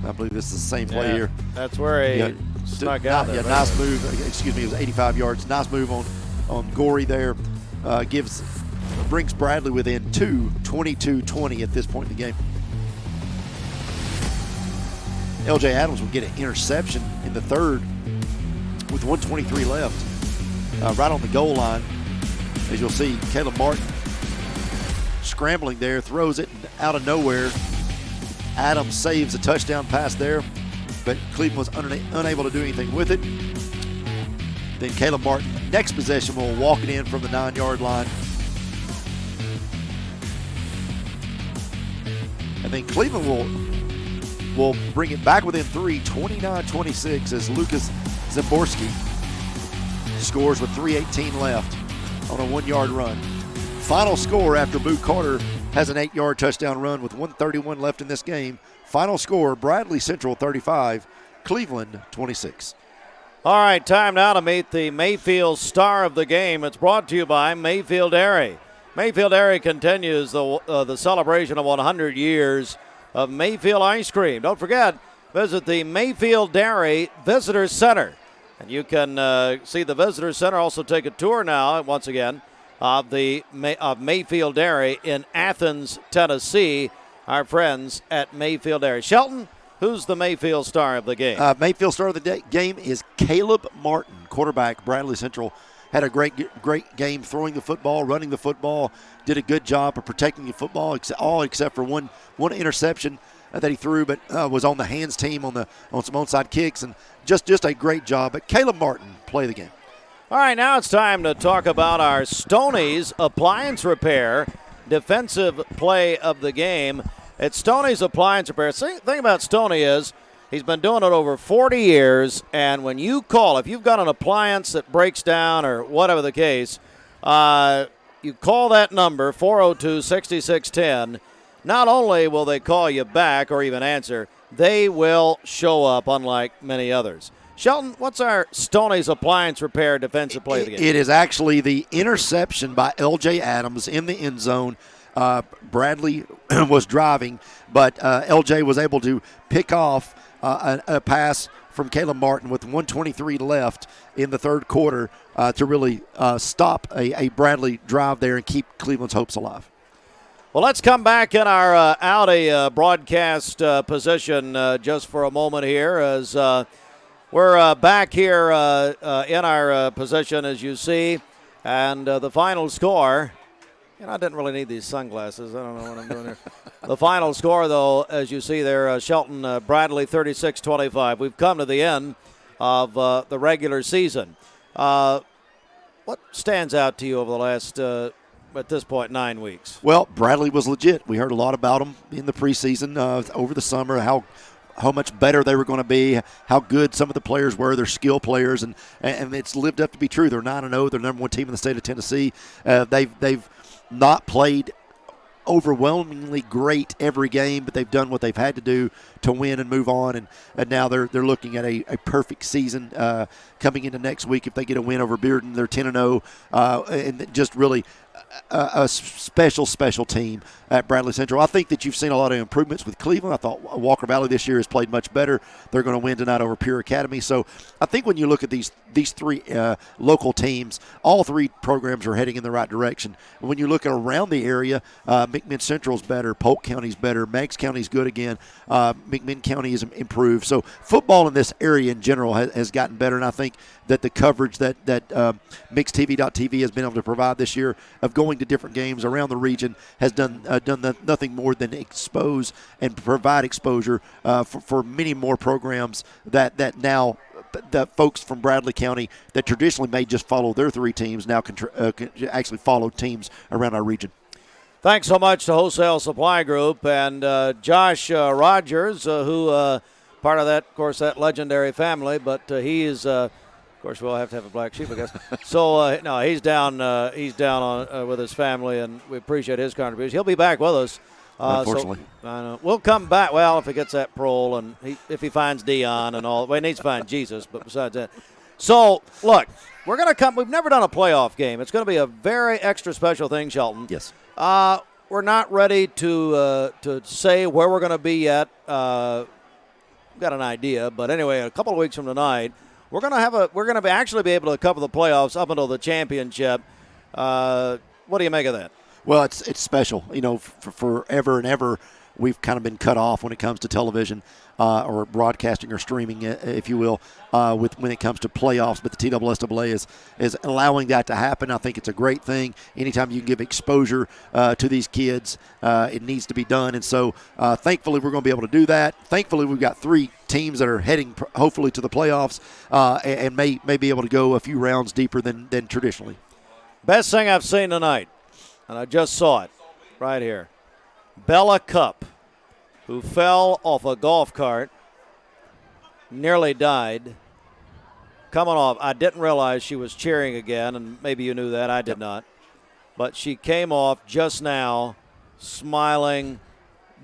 S8: I believe this is the same play here.
S1: That's where he snuck out there.
S8: Yeah, nice move. Excuse me, it was 85 yards. Nice move on Gorey there. Brings Bradley within 22-20 at this point in the game. LJ Adams will get an interception in the third with 1:23 left. Right on the goal line, as you'll see, Caleb Martin scrambling there, throws it out of nowhere. Adams saves a touchdown pass there, but Cleveland was unable to do anything with it. Then Caleb Martin, next possession, will walk it in from the 9-yard line. And then Cleveland will bring it back within 3, 29-26, as Lucas Zamborski scores with 3:18 left on a 1-yard run. Final score after Boo Carter has an 8-yard touchdown run with 1:31 left in this game. Final score, Bradley Central 35, Cleveland 26.
S1: All right, time now to meet the Mayfield star of the game. It's brought to you by Mayfield Dairy. Mayfield Dairy continues the celebration of 100 years of Mayfield ice cream. Don't forget, visit the Mayfield Dairy Visitor Center. And you can see the Visitor Center, also take a tour now, once again, of Mayfield Dairy in Athens, Tennessee. Our friends at Mayfield Dairy. Shelton, who's the Mayfield star of the game?
S8: Mayfield star of the game is Caleb Martin, quarterback, Bradley Central had a great game throwing the football, running the football, did a good job of protecting the football, all except for one interception that he threw, but was on the hands team on some onside kicks, and just a great job. But Caleb Martin play the game.
S1: All right, now it's time to talk about our Stoney's Appliance Repair defensive play of the game. It's Stoney's Appliance Repair. The thing about Stoney is he's been doing it over 40 years, and when you call, if you've got an appliance that breaks down or whatever the case, you call that number, 402-6610. Not only will they call you back or even answer, they will show up, unlike many others. Shelton, what's our Stoney's Appliance Repair defensive play of the game?
S8: It is actually the interception by L.J. Adams in the end zone. Bradley was driving, but L.J. was able to pick off a pass from Caleb Martin with 1:23 left in the third quarter to really stop a Bradley drive there and keep Cleveland's hopes alive.
S1: Well, let's come back in our Audi broadcast position just for a moment here as we're back here in our position, as you see, and the final score. I didn't really need these sunglasses. I don't know what I'm doing here. The final score, though, as you see there, Shelton Bradley 36-25. We've come to the end of the regular season. What stands out to you over the last, at this point, 9 weeks?
S8: Well, Bradley was legit. We heard a lot about him in the preseason over the summer, how much better they were going to be, how good some of the players were, their skill players, and it's lived up to be true. They're 9-0. They're number one team in the state of Tennessee. They've not played overwhelmingly great every game, but they've done what they've had to do to win and move on, and now they're looking at a perfect season coming into next week. If they get a win over Bearden, they're 10-0, and just really a special team at Bradley Central. I think that you've seen a lot of improvements with Cleveland. I thought Walker Valley this year has played much better. They're going to win tonight over Pure Academy. So I think when you look at these three local teams, all three programs are heading in the right direction. And when you look at around the area, McMinn Central's better, Polk County's better, Meigs County's good again, McMinn County has improved. So football in this area in general has gotten better, and I think that the coverage that MixTV.tv has been able to provide this year of going to different games around the region has done nothing more than expose and provide exposure for many more programs that now the folks from Bradley County that traditionally may just follow their three teams now can actually follow teams around our region.
S1: Thanks so much to Wholesale Supply Group and Josh Rogers, who part of that, of course, that legendary family, but he is. Of course, we'll have to have a black sheep, I guess. So, no, he's down on with his family, and we appreciate his contribution. He'll be back with us.
S8: Unfortunately.
S1: So, I know. We'll come back. Well, if he gets that parole and if he finds Dion and all. Well, he needs to find Jesus, but besides that. So, look, we're going to come. We've never done a playoff game. It's going to be a very extra special thing, Shelton.
S8: Yes.
S1: We're not ready to say where we're going to be yet. We've got an idea, but anyway, a couple of weeks from tonight, we're going to actually be able to cover the playoffs up until the championship. What do you make of that?
S8: Well, it's special. You know, for forever and ever, we've kind of been cut off when it comes to television or broadcasting or streaming, if you will, when it comes to playoffs. But the TSSAA is allowing that to happen. I think it's a great thing. Anytime you can give exposure to these kids, it needs to be done. And so, thankfully, we're going to be able to do that. Thankfully, we've got three teams that are heading hopefully to the playoffs and may be able to go a few rounds deeper than traditionally.
S1: Best thing I've seen tonight, and I just saw it right here. Bella Cup, who fell off a golf cart, nearly died. Coming off, I didn't realize she was cheering again, and maybe you knew that. I did not. But she came off just now, smiling,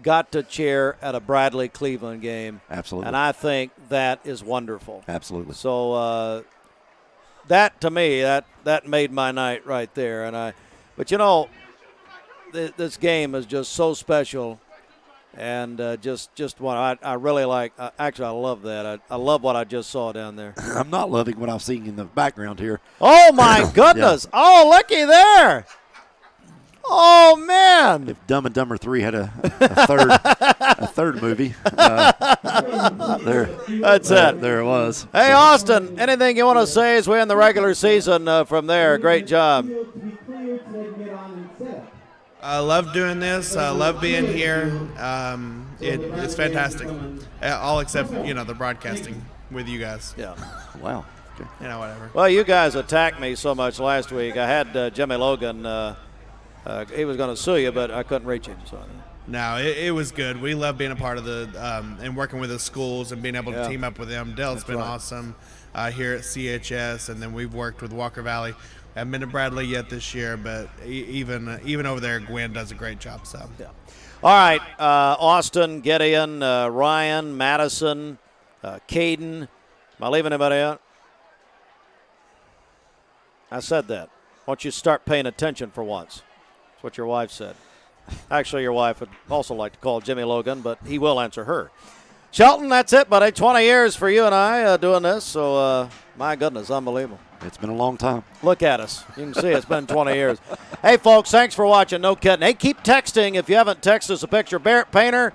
S1: got to cheer at a Bradley Cleveland game.
S8: Absolutely.
S1: And I think that is wonderful.
S8: Absolutely.
S1: So that, to me, that made my night right there. But, you know, this game is just so special. And just what I really like. Actually, I love that. I love what I just saw down there.
S8: I'm not loving what I'm seeing in the background here.
S1: Oh, my goodness. Yeah. Oh, looky there. Oh, man.
S8: If Dumb and Dumber 3 had a third movie,
S1: That's it.
S8: There it was.
S1: Hey, Austin, anything you want to say as we end the regular season from there? Great job.
S3: I love doing this. I love being here. It's fantastic. All except, the broadcasting with you guys.
S1: Yeah.
S8: Wow.
S3: Whatever.
S1: Well, you guys attacked me so much last week. I had Jimmy Logan. He was going to sue you, but I couldn't reach him. So.
S3: No, it was good. We love being a part of and working with the schools and being able to team up with them. Dell's been awesome here at CHS, and then we've worked with Walker Valley. I haven't been to Bradley yet this year, but even over there, Gwen does a great job. So.
S1: Yeah. All right, Austin, Gideon, Ryan, Madison, Caden. Am I leaving anybody out? I said that. Why don't you start paying attention for once? That's what your wife said. Actually, your wife would also like to call Jimmy Logan, but he will answer her. Shelton, that's it, buddy. 20 years for you and I doing this, so my goodness, unbelievable.
S8: It's been a long time.
S1: Look at us. You can see it's been 20 years. Hey, folks, thanks for watching. No kidding. Hey, keep texting. If you haven't texted us a picture. Barrett Painter,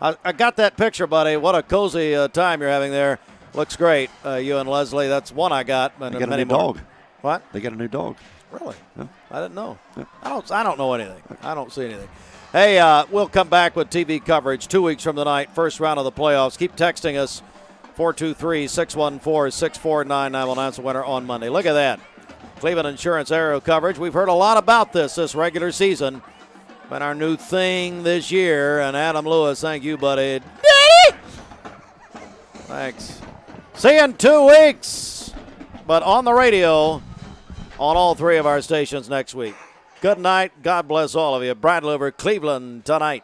S1: I got that picture, buddy. What a cozy time you're having there. Looks great, you and Leslie. That's one I got. And
S8: They got
S1: many
S8: a new
S1: more.
S8: dog.
S1: What?
S8: They got a new dog.
S1: Really?
S8: Yeah.
S1: I didn't know.
S8: Yeah.
S1: I don't know anything. I don't see anything. Hey, we'll come back with TV coverage 2 weeks from tonight, first round of the playoffs. Keep texting us, 423-614-6499. We'll announce the winner on Monday. Look at that. Cleveland Insurance Aero coverage. We've heard a lot about this regular season. Been our new thing this year. And Adam Lewis, thank you, buddy. Daddy! Thanks. See you in 2 weeks. But on the radio, on all three of our stations next week. Good night. God bless all of you. Bradley over Cleveland tonight.